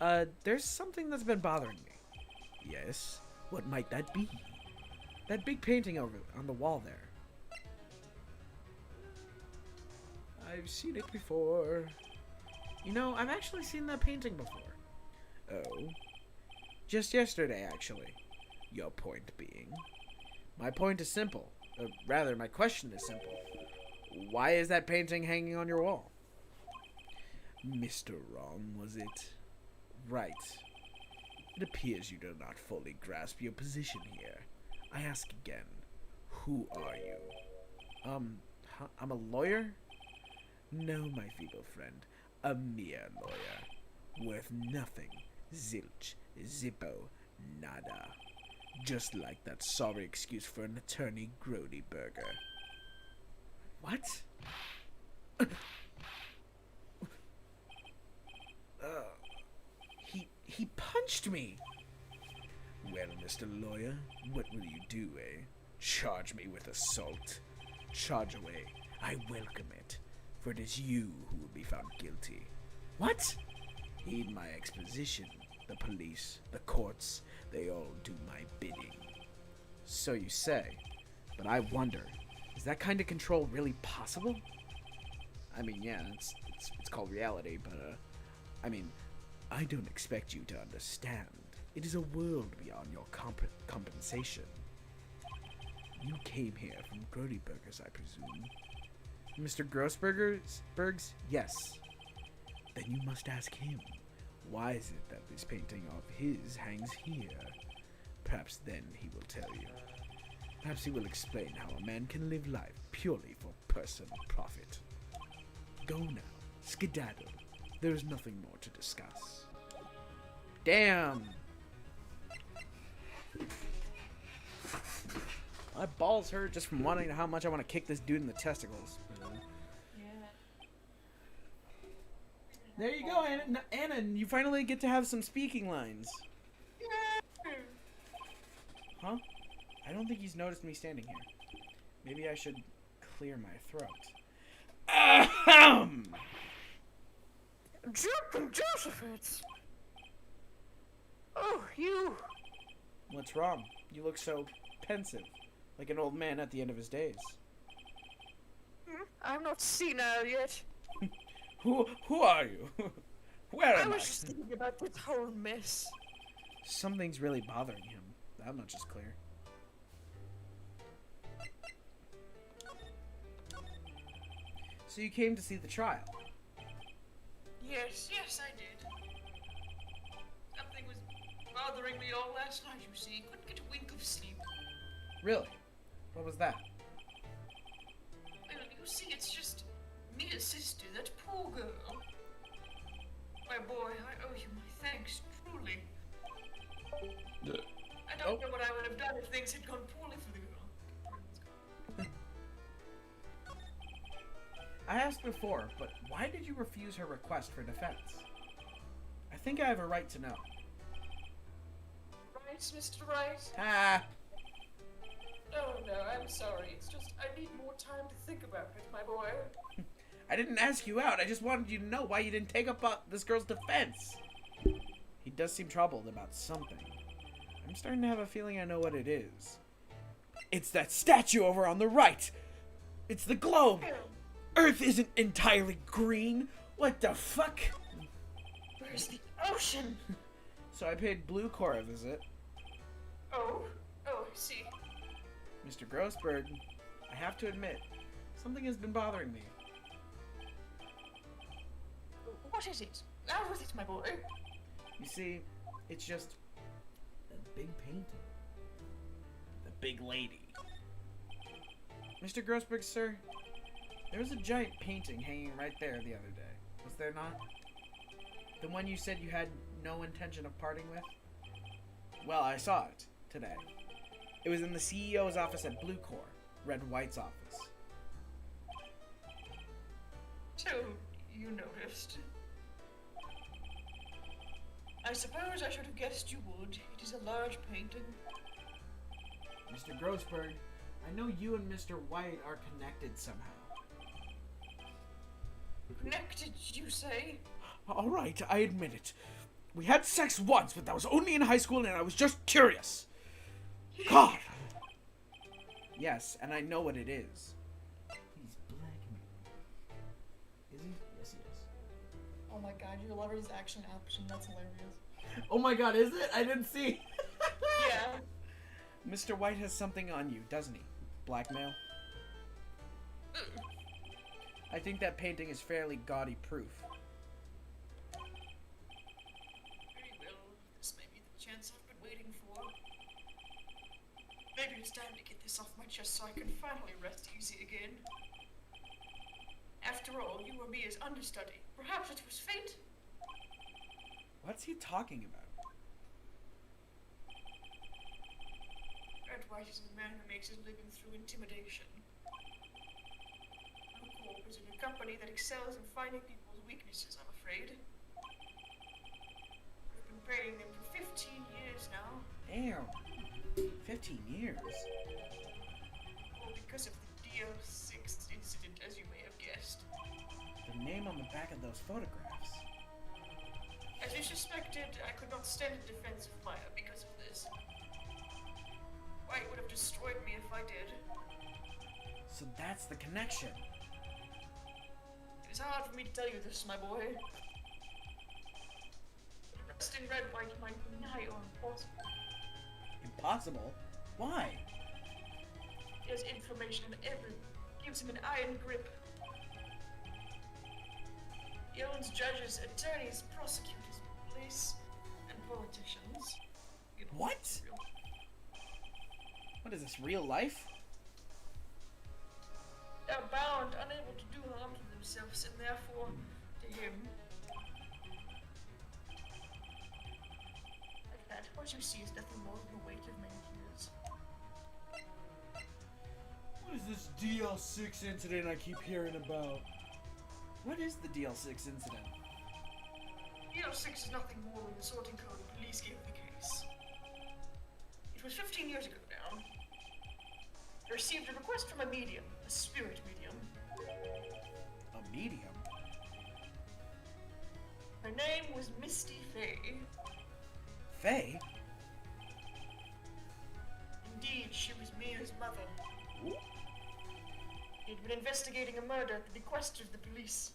Speaker 3: not?
Speaker 1: There's something that's been bothering me.
Speaker 3: Yes? What might that be?
Speaker 1: That big painting over on the wall there. I've seen it before. You know, I've actually seen that painting before.
Speaker 3: Oh?
Speaker 1: Just yesterday, actually.
Speaker 3: Your point being?
Speaker 1: My point is simple. Rather, my question is simple. Why is that painting hanging on your wall?
Speaker 3: Mr. Wrong, was it?
Speaker 1: Right.
Speaker 3: It appears you do not fully grasp your position here. I ask again, who are you?
Speaker 1: I'm a lawyer?
Speaker 3: No, my feeble friend, a mere lawyer. Worth nothing. Zilch, zippo, nada. Just like that sorry excuse for an attorney Grody Burger.
Speaker 1: What? He punched me.
Speaker 3: Well, Mr. Lawyer, what will you do, eh? Charge me with assault. Charge away. I welcome it, for it is you who will be found guilty.
Speaker 1: What?
Speaker 3: Heed my exposition. The police, the courts, they all do my bidding.
Speaker 1: So you say. But I wonder, is that kind of control really possible? I mean, yeah, it's called reality, but, I mean,
Speaker 3: I don't expect you to understand. It is a world beyond your compensation. You came here from Grody Burgers, I presume.
Speaker 1: Mr. Grossberg's? Yes.
Speaker 3: Then you must ask him. Why is it that this painting of his hangs here? Perhaps then he will tell you. Perhaps he will explain how a man can live life purely for personal profit. Go now. Skedaddle. There is nothing more to discuss.
Speaker 1: Damn! My balls hurt just from wanting how much I want to kick this dude in the testicles. There you go, Anna. You finally get to have some speaking lines. Huh? I don't think he's noticed me standing here. Maybe I should clear my throat. Ahem!
Speaker 2: Joseph, oh, you.
Speaker 1: What's wrong? You look so pensive, like an old man at the end of his days.
Speaker 2: I'm not senile yet.
Speaker 1: Who are you? Where
Speaker 2: I
Speaker 1: am I?
Speaker 2: was just thinking about this whole mess.
Speaker 1: Something's really bothering him. That much is clear. So you came to see the trial?
Speaker 2: Yes, I did. Something was bothering me all last night, you see. Couldn't get a wink of sleep.
Speaker 1: Really? What was that?
Speaker 2: Well, you see, it's just Mia's sister, that poor girl. My boy, I owe you my thanks, truly. I don't know what I would have done if things had gone poorly for the girl.
Speaker 1: I asked before, but why did you refuse her request for defense? I think I have a right to know.
Speaker 2: Right, Mr. Wright?
Speaker 1: Ah!
Speaker 2: No, I'm sorry. It's just I need more time to think about it, my boy.
Speaker 1: I didn't ask you out. I just wanted you to know why you didn't take up this girl's defense. He does seem troubled about something. I'm starting to have a feeling I know what it is. It's that statue over on the right! It's the globe! Earth isn't entirely green! What the fuck?
Speaker 2: Where's the ocean?
Speaker 1: So I paid Blue Core a visit.
Speaker 2: Oh, I see.
Speaker 1: Mr. Grossberg, I have to admit, something has been bothering me.
Speaker 2: What is it? Out with it, my boy.
Speaker 1: You see, it's just that big painting. The big lady. Mr. Grossberg, sir, there was a giant painting hanging right there the other day. Was there not? The one you said you had no intention of parting with? Well, I saw it today. It was in the CEO's office at Blue Core, Red White's office.
Speaker 2: So, you noticed. I suppose I should have guessed you would. It is a large painting.
Speaker 1: Mr. Grossberg, I know you and Mr. White are connected somehow.
Speaker 2: Connected, you say?
Speaker 7: All right, I admit it. We had sex once, but that was only in high school, and I was just curious. God.
Speaker 1: Yes, and I know what it is. He's blackmailing. Is he? Yes, he is.
Speaker 8: Oh my god, your lover's action option, that's hilarious.
Speaker 1: Oh my god, is it? I didn't see.
Speaker 2: Yeah.
Speaker 1: Mr. White has something on you, doesn't he? Blackmail? I think that painting is fairly gaudy proof.
Speaker 2: Very well. This may be the chance I've been waiting for. Maybe it's time to get this off my chest so I can finally rest easy again. After all, you were Mia's understudy. Perhaps it was fate?
Speaker 1: What's he talking about?
Speaker 2: Red White is a man who makes his living through intimidation. Corp is in a company that excels in finding people's weaknesses, I'm afraid. I've been paying them for 15 years now.
Speaker 1: Damn. 15 years?
Speaker 2: All because of the DL6 incident, as you may have guessed.
Speaker 1: The name on the back of those photographs.
Speaker 2: As you suspected, I could not stand in defense of Maya because of this. White would have destroyed me if I did.
Speaker 1: So that's the connection.
Speaker 2: It is hard for me to tell you this, my boy. Arresting Red White might be nigh or impossible.
Speaker 1: Impossible? Why?
Speaker 2: He has information on everyone. Gives him an iron grip. He owns judges, attorneys, prosecutors, police, and politicians. You know,
Speaker 1: What?
Speaker 2: it's real.
Speaker 1: What is this, real life?
Speaker 2: They're bound, unable to do harm to themselves, and therefore to him. Like that, what you see is nothing more than the weight of many years.
Speaker 7: What is this DL6 incident I keep hearing about?
Speaker 1: What is the DL6 incident?
Speaker 2: DL6 is nothing more than the sorting code the police gave the case. It was 15 years ago now. I received a request from a medium, a spirit medium.
Speaker 1: A medium?
Speaker 2: Her name was Misty Fey.
Speaker 1: Fey?
Speaker 2: Indeed, she was Mia's mother. He'd been investigating a murder at the bequest of the police.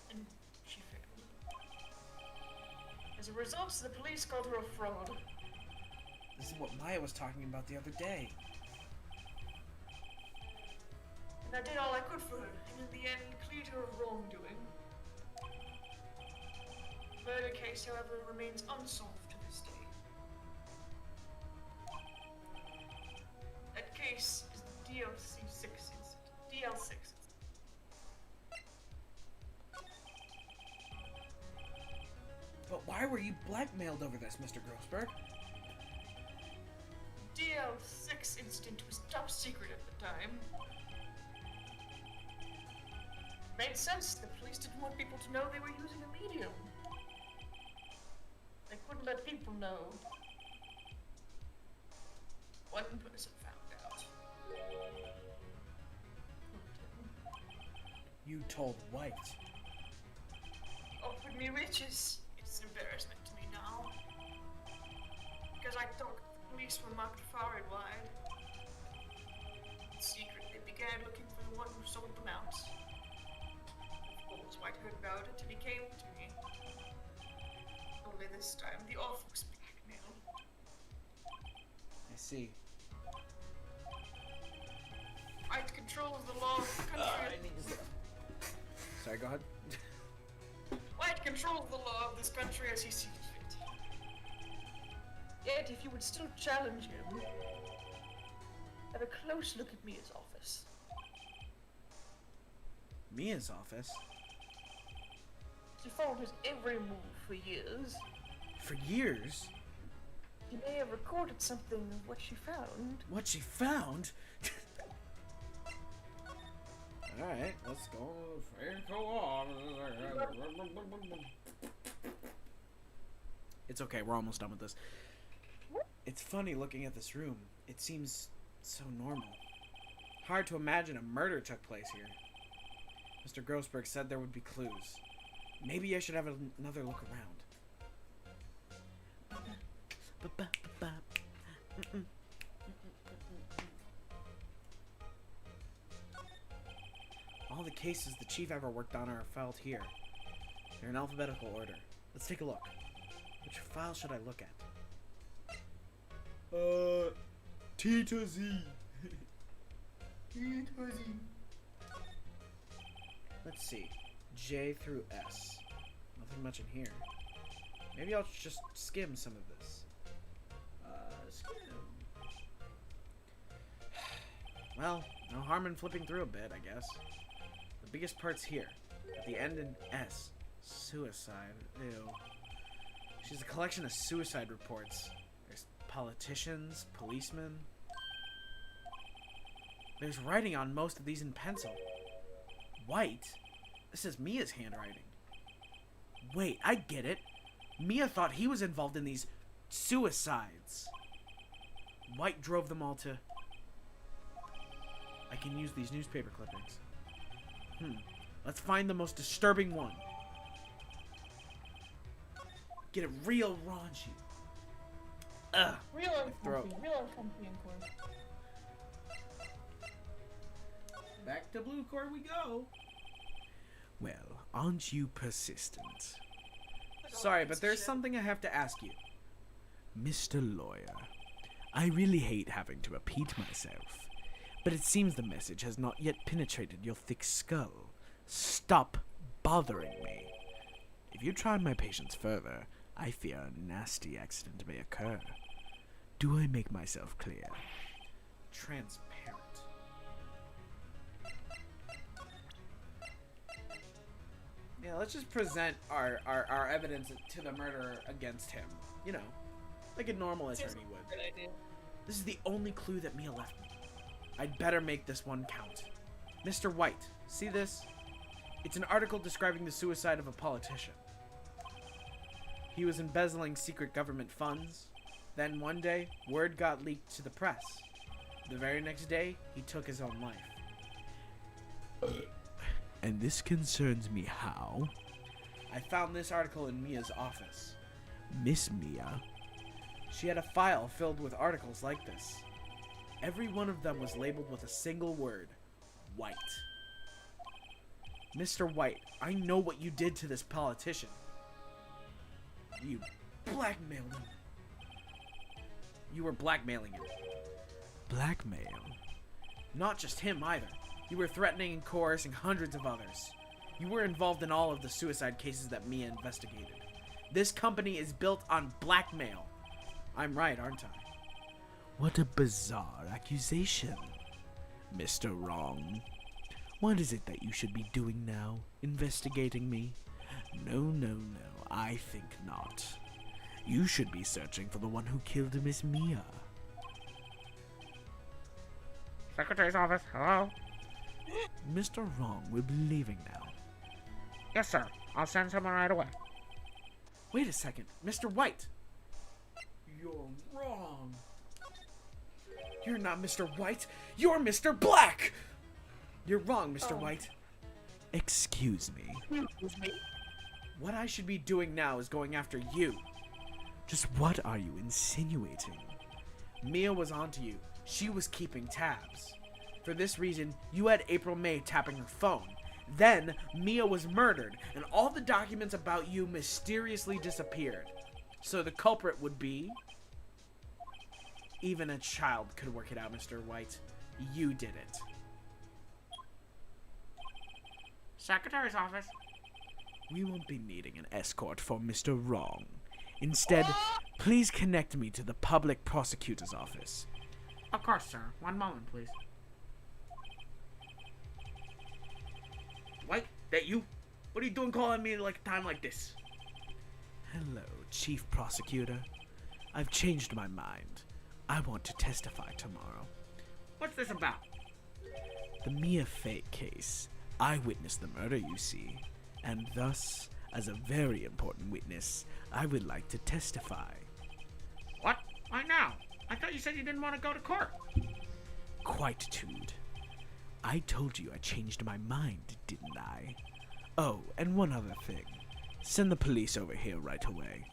Speaker 2: And she failed. As a result, the police called her a fraud.
Speaker 1: This is what Maya was talking about the other day.
Speaker 2: And I did all I could for her, and in the end, cleared her of wrongdoing. The murder case, however, remains unsolved to this day. That case is the DLC6 incident. DL6.
Speaker 1: But why were you blackmailed over this, Mr. Grossberg?
Speaker 2: DL6 incident was top secret at the time. Made sense. The police didn't want people to know they were using a medium. They couldn't let people know. One person found out.
Speaker 1: You told White.
Speaker 2: He offered me riches. It's an embarrassment to me now. Because I thought the police were marked far and wide. In secret, they began looking for the one who sold them out. Of course, White heard about it and he came to me. Only this time, the offer was blackmail.
Speaker 1: I see.
Speaker 2: White controls the law of the country.
Speaker 1: Sorry, go ahead.
Speaker 2: White controls the law of this country as he sees fit. Yet, if you would still challenge him, have a close look at Mia's office.
Speaker 1: Mia's office?
Speaker 2: She followed his every move for years.
Speaker 1: For years?
Speaker 2: She may have recorded something of what she found.
Speaker 1: What she found? Alright, let's go. It's okay, we're almost done with this. It's funny looking at this room. It seems so normal. Hard to imagine a murder took place here. Mr. Grossberg said there would be clues. Maybe I should have another look around. All the cases the chief ever worked on are filed here. They're in alphabetical order. Let's take a look. Which file should I look at? T to Z. T to Z. Let's see. J through S. Nothing much in here. Maybe I'll just skim some of this. Skim. Well, no harm in flipping through a bit, I guess. The biggest part's here. At the end in S. Suicide. Ew. She's a collection of suicide reports. There's politicians, policemen. There's writing on most of these in pencil. White? This is Mia's handwriting. Wait, I get it. Mia thought he was involved in these suicides. White drove them all to... I can use these newspaper clippings. Let's find the most disturbing one. Get it real raunchy. Ugh.
Speaker 8: Real uncomfy, of course.
Speaker 1: Back to blue core we go.
Speaker 3: Well, aren't you persistent?
Speaker 1: Sorry, but there's something I have to ask you.
Speaker 3: Mr. Lawyer, I really hate having to repeat myself, but it seems the message has not yet penetrated your thick skull. Stop bothering me. If you try my patience further, I fear a nasty accident may occur. Do I make myself clear?
Speaker 1: Transparent. Yeah, let's just present our evidence to the murderer against him. You know, like a normal attorney would.
Speaker 2: Good idea.
Speaker 1: This is the only clue that Mia left me. I'd better make this one count. Mr. White, see this? It's an article describing the suicide of a politician. He was embezzling secret government funds. Then one day, word got leaked to the press. The very next day, he took his own life.
Speaker 3: And this concerns me how?
Speaker 1: I found this article in Mia's office.
Speaker 3: Miss Mia?
Speaker 1: She had a file filled with articles like this. Every one of them was labeled with a single word. White. Mr. White, I know what you did to this politician. You blackmailed him. You were blackmailing him.
Speaker 3: Blackmail?
Speaker 1: Not just him either. You were threatening and coercing hundreds of others. You were involved in all of the suicide cases that Mia investigated. This company is built on blackmail. I'm right, aren't I?
Speaker 3: What a bizarre accusation. Mr. Wrong. What is it that you should be doing now? Investigating me? No, I think not. You should be searching for the one who killed Miss Mia.
Speaker 9: Secretary's office, hello?
Speaker 3: Mr. Wrong will be leaving now.
Speaker 9: Yes, sir. I'll send someone right away.
Speaker 1: Wait a second, Mr. White. You're wrong. You're not Mr. White. You're Mr. Black. You're wrong, Mr. White.
Speaker 3: Excuse me.
Speaker 1: What I should be doing now is going after you.
Speaker 3: Just what are you insinuating?
Speaker 1: Mia was onto you. She was keeping tabs. For this reason, you had April May tapping her phone. Then, Mia was murdered, and all the documents about you mysteriously disappeared. So the culprit would be... Even a child could work it out, Mr. White. You did it.
Speaker 9: Secretary's office.
Speaker 3: We won't be needing an escort for Mr. Wrong. Instead, please connect me to the public prosecutor's office.
Speaker 9: Of course, sir. One moment, please.
Speaker 1: White, that you? What are you doing calling me like a time like this?
Speaker 3: Hello, Chief Prosecutor. I've changed my mind. I want to testify tomorrow.
Speaker 9: What's this about?
Speaker 3: The Mia Fey case. I witnessed the murder, you see, and thus, as a very important witness, I would like to testify.
Speaker 9: What? Why now? I thought you said you didn't want to go to court.
Speaker 3: Quite, Tude. I told you I changed my mind, didn't I? Oh, and one other thing. Send the police over here right away.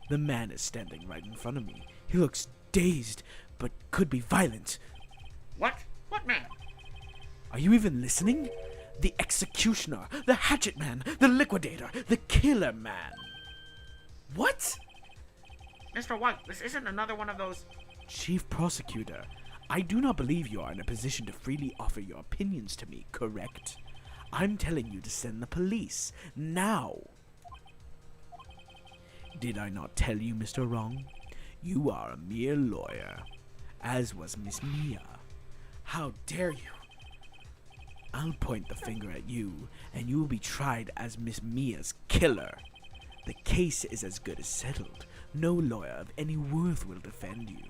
Speaker 3: The man is standing right in front of me. He looks dazed, but could be violent.
Speaker 9: What? What man?
Speaker 3: Are you even listening? The executioner, the hatchet man, the liquidator, the killer man. What?
Speaker 9: Mr. White, this isn't another one of those...
Speaker 3: Chief Prosecutor, I do not believe you are in a position to freely offer your opinions to me, correct? I'm telling you to send the police, now. Did I not tell you, Mr. Wrong? You are a mere lawyer, as was Miss Mia. How dare you? I'll point the finger at you, and you will be tried as Miss Mia's killer. The case is as good as settled. No lawyer of any worth will defend you.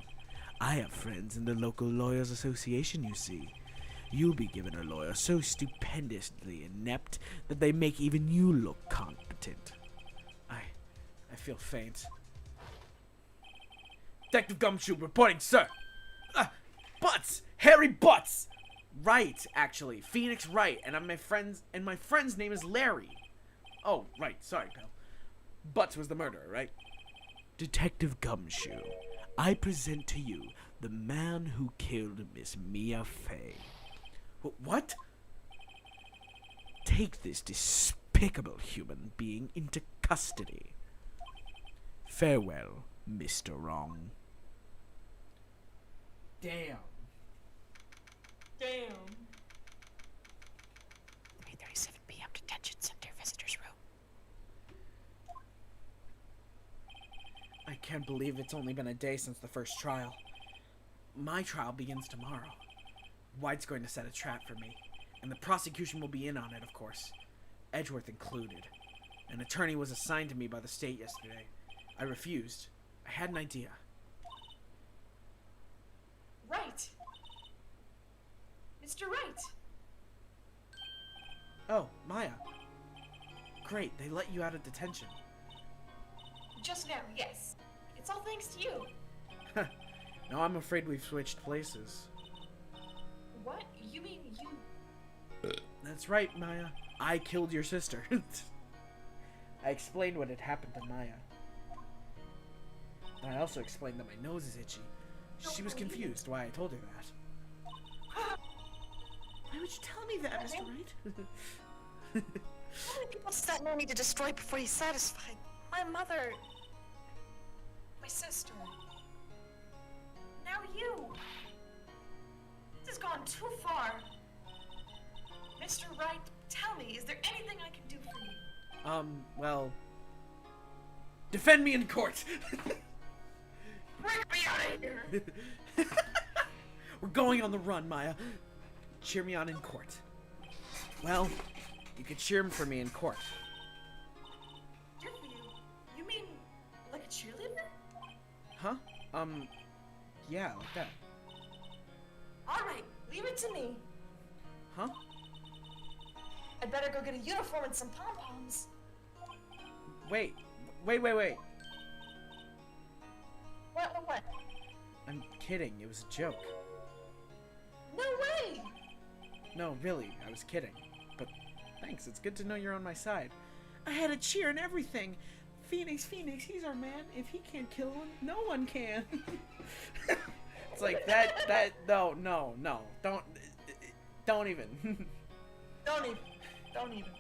Speaker 3: I have friends in the local lawyers' association, you see. You'll be given a lawyer so stupendously inept that they make even you look competent.
Speaker 1: I feel faint. Detective Gumshoe reporting, sir. Butts! Harry Butts! Wright, actually. Phoenix Wright. And my friend's name is Larry. Oh, right. Sorry, pal. Butts was the murderer, right?
Speaker 3: Detective Gumshoe, I present to you the man who killed Miss Mia Fey.
Speaker 1: What?
Speaker 3: Take this despicable human being into custody. Farewell, Mr. Wrong.
Speaker 1: Damn.
Speaker 4: 3:37 p.m. Detention Center Visitors Room.
Speaker 1: I can't believe it's only been a day since the first trial. My trial begins tomorrow. White's going to set a trap for me, and the prosecution will be in on it, of course. Edgeworth included. An attorney was assigned to me by the state yesterday. I refused. I had an idea.
Speaker 8: Right. Mr. Wright.
Speaker 1: Oh, Maya. Great, they let you out of detention.
Speaker 8: Just now, yes. It's all thanks to you.
Speaker 1: Now I'm afraid we've switched places.
Speaker 8: What? You mean you...
Speaker 1: That's right, Maya. I killed your sister. I explained what had happened to Maya. I also explained that my nose is itchy. She was confused why I told her that.
Speaker 5: Why would you tell me that, Mr. Wright?
Speaker 2: How many people does that man need to destroy before he's satisfied? My mother.
Speaker 8: My sister. Now you. This has gone too far. Mr. Wright, tell me, is there anything I can do for you?
Speaker 1: Well... Defend me in court!
Speaker 8: Break me out of here!
Speaker 1: We're going on the run, Maya. Cheer me on in court. Well, you could cheer for me in court.
Speaker 8: Cheer for you? You mean like a cheerleader?
Speaker 1: Huh? Yeah, like that.
Speaker 8: Alright, leave it to me.
Speaker 1: Huh?
Speaker 8: I'd better go get a uniform and some pom-poms.
Speaker 1: Wait.
Speaker 8: What?
Speaker 1: I'm kidding, it was a joke.
Speaker 8: No way!
Speaker 1: No, really, I was kidding. But thanks, it's good to know you're on my side.
Speaker 5: I had a cheer and everything. Phoenix, he's our man. If he can't kill him, no one can.
Speaker 1: It's like no, don't even.
Speaker 8: Don't even.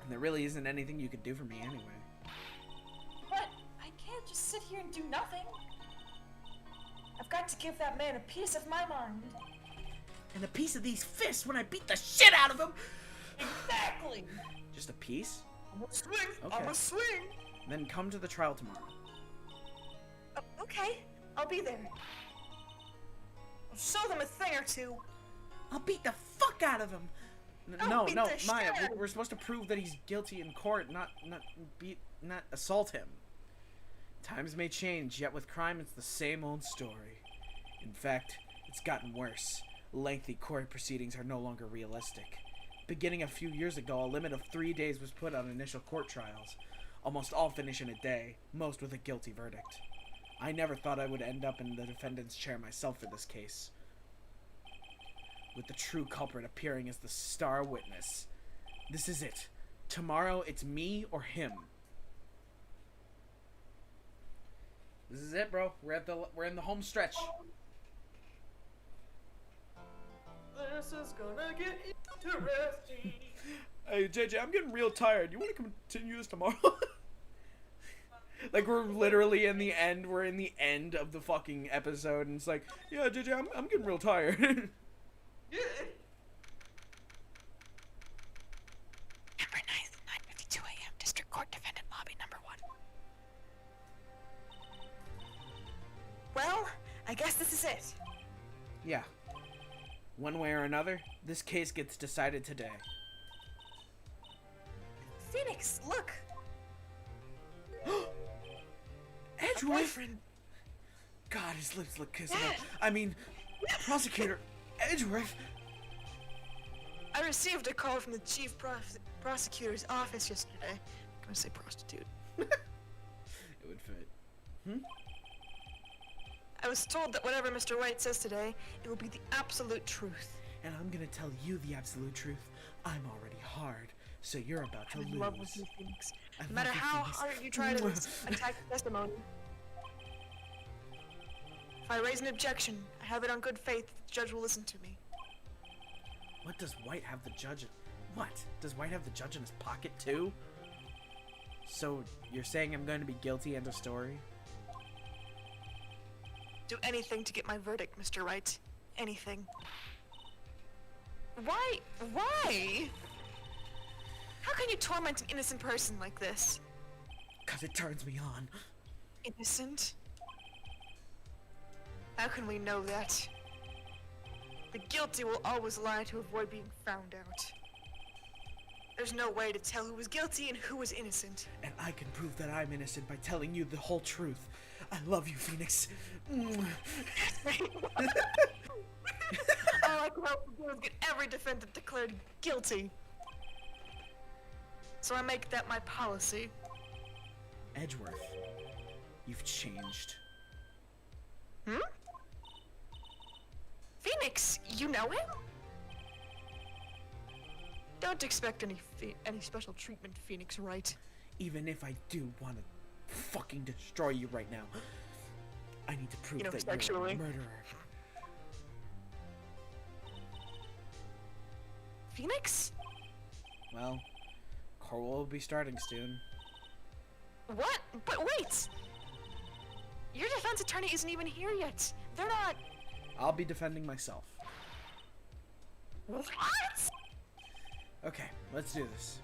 Speaker 1: And there really isn't anything you could do for me anyway.
Speaker 8: But I can't just sit here and do nothing. I've got to give that man a piece of my mind.
Speaker 5: And a piece of these fists when I beat the shit out of him.
Speaker 8: Exactly.
Speaker 1: Just a piece?
Speaker 8: I'm gonna swing.
Speaker 1: Okay.
Speaker 8: I'm gonna swing.
Speaker 1: Then come to the trial tomorrow.
Speaker 2: Okay, I'll be there. I'll show them a thing or two.
Speaker 5: I'll beat the fuck out of him.
Speaker 1: No,
Speaker 2: beat
Speaker 1: no,
Speaker 2: the
Speaker 1: Maya,
Speaker 2: shit out of
Speaker 1: we're supposed to prove that he's guilty in court, not assault him. Times may change, yet with crime it's the same old story. In fact, it's gotten worse. Lengthy court proceedings are no longer realistic. Beginning a few years ago, a limit of 3 days was put on initial court trials. Almost all finish in a day, most with a guilty verdict. I never thought I would end up in the defendant's chair myself for this case, with the true culprit appearing as the star witness. This is it. Tomorrow, it's me or him. This is it, bro. We're in the home stretch.
Speaker 2: This is gonna get interesting.
Speaker 1: Hey, JJ, I'm getting real tired. You want to continue this tomorrow? Like, we're literally in the end. We're in the end of the fucking episode, and it's like, yeah, JJ, I'm getting real tired.
Speaker 2: Yeah.
Speaker 4: Number 9th, 9:52 a.m. District Court Defendant Lobby number 1.
Speaker 8: Well, I guess this is it.
Speaker 1: Yeah. One way or another, this case gets decided today.
Speaker 8: Phoenix, look!
Speaker 1: Edgeworth! God, his lips look kissable. I mean, prosecutor Edgeworth.
Speaker 2: I received a call from the chief prosecutor's office yesterday. I'm gonna say prostitute.
Speaker 1: It would fit.
Speaker 2: I was told that whatever Mr. Wright says today, it will be the absolute truth.
Speaker 1: And I'm gonna tell you the absolute truth. I'm already hard, so you're about to
Speaker 2: I'm in
Speaker 1: lose.
Speaker 2: love with you, Phoenix.
Speaker 1: I
Speaker 2: No matter
Speaker 1: love you,
Speaker 2: how
Speaker 1: Phoenix.
Speaker 2: hard you try to attack the testimony. If I raise an objection, I have it on good faith that the judge will listen to me.
Speaker 1: What does White have the judge? What? Does White have the judge in his pocket too? So you're saying I'm going to be guilty? End of story.
Speaker 2: Do anything to get my verdict, Mr. Wright. Anything. Why? Why? How can you torment an innocent person like this?
Speaker 1: Cause it turns me on.
Speaker 2: Innocent? How can we know that? The guilty will always lie to avoid being found out. There's no way to tell who was guilty and who was innocent.
Speaker 1: And I can prove that I'm innocent by telling you the whole truth. I love you, Phoenix.
Speaker 2: All I can hope to do is get every defendant declared guilty. So I make that my policy.
Speaker 1: Edgeworth, you've changed.
Speaker 2: Hmm? Phoenix, you know him? Don't expect any special treatment, Phoenix Wright.
Speaker 1: Even if I do want to fucking destroy you right now, I need to prove that
Speaker 2: sexually.
Speaker 1: you're a murderer.
Speaker 2: Phoenix?
Speaker 1: Well, court will be starting soon.
Speaker 2: What? But wait! Your defense attorney isn't even here yet. They're not...
Speaker 1: I'll be defending myself.
Speaker 2: What?
Speaker 1: Okay, let's do this.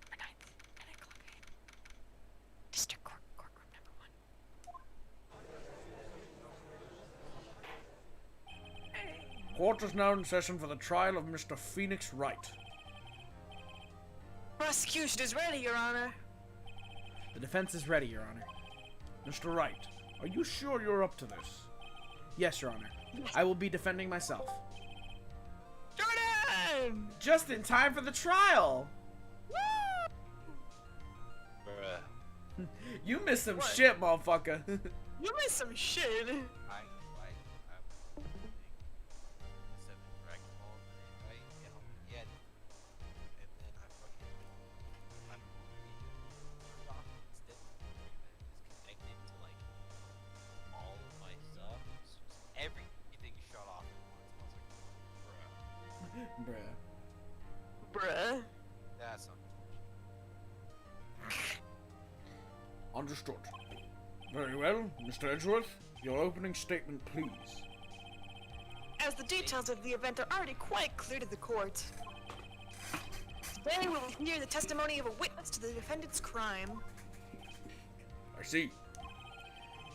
Speaker 4: Number 9th, 9 o'clock a.m. District Court, courtroom number 1.
Speaker 7: Court is now in session for the trial of Mr. Phoenix Wright.
Speaker 2: Prosecution is ready, Your Honor.
Speaker 1: The defense is ready, Your Honor.
Speaker 7: Mr. Wright, are you sure you're up to this?
Speaker 1: Yes, Your Honor. I will be defending myself.
Speaker 2: Jordan!
Speaker 1: Just in time for the trial!
Speaker 6: Bruh.
Speaker 1: You missed some
Speaker 2: What?
Speaker 1: shit, motherfucker.
Speaker 2: You missed some shit.
Speaker 6: I'm seven Dragon Ball, right? Yeah, and then I fucking I'm off instead of is connected to like all of my stuff. So just everything shut off at once. I was like, bruh.
Speaker 1: Bruh.
Speaker 2: Bruh.
Speaker 6: That's unfortunate.
Speaker 7: Understood. Very well, Mr. Edgeworth, your opening statement, please.
Speaker 2: As the details of the event are already quite clear to the court. Today we will hear the testimony of a witness to the defendant's crime.
Speaker 7: I see.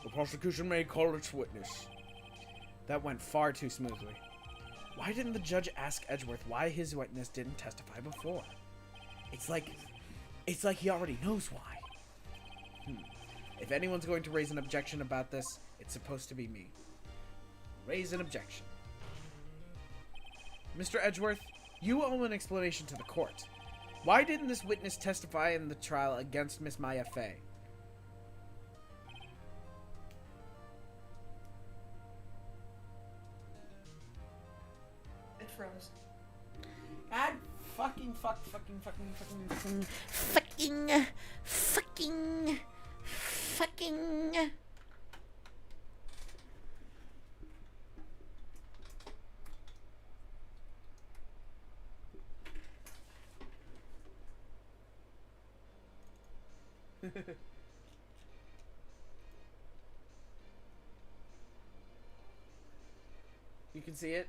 Speaker 7: The prosecution may call its witness.
Speaker 1: That went far too smoothly. Why didn't the judge ask Edgeworth why his witness didn't testify before? It's like he already knows why. If anyone's going to raise an objection about this, it's supposed to be me. Raise an objection. Mr. Edgeworth, you owe an explanation to the court. Why didn't this witness testify in the trial against Miss Maya Fey?
Speaker 2: It froze.
Speaker 1: God fucking. You can see it?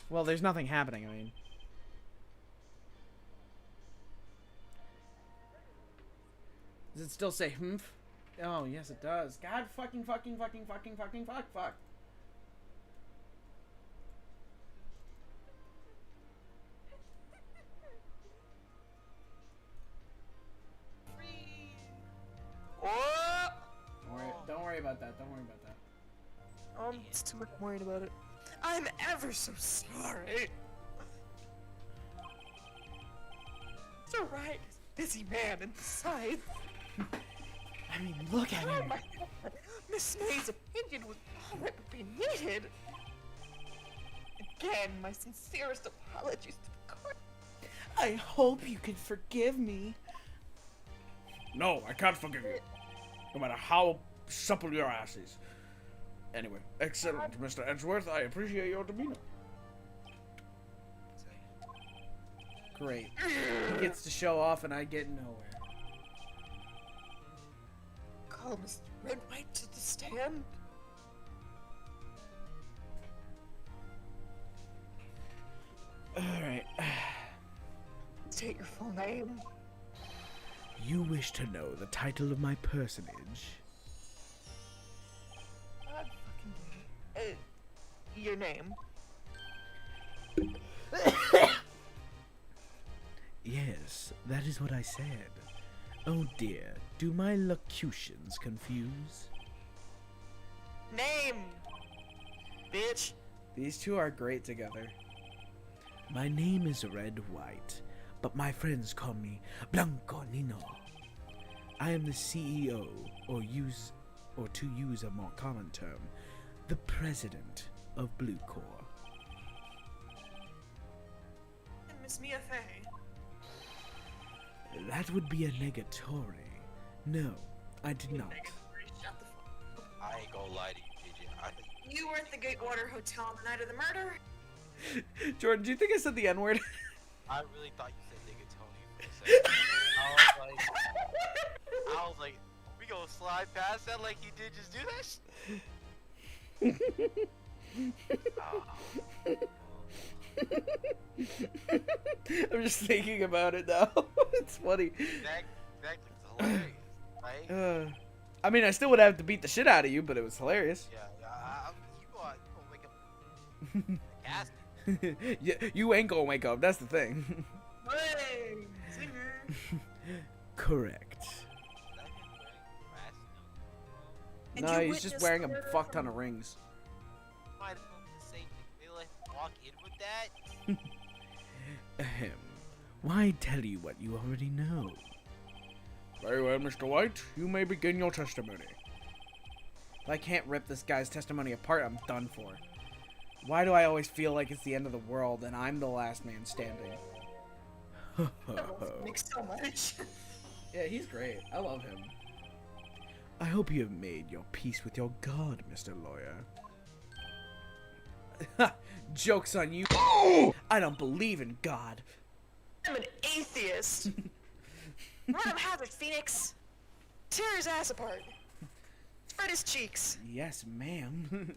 Speaker 1: Well, there's nothing happening, I mean. Does it still say humph? Oh, yes it does. God fucking fuck.
Speaker 2: Oh!
Speaker 1: Don't worry about that.
Speaker 2: I'm just too much worried about it. I'm ever so sorry. So right, busy man, and besides,
Speaker 1: I mean, look at him.
Speaker 2: Miss May's opinion was all that would be needed. Again, my sincerest apologies to the court.
Speaker 5: I hope you can forgive me.
Speaker 7: No, I can't forgive you. No matter how supple your ass is. Anyway, excellent, Mr. Edgeworth. I appreciate your demeanor.
Speaker 1: Great. He gets to show off and I get nowhere.
Speaker 2: Call Mr. Redwhite to the stand.
Speaker 1: Alright.
Speaker 2: State your full name.
Speaker 3: You wish to know the title of my personage?
Speaker 2: God fucking damn it. Your name.
Speaker 3: Yes, that is what I said. Oh dear, do my locutions confuse?
Speaker 2: Name! Bitch!
Speaker 1: These two are great together.
Speaker 3: My name is Red White, but my friends call me Blanco Nino. I am the CEO, or to use a more common term, the president of Blue Corps.
Speaker 2: And Miss Mia Fey.
Speaker 3: That would be a negatory. No, I did not.
Speaker 2: Shut the fuck.
Speaker 6: I ain't gonna lie to you, JJ. I think
Speaker 2: You were at the Gatewater Hotel on the night of the murder?
Speaker 1: Jordan, do you think I said the N-word?
Speaker 6: I really thought you said nigga Tony for a second. I was like, we gonna slide past that like you did just do this?
Speaker 1: I'm just thinking about it now. It's funny.
Speaker 6: That looks hilarious, right?
Speaker 1: I mean, I still would have to beat the shit out of you, but it was hilarious.
Speaker 6: Yeah, you gonna wake up in a casket.
Speaker 1: Yeah, you ain't gonna wake up. That's the thing.
Speaker 2: Hey! Singer!
Speaker 3: Correct.
Speaker 2: And
Speaker 1: No,
Speaker 2: you
Speaker 1: he's just
Speaker 2: witnessed
Speaker 1: wearing a
Speaker 2: murder
Speaker 1: fuck ton
Speaker 2: from-
Speaker 1: of rings.
Speaker 6: Might as well be the same thing. They let him walk in with that.
Speaker 3: Ahem. Why tell you what you already know?
Speaker 7: Very well, Mr. White. You may begin your testimony.
Speaker 1: If I can't rip this guy's testimony apart, I'm done for. Why do I always feel like it's the end of the world and I'm the last man standing?
Speaker 2: Makes so much.
Speaker 1: Yeah, he's great. I love him.
Speaker 3: I hope you have made your peace with your God, Mr. Lawyer.
Speaker 1: Joke's on you. I don't believe in God.
Speaker 2: I'm an atheist. Let him have it, Phoenix. Tear his ass apart. Spread his cheeks.
Speaker 1: Yes, ma'am.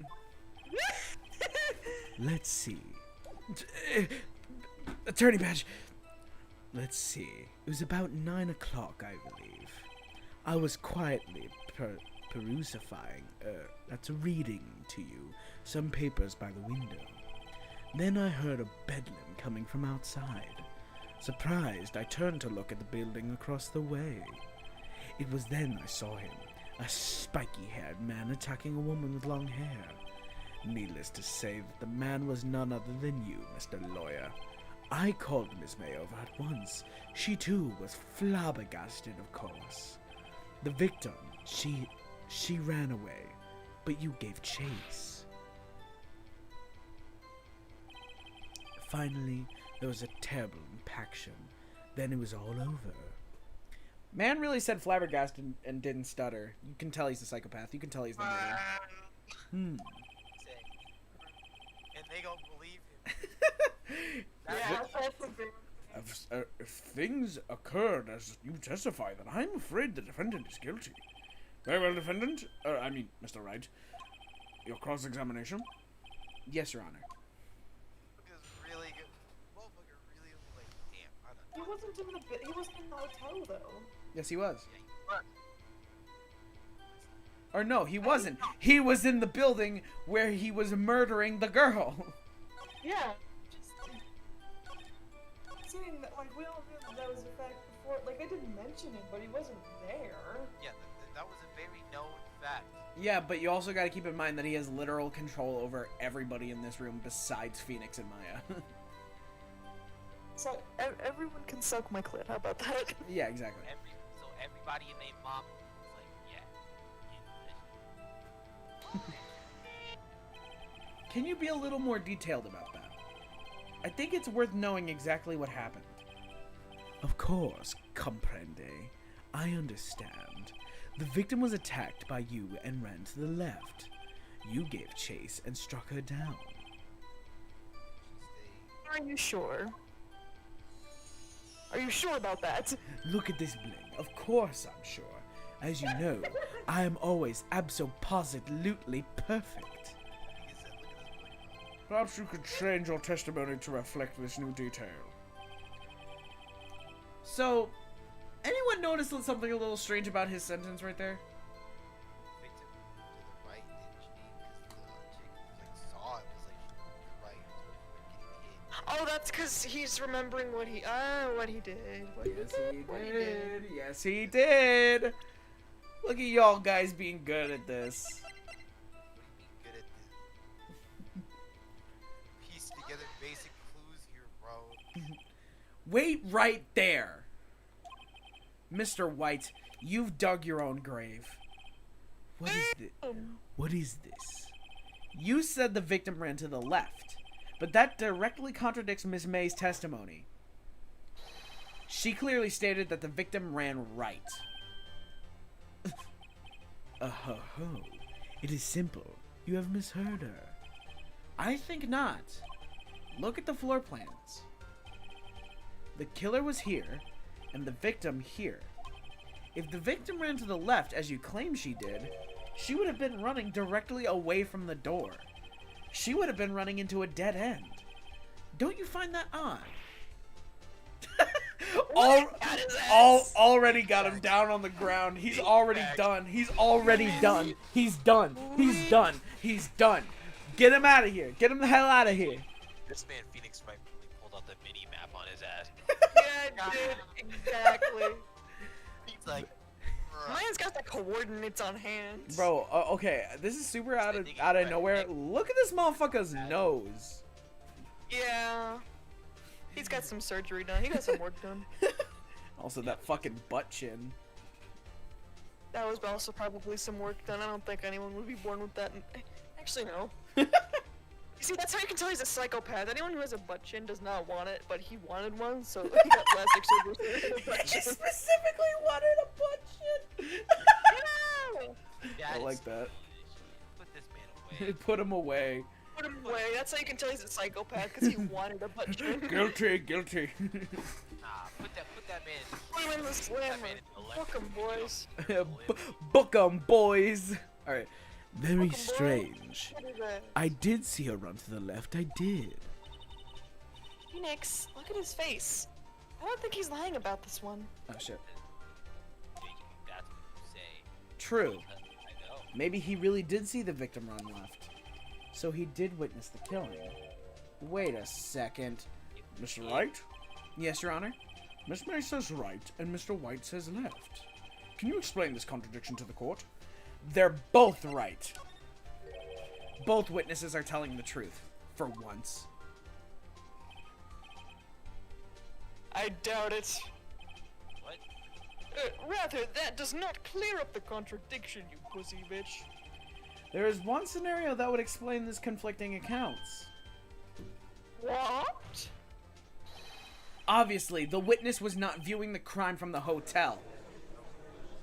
Speaker 3: Let's see.
Speaker 1: Attorney badge.
Speaker 3: Let's see. It was about 9 o'clock, I believe. I was quietly reading to you some papers by the window. Then I heard a bedlam coming from outside. Surprised, I turned to look at the building across the way.
Speaker 7: It was then I saw him, a spiky-haired man attacking a woman with long hair. Needless to say that the man was none other than you, Mr. Lawyer. I called Miss May over at once. She too was flabbergasted, of course. The victim, she ran away, but you gave chase. Finally, there was a terrible impaction. Then it was all over.
Speaker 1: Man really said flabbergasted and didn't stutter. You can tell he's a psychopath. You can tell he's the murderer.
Speaker 6: And they don't believe him.
Speaker 7: If things occurred as you testify, then I'm afraid the defendant is guilty. Very well, defendant. Mr. Wright. Your cross-examination?
Speaker 1: Yes, Your Honor.
Speaker 6: Really good. Motherfucker really like, damn, I'm
Speaker 2: He wasn't in the he wasn't in the hotel though.
Speaker 1: Yes, he was.
Speaker 6: Yeah, you were.
Speaker 1: Or no, he wasn't. He was in the building where he was murdering the girl.
Speaker 2: Yeah. Saying that, like, we all knew that was a fact before. Like, they didn't mention it, but he wasn't there.
Speaker 6: Yeah, that was a very known fact.
Speaker 1: Yeah, but you also got to keep in mind that he has literal control over everybody in this room besides Phoenix and Maya.
Speaker 2: So everyone can suck my clit. How about that?
Speaker 1: Yeah, exactly.
Speaker 6: So everybody in their mom was like, yeah.
Speaker 1: Can you be a little more detailed about that? I think it's worth knowing exactly what happened.
Speaker 7: Of course, comprende. I understand. The victim was attacked by you and ran to the left. You gave chase and struck her down.
Speaker 2: Are you sure? Are you sure about that?
Speaker 7: Look at this bling. Of course I'm sure. As you know, I am always abso-positively perfect. Perhaps you could change your testimony to reflect this new detail.
Speaker 1: So, anyone notice something a little strange about his sentence right there?
Speaker 6: Victim to the right didn't change because the chick like saw it was like to the right before getting hit.
Speaker 2: Oh, that's because he's remembering what he did.
Speaker 1: Yes, he did. Look at y'all guys being good at this.
Speaker 6: What do you mean good at this? Piece together basic clues here, bro.
Speaker 1: Wait right there. Mr. White, you've dug your own grave.
Speaker 7: What is this? What is this?
Speaker 1: You said the victim ran to the left, but that directly contradicts Miss May's testimony. She clearly stated that the victim ran right.
Speaker 7: Ho. It is simple. You have misheard her.
Speaker 1: I think not. Look at the floor plans. The killer was here, and the victim here. If the victim ran to the left, as you claim she did, she would have been running directly away from the door. She would have been running into a dead end. Don't you find that odd? Already got him down on the ground. He's already done. He's already done. He's done. He's done. He's done. Get him out of here. Get him the hell out of here.
Speaker 6: This man Phoenix Wright really pulled out the mini map on his ass.
Speaker 2: Yeah, dude, exactly.
Speaker 6: He's like,
Speaker 2: Maya's got the coordinates on hand.
Speaker 1: Bro, okay, this is super out of nowhere. Look at this motherfucker's nose.
Speaker 2: Yeah. He's got some surgery done. He got some work done.
Speaker 1: Also, that fucking butt chin.
Speaker 2: That was also probably some work done. I don't think anyone would be born with that. Actually, no. You see, that's how you can tell he's a psychopath. Anyone who has a butt chin does not want it, but he wanted one, so he got plastic surgery.
Speaker 1: He specifically wanted a butt chin.
Speaker 2: Yeah.
Speaker 1: I like that.
Speaker 6: put this man away.
Speaker 1: Put him away.
Speaker 2: Put him away. That's how you can tell he's a psychopath, because he wanted a butt chin.
Speaker 7: Guilty.
Speaker 6: Nah, put that man.
Speaker 2: Put him in the slammer. Fuck him, boys.
Speaker 1: Book 'em, boys. Alright.
Speaker 7: Very
Speaker 2: Fuck 'em, boys.
Speaker 7: strange.
Speaker 2: What is that?
Speaker 7: I did see her run to the left. I did.
Speaker 2: Phoenix, look at his face. I don't think he's lying about this one.
Speaker 1: Oh, shit.
Speaker 6: That's what you say.
Speaker 1: True.
Speaker 6: I know.
Speaker 1: Maybe he really did see the victim run left. So he did witness the killing. Wait a second.
Speaker 7: Mr. Wright?
Speaker 1: Yes, Your Honor?
Speaker 7: Miss May says right, and Mr. White says left. Can you explain this contradiction to the court?
Speaker 1: They're both right. Both witnesses are telling the truth, for once.
Speaker 2: I doubt it.
Speaker 6: What?
Speaker 2: Rather, that does not clear up the contradiction, you pussy bitch.
Speaker 1: There is one scenario that would explain this conflicting accounts.
Speaker 2: What?
Speaker 1: Obviously, the witness was not viewing the crime from the hotel.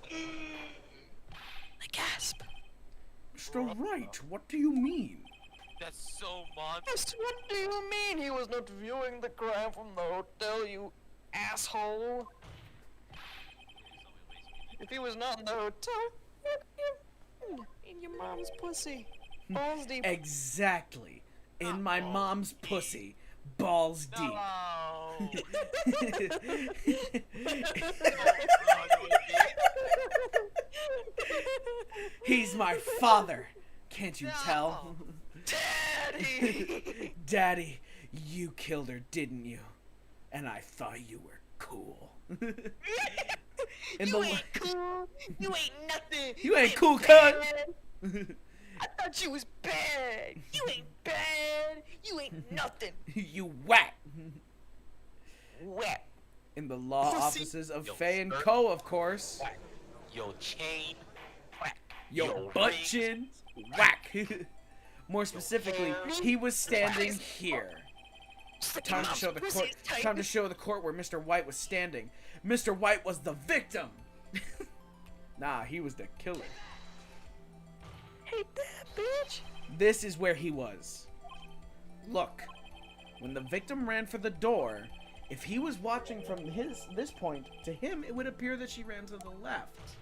Speaker 2: I gasp.
Speaker 7: Mr. Wright, what do you mean?
Speaker 6: That's so monstrous.
Speaker 2: Yes, what do you mean he was not viewing the crime from the hotel, you asshole? If he was not in the hotel, in your mom's pussy. Balls deep.
Speaker 1: Exactly. In my mom's pussy. Balls deep.
Speaker 6: No.
Speaker 1: He's my father. Can't you tell?
Speaker 2: Daddy!
Speaker 1: Daddy, you killed her, didn't you? And I thought you were cool.
Speaker 2: You ain't cool. You ain't nothing.
Speaker 1: You ain't cool,
Speaker 2: bad.
Speaker 1: cuz.
Speaker 2: I thought you was bad. You ain't bad. You ain't nothing.
Speaker 1: You whack.
Speaker 2: Whack.
Speaker 1: In the law
Speaker 2: Pussy.
Speaker 1: offices of
Speaker 6: Yo,
Speaker 1: Fey and
Speaker 6: skirt.
Speaker 1: Co, of course.
Speaker 6: Whack. Yo, chain. Whack.
Speaker 1: Yo, butt
Speaker 6: rings.
Speaker 1: chin. Whack. More specifically, he was standing here. Time to show the court. Time to show the court where Mr. White was standing. Mr. White was the victim. Nah, he was the killer.
Speaker 2: Hey, that bitch.
Speaker 1: This is where he was. Look, when the victim ran for the door, if he was watching from this point, to him it would appear that she ran to the left.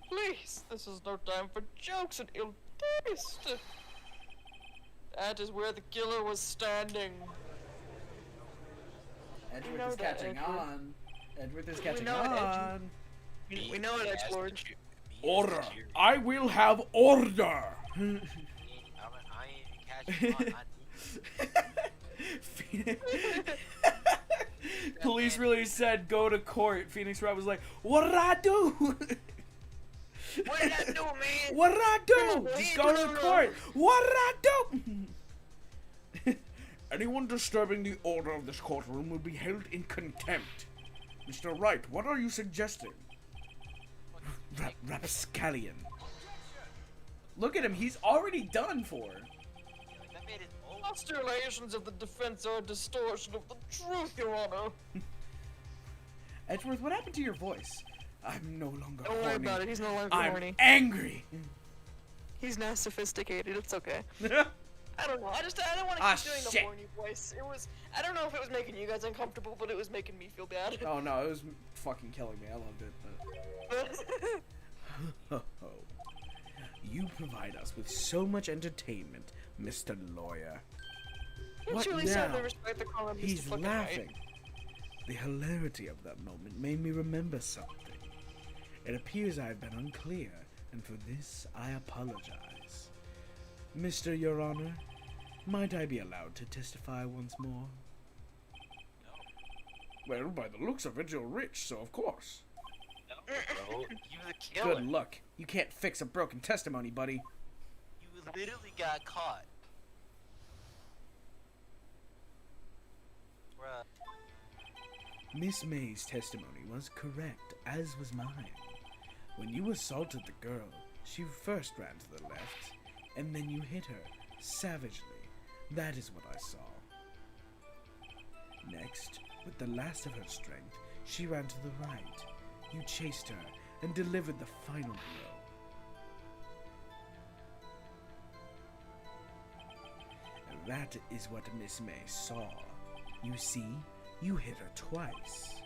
Speaker 2: Please, this is no time for jokes and ill taste. That is where the killer was standing.
Speaker 1: Edgeworth
Speaker 2: know
Speaker 1: is
Speaker 2: that,
Speaker 1: catching
Speaker 2: Edgeworth.
Speaker 1: on. Edgeworth is catching
Speaker 2: know it,
Speaker 1: on.
Speaker 2: We know it, Edgelord.
Speaker 7: Order. I will have order.
Speaker 6: I ain't catching on.
Speaker 1: Police really said go to court. Phoenix Wright was like, what did I do?
Speaker 2: What did I do, man?
Speaker 1: What did I do? Just go to the court. What did I do?
Speaker 7: Anyone disturbing the order of this courtroom will be held in contempt. Mr. Wright, what are you suggesting?
Speaker 1: Rapscallion. Look at him. He's already done for.
Speaker 6: That made it old.
Speaker 2: Postulations of the defense are a distortion of the truth, Your Honor.
Speaker 1: Edgeworth, what happened to your voice? I'm no longer
Speaker 2: Don't worry
Speaker 1: horny.
Speaker 2: about it. He's no longer
Speaker 1: I'm
Speaker 2: horny.
Speaker 1: angry.
Speaker 2: He's not sophisticated. It's okay. I don't know. I don't want to
Speaker 1: Ah,
Speaker 2: keep doing the
Speaker 1: shit.
Speaker 2: horny voice. It was. I don't know if it was making you guys uncomfortable, but it was making me feel bad.
Speaker 1: Oh no, it was fucking killing me. I loved it. But... You provide us with so much entertainment, Mr. Lawyer.
Speaker 2: You
Speaker 1: What
Speaker 2: truly
Speaker 1: now?
Speaker 2: serve the respect that call him Mr.
Speaker 1: He's
Speaker 2: fucking
Speaker 1: laughing.
Speaker 2: Wright.
Speaker 1: The hilarity of that moment made me remember something. It appears I have been unclear, and for this I apologize. Mr. Your Honor, might I be allowed to testify once more?
Speaker 7: Well, by the looks of it, you're rich, so of course.
Speaker 6: No, bro. You the killer.
Speaker 1: Good luck. You can't fix a broken testimony, buddy.
Speaker 6: You literally got caught. Bruh.
Speaker 1: Miss May's testimony was correct, as was mine. When you assaulted the girl, she first ran to the left, and then you hit her, savagely. That is what I saw. Next, with the last of her strength, she ran to the right. You chased her, and delivered the final blow. And that is what Miss May saw. You see, you hit her twice.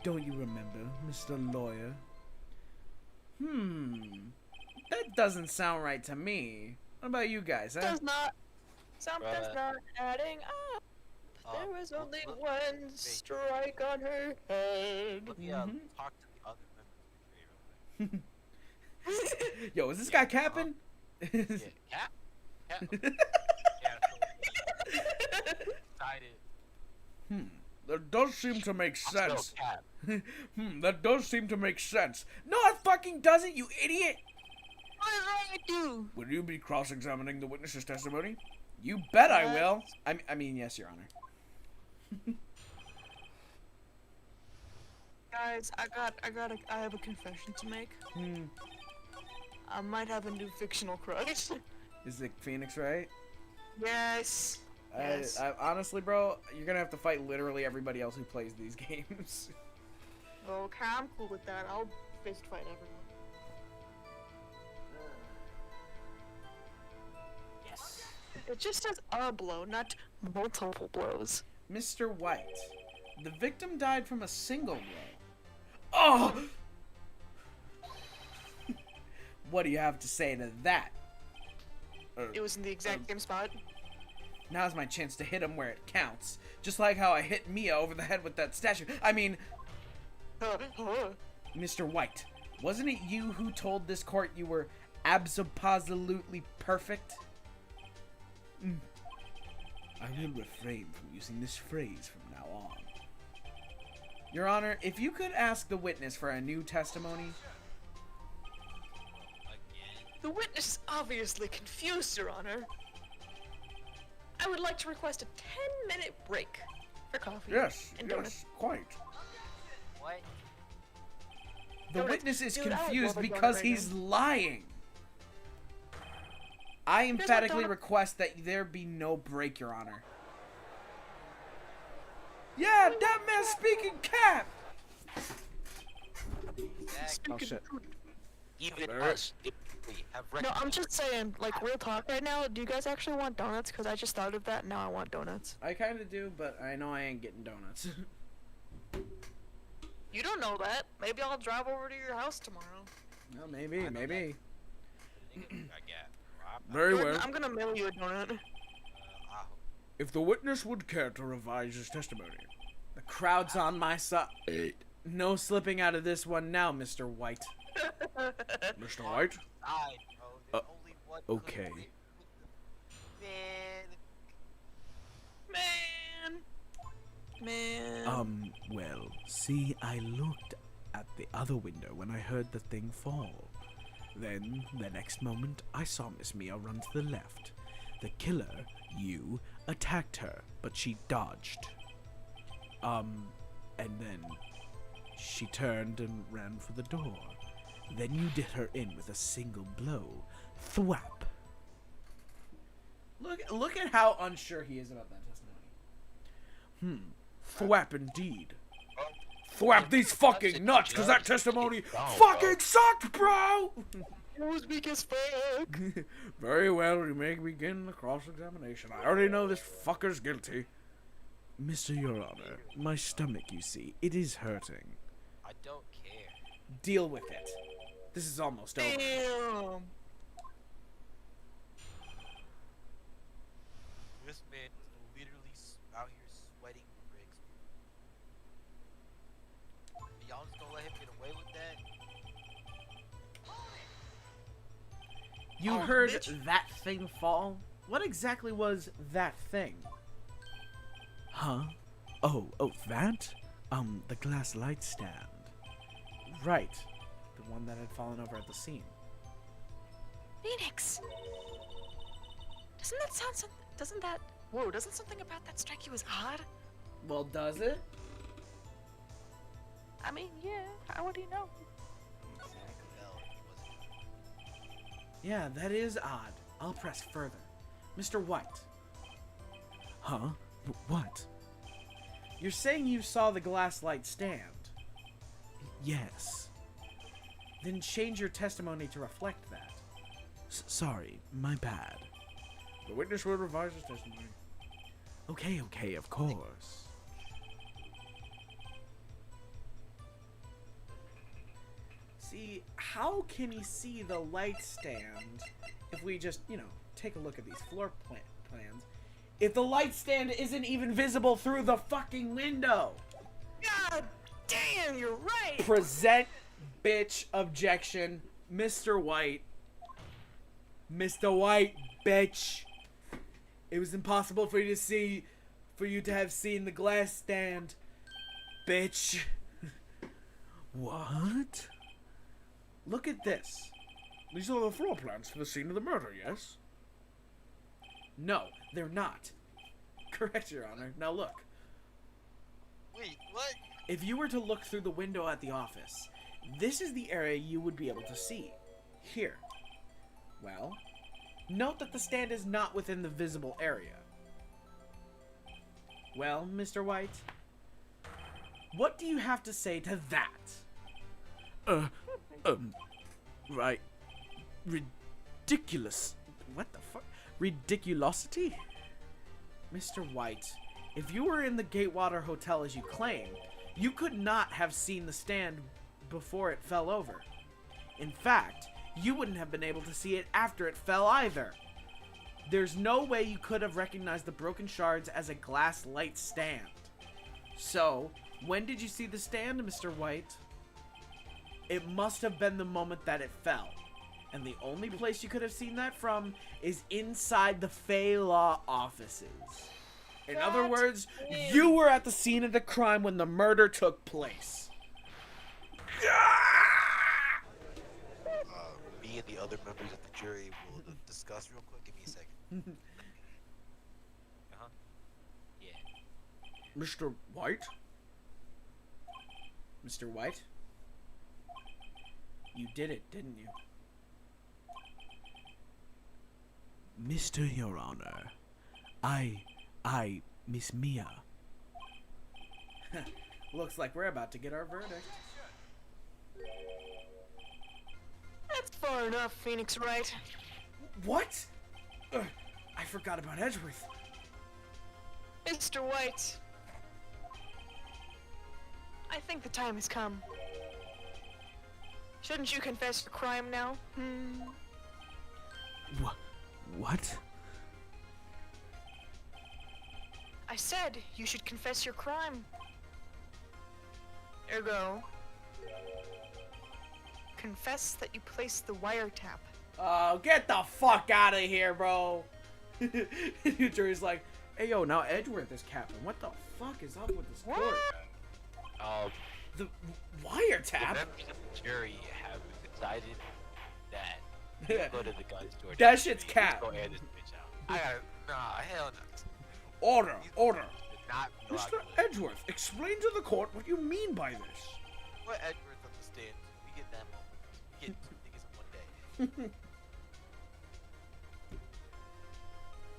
Speaker 1: Don't you remember, Mr. Lawyer? That doesn't sound right to me. What about you guys, huh?
Speaker 2: Does not. Something's
Speaker 6: Bruh.
Speaker 2: not adding up. There was only one strike on her head.
Speaker 6: Let me talk to the other members real quick.
Speaker 1: Yo, is this guy capping?
Speaker 6: Yeah, Cap? Cap? Yeah, so, excited.
Speaker 7: that does seem to make sense.
Speaker 6: Cap.
Speaker 7: That does seem to make sense.
Speaker 1: No, it fucking doesn't, you idiot!
Speaker 6: What is wrong with you?
Speaker 7: Will you be cross-examining the witness's testimony?
Speaker 1: You bet I will. I mean, yes, Your Honor.
Speaker 2: Guys, I have a confession to make. I might have a new fictional crush.
Speaker 1: Is it Phoenix Wright?
Speaker 2: Yes. Yes.
Speaker 1: I honestly, bro, you're gonna have to fight literally everybody else who plays these games.
Speaker 2: Okay, I'm cool with that. I'll fist fight everyone.
Speaker 1: Yes.
Speaker 2: It just says a blow, not multiple blows.
Speaker 1: Mr. White, the victim died from a single blow. Oh! What do you have to say to that?
Speaker 2: It was in the exact same spot.
Speaker 1: Now's my chance to hit him where it counts. Just like how I hit Mia over the head with that statue. I mean, Mr. White, wasn't it you who told this court you were absolutely perfect?
Speaker 7: I will refrain from using this phrase from now on.
Speaker 1: Your Honor, if you could ask the witness for a new testimony.
Speaker 2: The witness is obviously confused, Your Honor. I would like to request a 10-minute break for coffee.
Speaker 7: Yes,
Speaker 2: and
Speaker 7: yes,
Speaker 2: donuts.
Speaker 7: quite.
Speaker 6: What?
Speaker 1: The
Speaker 2: Donuts.
Speaker 1: witness is
Speaker 2: Dude, I would
Speaker 1: confused
Speaker 2: love a donut
Speaker 1: because
Speaker 2: right
Speaker 1: he's
Speaker 2: now.
Speaker 1: lying. I
Speaker 2: my
Speaker 1: emphatically
Speaker 2: donut.
Speaker 1: request that there be no break, Your Honor. Yeah, that man's speaking cap!
Speaker 6: Exactly.
Speaker 1: Oh shit.
Speaker 6: Even
Speaker 7: Alright.
Speaker 6: us, if we have
Speaker 2: No, I'm just saying, like, real talk right now, do you guys actually want donuts? Because I just thought of that, and now I want donuts.
Speaker 1: I kinda do, but I know I ain't getting donuts.
Speaker 2: You don't know that. Maybe I'll drive over to your house tomorrow.
Speaker 1: Well, maybe, maybe.
Speaker 6: I get.
Speaker 7: Very
Speaker 2: Jordan,
Speaker 7: well.
Speaker 2: I'm gonna mail you a donut.
Speaker 7: If the witness would care to revise his testimony.
Speaker 1: The crowd's on my side. No slipping out of this one now, Mr. White.
Speaker 7: Mr. White?
Speaker 6: I know. There's only one.
Speaker 7: okay.
Speaker 2: Man.
Speaker 3: Well, see, I looked at the other window when I heard the thing fall. Then, the next moment, I saw Miss Mia run to the left. The killer, you, attacked her, but she dodged. And then she turned and ran for the door. Then you did her in with a single blow. Thwap.
Speaker 1: Look at how unsure he is about that testimony.
Speaker 7: Thwap indeed. Thwap these fucking nuts, cause that testimony fucking sucked, bro!
Speaker 2: It was weak as fuck.
Speaker 7: Very well, we may begin the cross-examination. I already know this fucker's guilty.
Speaker 3: Mr. Your Honor, my stomach, you see, it is hurting.
Speaker 6: I don't care.
Speaker 1: Deal with it. This is almost over.
Speaker 2: Damn.
Speaker 6: This man is literally out here sweating bricks. Y'all just gonna let him get away with that?
Speaker 1: You
Speaker 2: Oh,
Speaker 1: heard
Speaker 2: bitch.
Speaker 1: that thing fall? What exactly was that thing?
Speaker 3: Huh? Oh, that? The glass light stand.
Speaker 1: Right. The one that had fallen over at the scene.
Speaker 2: Phoenix. Doesn't that sound something? Doesn't that? Whoa! Doesn't something about that strike you as odd?
Speaker 1: Well, does it?
Speaker 2: I mean, yeah. How do you know?
Speaker 6: No, he wasn't.
Speaker 1: Yeah, that is odd. I'll press further. Mr. White,
Speaker 3: Huh? What?
Speaker 1: you're saying you saw the glass light stand.
Speaker 3: Yes.
Speaker 1: Then change your testimony to reflect that.
Speaker 3: Sorry, my bad.
Speaker 7: The witness will revise his testimony.
Speaker 3: Okay, of course.
Speaker 1: See, how can he see the light stand if we just, take a look at these floor plans? If the light stand isn't even visible through the fucking window!
Speaker 2: God damn! You're right.
Speaker 1: Present, bitch, objection. Mr. White. Mr. White, bitch. It was impossible for you to see for you to have seen the glass stand, bitch.
Speaker 3: What?
Speaker 1: Look at this.
Speaker 7: These are the floor plans for the scene of the murder, yes?
Speaker 1: No, they're not. Correct, Your Honor. Now look.
Speaker 6: Wait, what?
Speaker 1: If you were to look through the window at the office, this is the area you would be able to see. Here. Well, note that the stand is not within the visible area. Well, Mr. White, what do you have to say to that?
Speaker 3: Right. Ridiculous.
Speaker 1: What the fuck? Ridiculosity? Mr. White, if you were in the Gatewater Hotel as you claim, you could not have seen the stand before it fell over. In fact, you wouldn't have been able to see it after it fell either. There's no way you could have recognized the broken shards as a glass light stand. So, when did you see the stand, Mr. White? It must have been the moment that it fell. And the only place you could have seen that from is inside the Fey Law offices. In other words, you were at the scene of the crime when the murder took place.
Speaker 6: Me and the other members of the jury will discuss real quick. Give me a second. Yeah.
Speaker 7: Mr. White?
Speaker 1: Mr. White? You did it, didn't you?
Speaker 3: Mr. Your Honor, I, Miss Mia.
Speaker 1: Looks like we're about to get our verdict.
Speaker 2: That's far enough, Phoenix Wright.
Speaker 1: What? I forgot about Edgeworth.
Speaker 2: Mr. White. I think the time has come. Shouldn't you confess your crime now?
Speaker 3: What?
Speaker 2: I said you should confess your crime. Ergo, confess that you placed the wiretap.
Speaker 1: Oh, get the fuck out of here, bro. New Jury's like, hey, yo, now Edgeworth is captain. What the fuck is up with this court? The wiretap?
Speaker 6: The members of the jury have decided that you go to the gun store.
Speaker 1: That shit's cap.
Speaker 6: Go air this bitch out. I gotta, nah, hell no.
Speaker 7: Order, order.
Speaker 6: Not
Speaker 7: Mr. Edgeworth, explain to the court what you mean by this.
Speaker 6: What Edgeworth understands, we get that moment. We get two niggas in one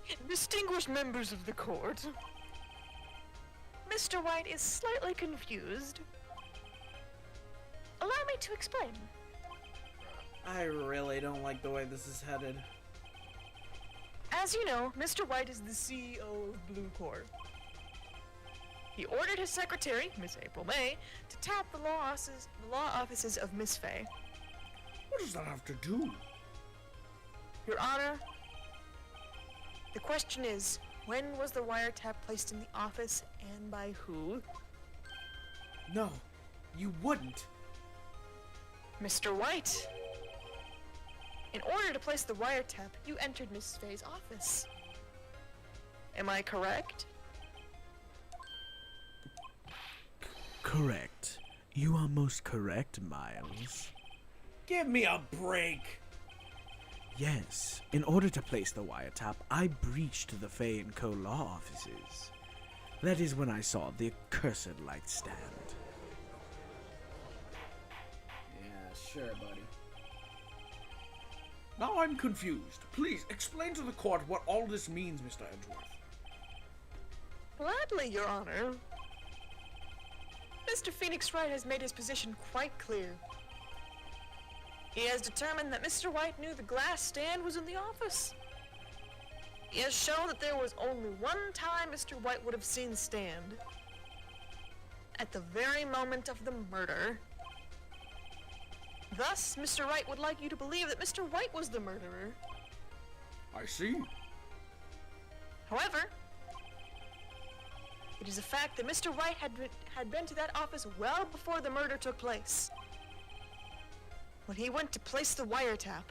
Speaker 6: day.
Speaker 2: Distinguished members of the court, Mr. White is slightly confused. Allow me to explain.
Speaker 1: I really don't like the way this is headed.
Speaker 2: As you know, Mr. White is the CEO of Blue Corps. He ordered his secretary, Miss April May, to tap the law offices of Miss Fey.
Speaker 7: What does that have to do?
Speaker 2: Your Honor, the question is, when was the wiretap placed in the office and by who?
Speaker 1: No, you wouldn't.
Speaker 2: Mr. White. In order to place the wiretap, you entered Miss Fey's office. Am I correct?
Speaker 3: Correct. You are most correct, Miles.
Speaker 1: Give me a break.
Speaker 3: Yes, in order to place the wiretap, I breached the Fey & Co. law offices. That is when I saw the accursed light stand.
Speaker 1: Yeah, sure, buddy.
Speaker 7: Now I'm confused. Please, explain to the court what all this means, Mr. Edgeworth.
Speaker 2: Gladly, Your Honor. Mr. Phoenix Wright has made his position quite clear. He has determined that Mr. White knew the glass stand was in the office. He has shown that there was only one time Mr. White would have seen the stand. At the very moment of the murder. Thus, Mr. Wright would like you to believe that Mr. White was the murderer.
Speaker 7: I see.
Speaker 2: However, it is a fact that Mr. White had been to that office well before the murder took place. When he went to place the wiretap,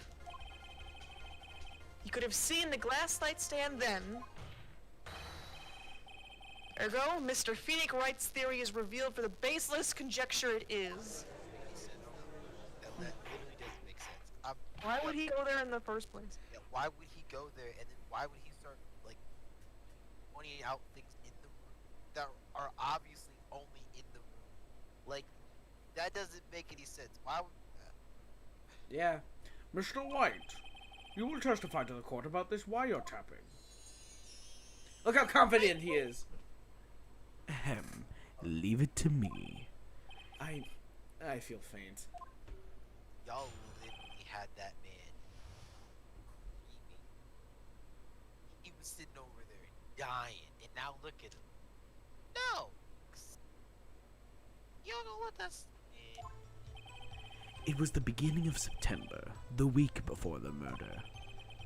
Speaker 2: he could have seen the glass light stand then, Ergo, Mr. Phoenix Wright's theory is revealed for the baseless conjecture it is.
Speaker 6: That literally doesn't make sense.
Speaker 2: Why would he go there in the first place?
Speaker 6: Yeah, why would he go there, and then why would he start, like, pointing out things in the room that are obviously only in the room? Like, that doesn't make any sense. Why would...
Speaker 1: Yeah.
Speaker 7: Mr. White, you will testify to the court about this wiretapping.
Speaker 1: Look how confident he is.
Speaker 3: Ahem. Leave it to me.
Speaker 1: I feel faint.
Speaker 6: Y'all literally had that man screaming. He was sitting over there dying, and now look at him. No! You don't know what that's...
Speaker 3: It was the beginning of September, the week before the murder.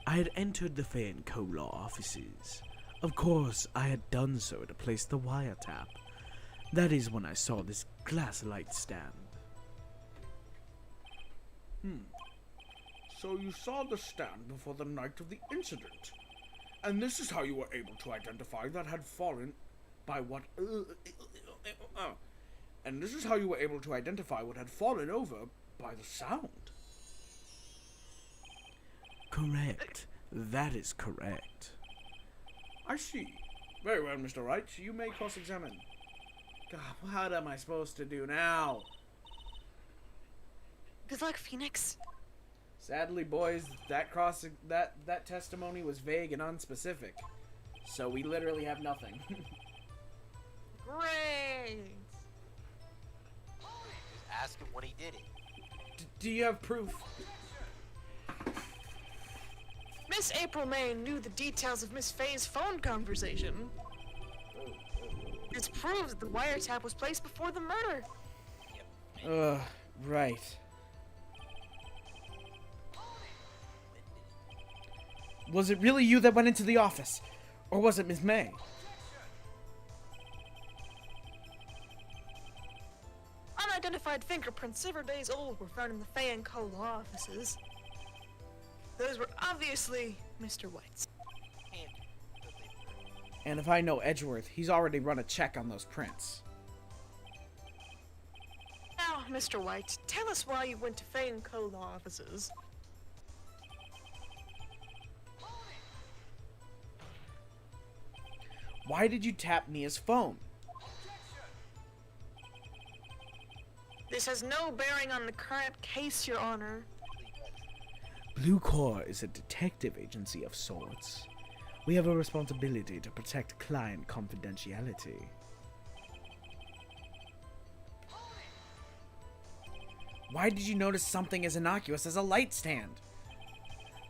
Speaker 3: I had entered the Fey & Co. law offices. Of course, I had done so to place the wiretap. That is when I saw this glass light stand.
Speaker 7: So you saw the stand before the night of the incident. And this is how you were able to identify that had fallen by what... And this is how you were able to identify what had fallen over by the sound.
Speaker 3: Correct. That is correct.
Speaker 7: I see. Very well, Mr. Wright. You may cross-examine.
Speaker 1: God, what am I supposed to do now?
Speaker 2: Good luck, Phoenix.
Speaker 1: Sadly, boys, that testimony was vague and unspecific. So we literally have nothing.
Speaker 2: Great!
Speaker 6: Just ask him when he did it.
Speaker 1: Do you have proof?
Speaker 2: Miss April May knew the details of Miss Fey's phone conversation. This proves that the wiretap was placed before the murder.
Speaker 1: Right. Was it really you that went into the office? Or was it Miss May?
Speaker 2: Unidentified fingerprints several days old were found in the Fey & Co. law offices. Those were obviously Mr. White's.
Speaker 1: And if I know Edgeworth, he's already run a check on those prints.
Speaker 2: Now, Mr. White, tell us why you went to Fey & Co. law offices.
Speaker 1: Why did you tap Mia's phone?
Speaker 2: This has no bearing on the current case, Your Honor.
Speaker 3: Blue Corps is a detective agency of sorts. We have a responsibility to protect client confidentiality.
Speaker 1: Why did you notice something as innocuous as a light stand?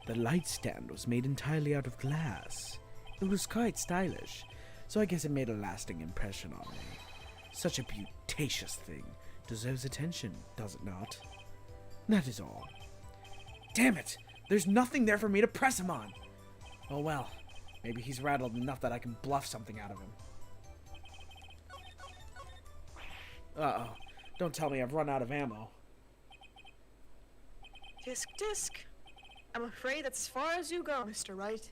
Speaker 3: The light stand was made entirely out of glass. It was quite stylish, so I guess it made a lasting impression on me. Such a beauticious thing deserves attention, does it not? That is all.
Speaker 1: Damn it! There's nothing there for me to press him on! Oh well, maybe he's rattled enough that I can bluff something out of him. Uh-oh. Don't tell me I've run out of ammo.
Speaker 2: Disc. I'm afraid that's as far as you go, Mr. Wright.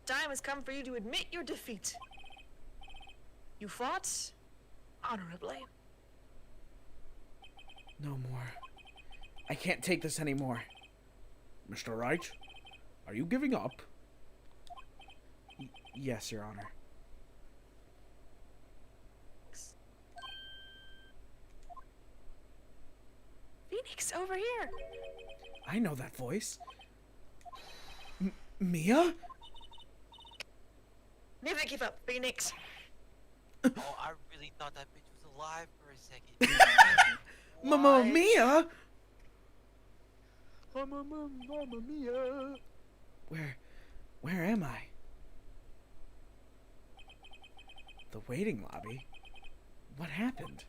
Speaker 2: Time has come for you to admit your defeat. You fought honorably.
Speaker 1: No more. I can't take this anymore.
Speaker 7: Mr. Wright, are you giving up?
Speaker 1: Yes, Your Honor.
Speaker 2: Phoenix, over here.
Speaker 1: I know that voice. Mia?
Speaker 2: Never give up, Phoenix.
Speaker 6: Oh, I really thought that bitch was alive for a second.
Speaker 1: Mama Mia?
Speaker 6: Mamma Mia.
Speaker 1: Where am I? The waiting lobby? What happened?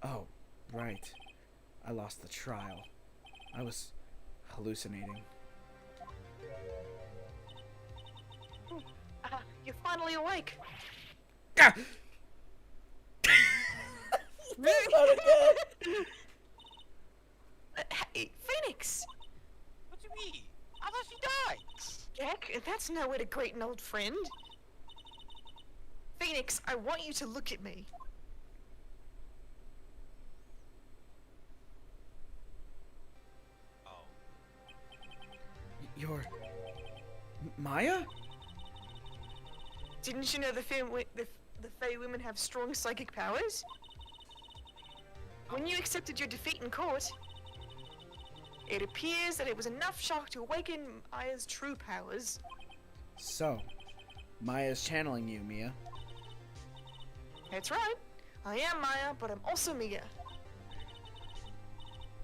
Speaker 1: Oh, right. I lost the trial. I was hallucinating.
Speaker 2: You're finally awake.
Speaker 1: Ah!
Speaker 2: Hey, Phoenix!
Speaker 6: What do you mean? I thought she died.
Speaker 2: Jack, that's no way to greet an old friend. Phoenix, I want you to look at me.
Speaker 6: Oh.
Speaker 1: You're... Maya?
Speaker 2: Didn't you know the Fey women have strong psychic powers? When you accepted your defeat in court, it appears that it was enough shock to awaken Maya's true powers.
Speaker 1: So, Maya's channeling you, Mia.
Speaker 2: That's right. I am Maya, but I'm also Mia.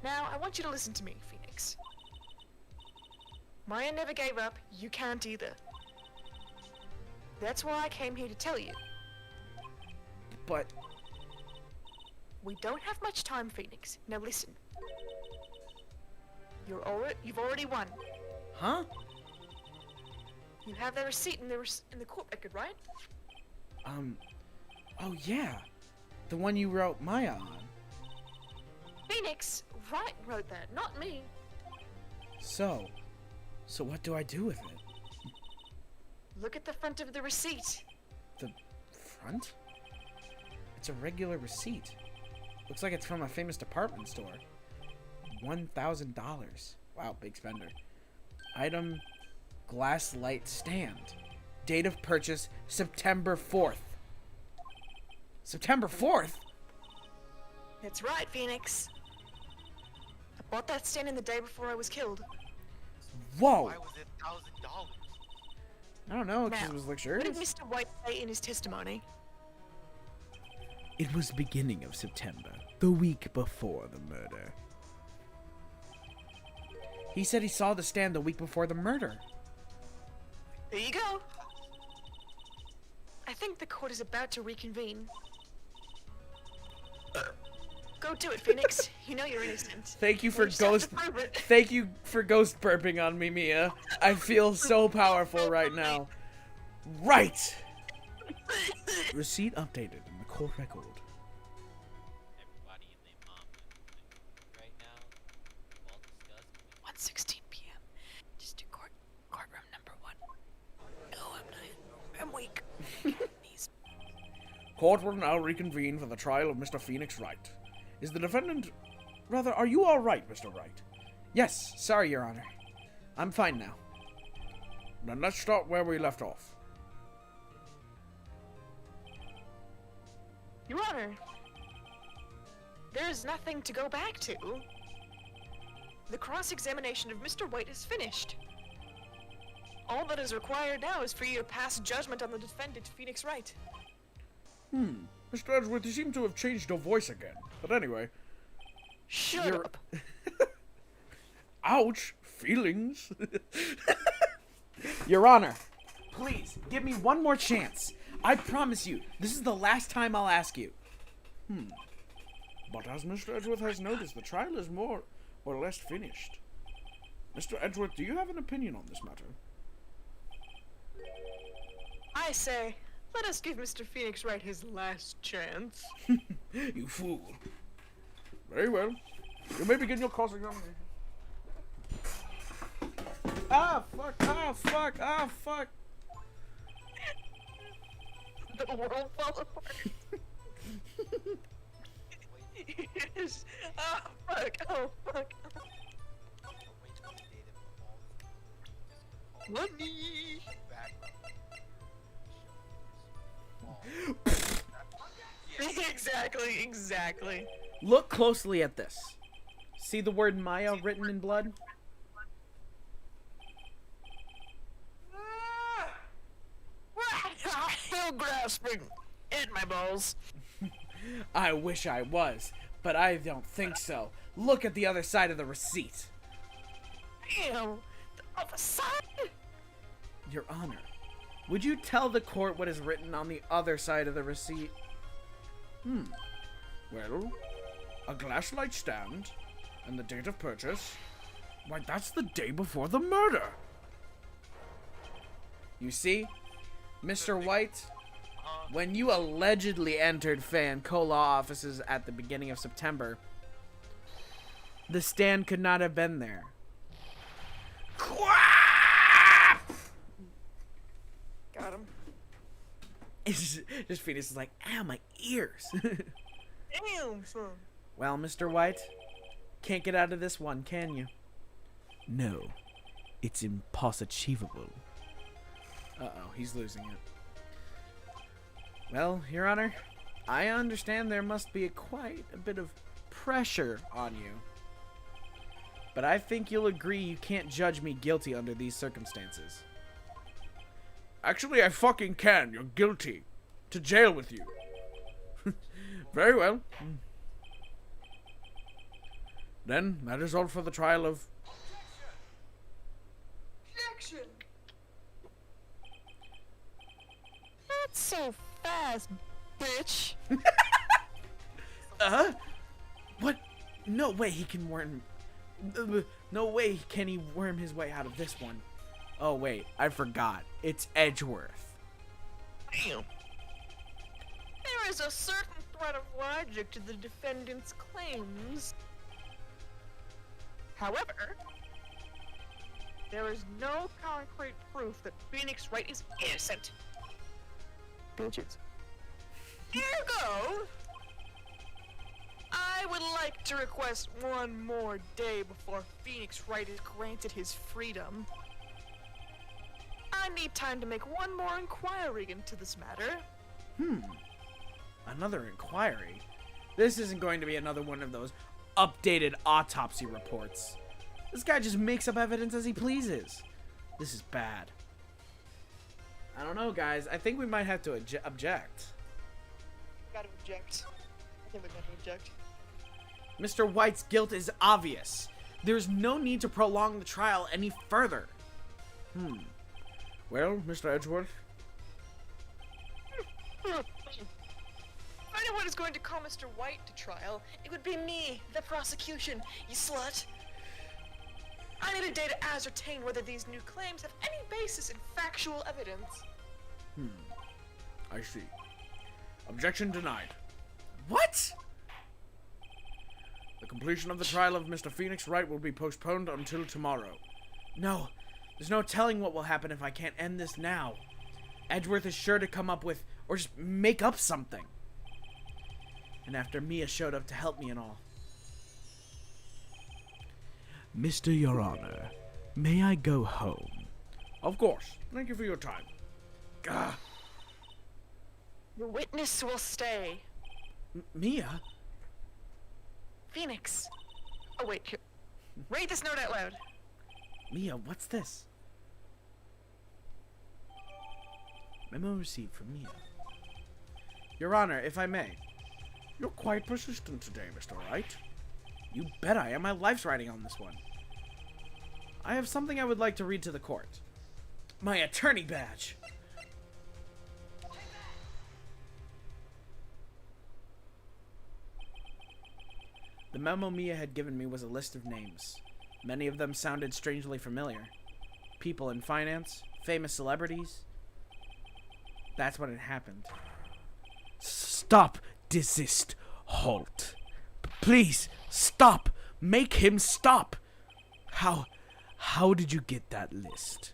Speaker 2: Now, I want you to listen to me, Phoenix. Maya never gave up. You can't either. That's why I came here to tell you.
Speaker 1: But...
Speaker 2: We don't have much time, Phoenix. Now listen. You've already won.
Speaker 1: Huh?
Speaker 2: You have the receipt in the court record, right?
Speaker 1: Oh yeah. The one you wrote Maya on.
Speaker 2: Phoenix Wright wrote that, not me.
Speaker 1: So what do I do with it?
Speaker 2: Look at the front of the receipt.
Speaker 1: The front? It's a regular receipt. Looks like it's from a famous department store. $1,000. Wow, big spender. Item, glass light stand. Date of purchase, September 4th. September 4th?
Speaker 2: That's right, Phoenix. I bought that stand in the day before I was killed.
Speaker 1: Whoa!
Speaker 6: Why was it $1,000?
Speaker 1: I don't know, because
Speaker 2: Now,
Speaker 1: it was
Speaker 2: what
Speaker 1: luxurious.
Speaker 2: did Mr. White say in his testimony?
Speaker 3: It was beginning of September, the week before the murder.
Speaker 1: He said he saw the stand the week before the murder.
Speaker 2: There you go. I think the court is about to reconvene. Go do it, Phoenix. You know you're innocent.
Speaker 1: Thank you for
Speaker 2: You just have
Speaker 1: ghost.
Speaker 2: to prove it.
Speaker 1: Thank you for ghost burping on me, Mia. I feel so powerful right now. Right.
Speaker 3: Receipt updated in the court record.
Speaker 6: Everybody and their mom right now, all discussed.
Speaker 2: 1:16 p.m. District courtroom number 1. No, I'm not. I'm weak. Knees.
Speaker 7: Court will now reconvene for the trial of Mr. Phoenix Wright. Is the defendant... Rather, are you all right, Mr. Wright?
Speaker 1: Yes, sorry, Your Honor. I'm fine now.
Speaker 7: Then let's start where we left off.
Speaker 2: Your Honor, there's nothing to go back to. The cross-examination of Mr. White is finished. All that is required now is for you to pass judgment on the defendant, Phoenix Wright.
Speaker 7: Mr. Edgeworth, you seem to have changed your voice again. But anyway...
Speaker 2: Shut up.
Speaker 7: Ouch! Feelings!
Speaker 1: Your Honor, please, give me one more chance. I promise you, this is the last time I'll ask you.
Speaker 7: But as Mr. Edgeworth has noticed, the trial is more or less finished. Mr. Edgeworth, do you have an opinion on this matter?
Speaker 2: I say, let us give Mr. Phoenix Wright his last chance.
Speaker 7: You fool. Very well. You may begin your cross-examination.
Speaker 1: Ah, fuck, ah, fuck, ah, fuck.
Speaker 2: The world fell apart. Yes. Oh, fuck, oh, fuck. Money! Exactly.
Speaker 1: Look closely at this. See the word Maya written in blood?
Speaker 2: Still grasping at my balls.
Speaker 1: I wish I was, but I don't think so. Look at the other side of the receipt.
Speaker 2: Damn, the other side?
Speaker 1: Your Honor, would you tell the court what is written on the other side of the receipt?
Speaker 7: Well, a glass light stand, and the date of purchase. Why, that's the day before the murder!
Speaker 1: You see, Mr. White, when you allegedly entered Fey and Co-Law offices at the beginning of September, the stand could not have been there.
Speaker 2: Got him.
Speaker 1: Just Phoenix is like, ow, my ears.
Speaker 2: Damn, son.
Speaker 1: Well, Mr. White, can't get out of this one, can you?
Speaker 3: No, it's impossible.
Speaker 1: Uh-oh, he's losing it. Well, Your Honor, I understand there must be quite a bit of pressure on you. But I think you'll agree you can't judge me guilty under these circumstances.
Speaker 7: Actually, I fucking can. You're guilty. To jail with you. Very well. Then, that is all for the trial of...
Speaker 2: Action.
Speaker 4: Not so fast, bitch.
Speaker 1: What? No way he can worm... No way can he worm his way out of this one. Oh, wait. I forgot. It's Edgeworth.
Speaker 2: Damn. There is a certain thread of logic to the defendant's claims. However, there is no concrete proof that Phoenix Wright is innocent. Bitches. Ergo, I would like to request one more day before Phoenix Wright is granted his freedom. I need time to make one more inquiry into this matter.
Speaker 1: Another inquiry? This isn't going to be another one of those updated autopsy reports. This guy just makes up evidence as he pleases. This is bad. I don't know, guys. I think we might have to object.
Speaker 2: Gotta object. I think we're gonna object.
Speaker 1: Mr. White's guilt is obvious. There's no need to prolong the trial any further.
Speaker 7: Well, Mr. Edgeworth,
Speaker 2: If anyone is going to call Mr. White to trial, it would be me, the prosecution, you slut. I need a day to ascertain whether these new claims have any basis in factual evidence.
Speaker 7: I see. Objection denied.
Speaker 1: What?
Speaker 7: The completion of the trial of Mr. Phoenix Wright will be postponed until tomorrow.
Speaker 1: No. There's no telling what will happen if I can't end this now. Edgeworth is sure to come up with, or just make up something. And after Mia showed up to help me and all.
Speaker 3: Mr. Your Honor, may I go home?
Speaker 7: Of course. Thank you for your time. Gah.
Speaker 2: The witness will stay.
Speaker 1: Mia?
Speaker 2: Phoenix. Oh wait, here. Read this note out loud.
Speaker 1: Mia, what's this? Memo received from Mia. Your Honor, if I may.
Speaker 7: You're quite persistent today, Mr. Wright.
Speaker 1: You bet I am. My life's riding on this one. I have something I would like to read to the court. My attorney badge. The memo Mia had given me was a list of names. Many of them sounded strangely familiar. People in finance, famous celebrities. That's when it happened.
Speaker 3: Stop, desist, halt. Please, stop. Make him stop. How did you get that list?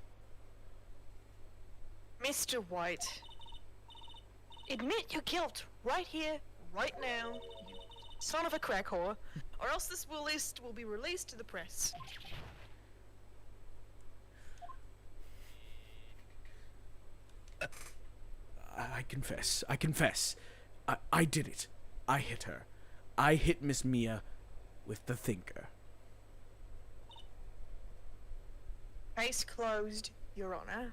Speaker 2: Mr. White, admit your guilt right here, right now, you son of a crack whore, or else this list will be released to the press.
Speaker 3: I confess. I did it. I hit her. I hit Miss Mia with the thinker.
Speaker 2: Case closed, Your Honor.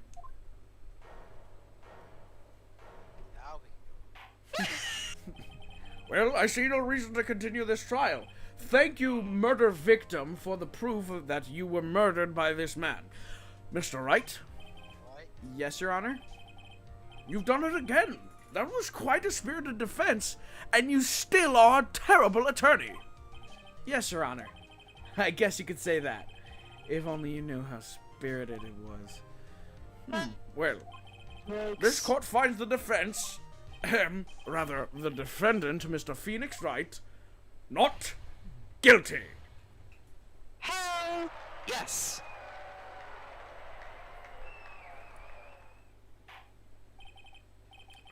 Speaker 6: Now we
Speaker 7: Well, I see no reason to continue this trial. Thank you, murder victim, for the proof of that you were murdered by this man. Mr. Wright,
Speaker 6: right.
Speaker 1: Yes, Your Honor?
Speaker 7: you've done it again. That was quite a spirited defense, and you still are a terrible attorney.
Speaker 1: Yes, Your Honor. I guess you could say that. If only you knew how spirited it was.
Speaker 7: Well, this court finds the defense, rather, the defendant, Mr. Phoenix Wright, not guilty.
Speaker 2: Hell yes!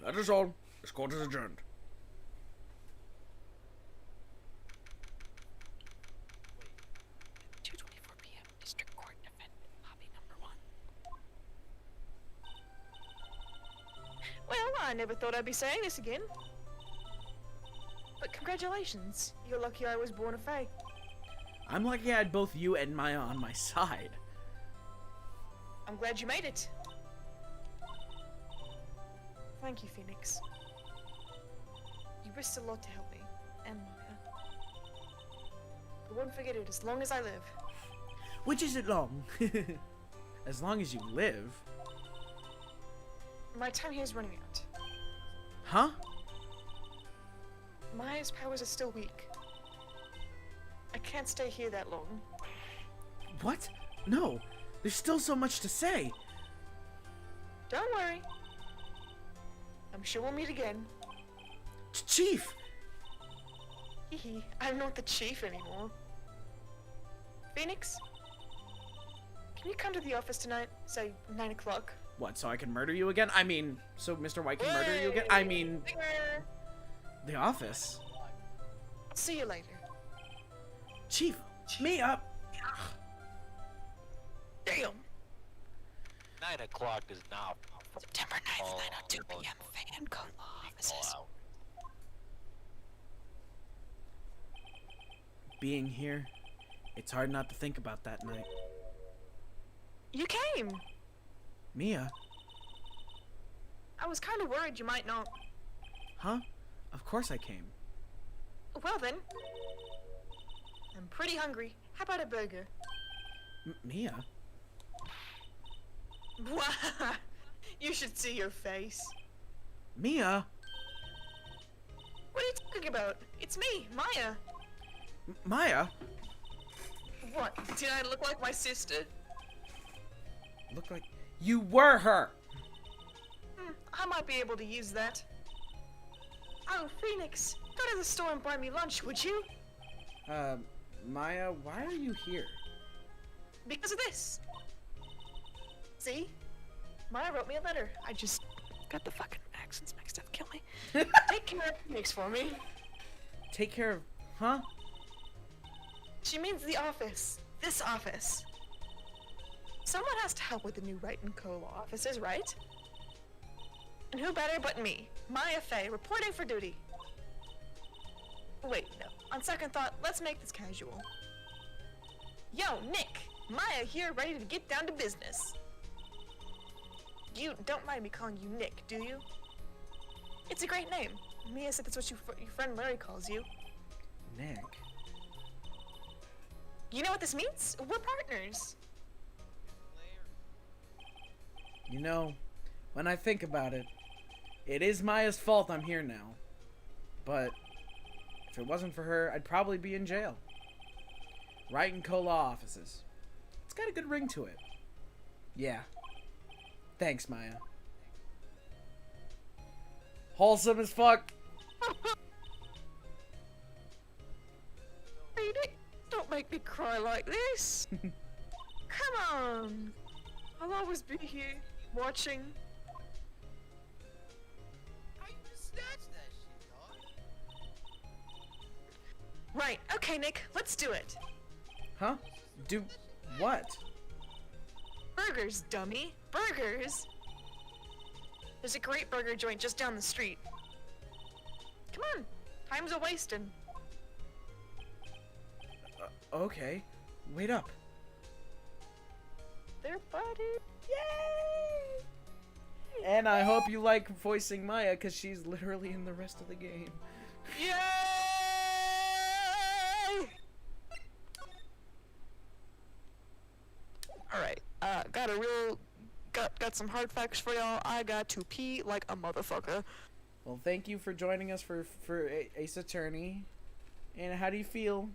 Speaker 7: That is all. This court is adjourned.
Speaker 4: Wait. 2:24 p.m. District Court Defendant, Lobby number 1.
Speaker 2: Well, I never thought I'd be saying this again. But congratulations. You're lucky I was born a Fey.
Speaker 1: I'm lucky I had both you and Maya on my side.
Speaker 2: I'm glad you made it. Thank you, Phoenix. You risked a lot to help me, and Maya. I won't forget it as long as I live.
Speaker 1: Which isn't long. As long as you live.
Speaker 2: My time here is running out.
Speaker 1: Huh?
Speaker 2: Maya's powers are still weak. I can't stay here that long.
Speaker 1: What? No. There's still so much to say.
Speaker 2: Don't worry. I'm sure we'll meet again.
Speaker 1: Chief!
Speaker 2: Hee, I'm not the chief anymore. Phoenix? Can you come to the office tonight? Say 9 o'clock.
Speaker 1: What, so I can murder you again? I mean, so Mr. White can murder you again? I mean, the office.
Speaker 2: I'll see you later.
Speaker 1: Chief, Mia!
Speaker 2: Damn!
Speaker 6: 9 o'clock is now.
Speaker 4: September 9th, 9:02 p.m. Fey and Co. Law offices.
Speaker 1: Being here, it's hard not to think about that night.
Speaker 2: You came!
Speaker 1: Mia?
Speaker 2: I was kind of worried you might not.
Speaker 1: Huh? Of course I came.
Speaker 2: Well then. I'm pretty hungry. How about a burger?
Speaker 1: Mia?
Speaker 2: You should see your face.
Speaker 1: Mia?
Speaker 2: What are you talking about? It's me, Maya.
Speaker 1: Maya?
Speaker 2: What? Did I look like my sister?
Speaker 1: Look like you were her!
Speaker 2: I might be able to use that. Oh, Phoenix, go to the store and buy me lunch, would you?
Speaker 1: Maya, why are you here?
Speaker 2: Because of this. See? Maya wrote me a letter. I just got the fucking accents mixed up. Kill me. Take care of Phoenix for me.
Speaker 1: Take care of... Huh?
Speaker 2: She means the office. This office. Someone has to help with the new Wright & Co. law offices, right? And who better but me, Maya Fey, reporting for duty. Wait, no. On second thought, let's make this casual. Yo, Nick! Maya here, ready to get down to business. You don't mind me calling you Nick, do you? It's a great name. Mia said that's what your friend Larry calls you.
Speaker 1: Nick?
Speaker 2: You know what this means? We're partners.
Speaker 1: You know, when I think about it, it is Maya's fault I'm here now. But if it wasn't for her, I'd probably be in jail. Wright & Co. law offices. It's got a good ring to it. Yeah. Thanks, Maya. Wholesome as fuck.
Speaker 2: Hey, Nick, don't make me cry like this. Come on. I'll always be here, watching.
Speaker 6: How you just snatched that shit, dog?
Speaker 2: Right, okay, Nick, let's do it.
Speaker 1: Huh? Do what?
Speaker 2: Burgers, dummy. Burgers. There's a great burger joint just down the street. Come on, time's a wasting.
Speaker 1: Okay. Wait up.
Speaker 2: There, buddy.
Speaker 1: Yay! And I hope you like voicing Maya, because she's literally in the rest of the game.
Speaker 2: Yay! Alright, got some hard facts for y'all. I got to pee like a motherfucker.
Speaker 1: Well, thank you for joining us for Ace Attorney. And how do you feel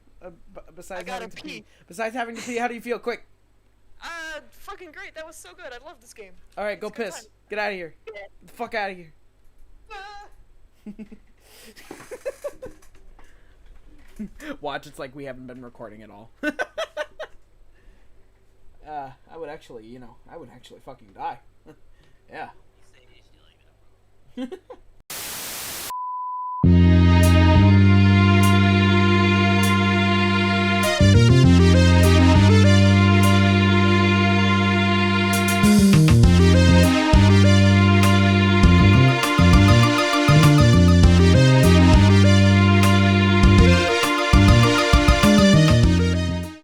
Speaker 1: besides having to pee? Besides having to pee, how do you feel? Quick.
Speaker 2: Fucking great. That was so good. I love this game.
Speaker 1: All right, go
Speaker 2: It's a good
Speaker 1: piss.
Speaker 2: time.
Speaker 1: Get out of here.
Speaker 2: Yeah.
Speaker 1: The fuck out of here. Watch, it's like we haven't been recording at all. I would actually, I would actually fucking die. Yeah.
Speaker 6: You say this shit like that, bro.